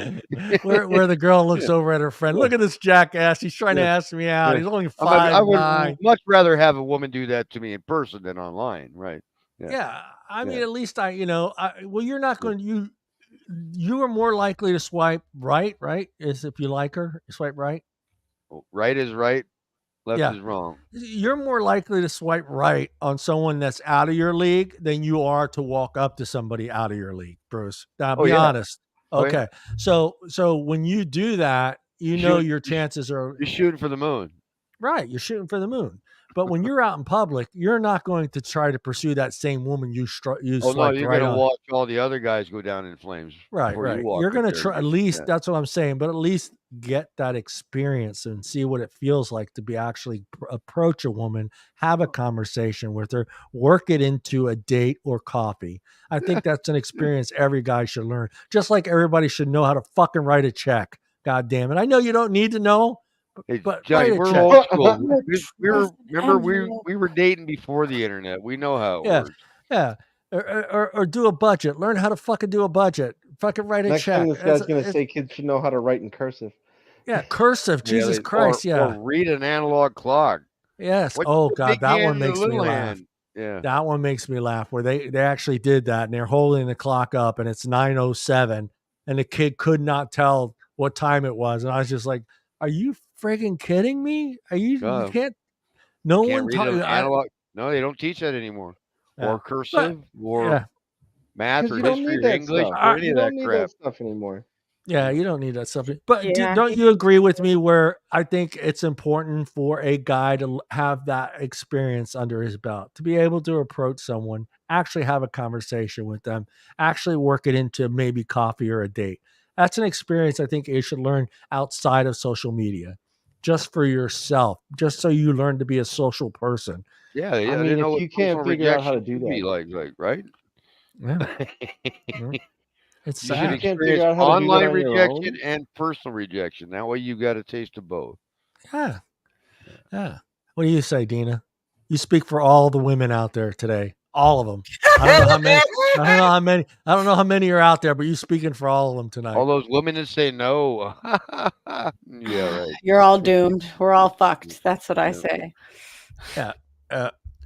where the girl looks over at her friend. Look at this jackass. He's trying to ask me out. He's only I would 5'9". much rather have a woman do that to me in person than online, right? Yeah, I mean, Yeah. at least well, you're not going to you are more likely to swipe right, is if you like her, you swipe right. Right is right, left Yeah. is wrong. You're more likely to swipe right on someone that's out of your league than you are to walk up to somebody out of your league, Bruce. Now, be honest. Okay. So when you do that, your chances are you're shooting for the moon. Right, you're shooting for the moon. But when you're out in public, you're not going to try to pursue that same woman you swiped You're right gonna on. watch all the other guys go down in flames. Right. You're going to try, at least that's what I'm saying, but at least get that experience and see what it feels like to be actually approach a woman, have a conversation with her, work it into a date or coffee. I think that's an experience every guy should learn. Just like everybody should know how to fucking write a check. God damn it. I know you don't need to know, but Johnny, write a we're check. old school. we were dating before the internet. We know how it works. Yeah. Or do a budget. Learn how to fucking do a budget. Fucking write a Next check. thing this guy's gonna say, kids should know how to write in cursive. Yeah, cursive. Jesus Christ. Or read an analog clock. Yes. What's God, that one makes me laugh. Hand? Yeah, that one makes me laugh. Where they actually did that, and they're holding the clock up, and it's 9:07, and the kid could not tell what time it was, and I was just like, "Are you friggin' kidding me? Are you? You can't. No you can't one read an analog. No, they don't teach that anymore. Or cursive, or math, or history, or English, or any of that crap. That stuff anymore. Yeah, you don't need that stuff. But don't you agree with me where I think it's important for a guy to have that experience under his belt, to be able to approach someone, actually have a conversation with them, actually work it into maybe coffee or a date. That's an experience I think you should learn outside of social media, just for yourself, just so you learn to be a social person. Yeah, I mean, didn't know if you can't figure out how to do that, like right? Yeah. It's you sad. should experience online rejection and personal rejection. That way you got a taste of both. Yeah. What do you say, Deana? You speak for all the women out there today. All of them. I don't know how many are out there, but you're speaking for all of them tonight. All those women that say no. Yeah, right. You're all doomed. We're all fucked. That's what I say. Yeah.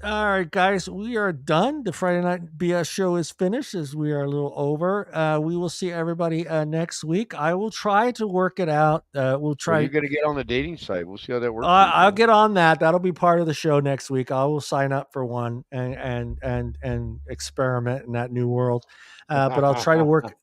All right, guys, we are done. The Friday Night BS show is finished as we are a little over. We will see everybody next week. I will try to work it out. We'll try. Well, you're going to get on the dating site. We'll see how that works. I'll get on that. That'll be part of the show next week. I will sign up for one and experiment in that new world. But I'll try to work.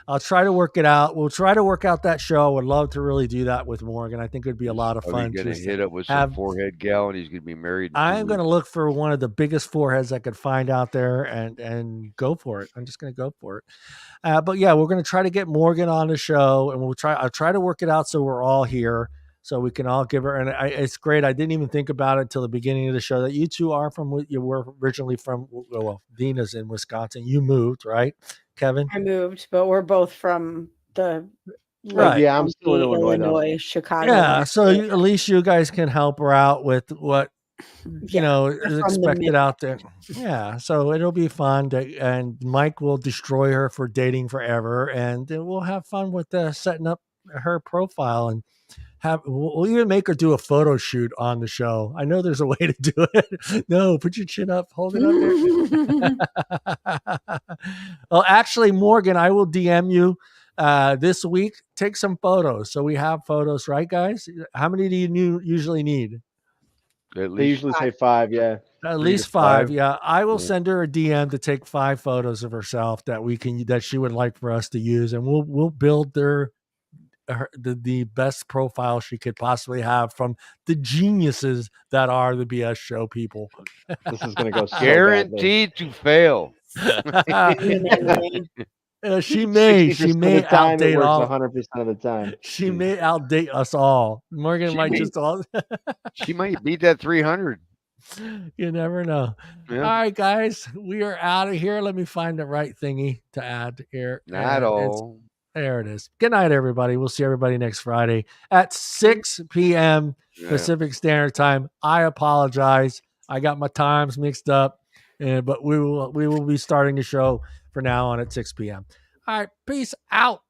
I'll try to work it out. We'll try to work out that show. I would love to really do that with Morgan. I think it'd be a lot of fun. He's going to hit up with some forehead gal, and he's going to be married. I'm going to look for one of the biggest foreheads I could find out there and go for it. I'm just going to go for it. But yeah, we're going to try to get Morgan on the show, and I'll try to work it out so we're all here, so we can all give her. And it's great. I didn't even think about it till the beginning of the show that you two are you were originally from. Well, Deana's in Wisconsin. You moved, right, Kevin? I moved, but we're both from the right. Yeah, I'm still in Illinois, Chicago. Yeah, so at least you guys can help her out with what is expected out there. Yeah, so it'll be fun. And Mike will destroy her for dating forever, and we'll have fun with setting up her profile and. We'll even make her do a photo shoot on the show. I know there's a way to do it. No, put your chin up, hold it up there. Well, actually, Morgan, I will DM you this week. Take some photos. So we have photos, right, guys? How many do you usually need? They usually say 5, yeah. At least 5, yeah. I will send her a DM to take 5 photos of herself that she would like for us to use, and we'll build the best profile she could possibly have from the geniuses that are the BS show people. This is going to go so guaranteed to fail. She may outdate all 100% of the time. She may outdate us all. Morgan she might beat that 300. You never know. Yeah. All right, guys, we are out of here. Let me find the right thingy to add here. Not all. There it is. Good night, everybody. We'll see everybody next Friday at 6 p.m. Pacific Standard Time. I apologize. I got my times mixed up, but we will be starting the show for now on at 6 p.m. All right. Peace out.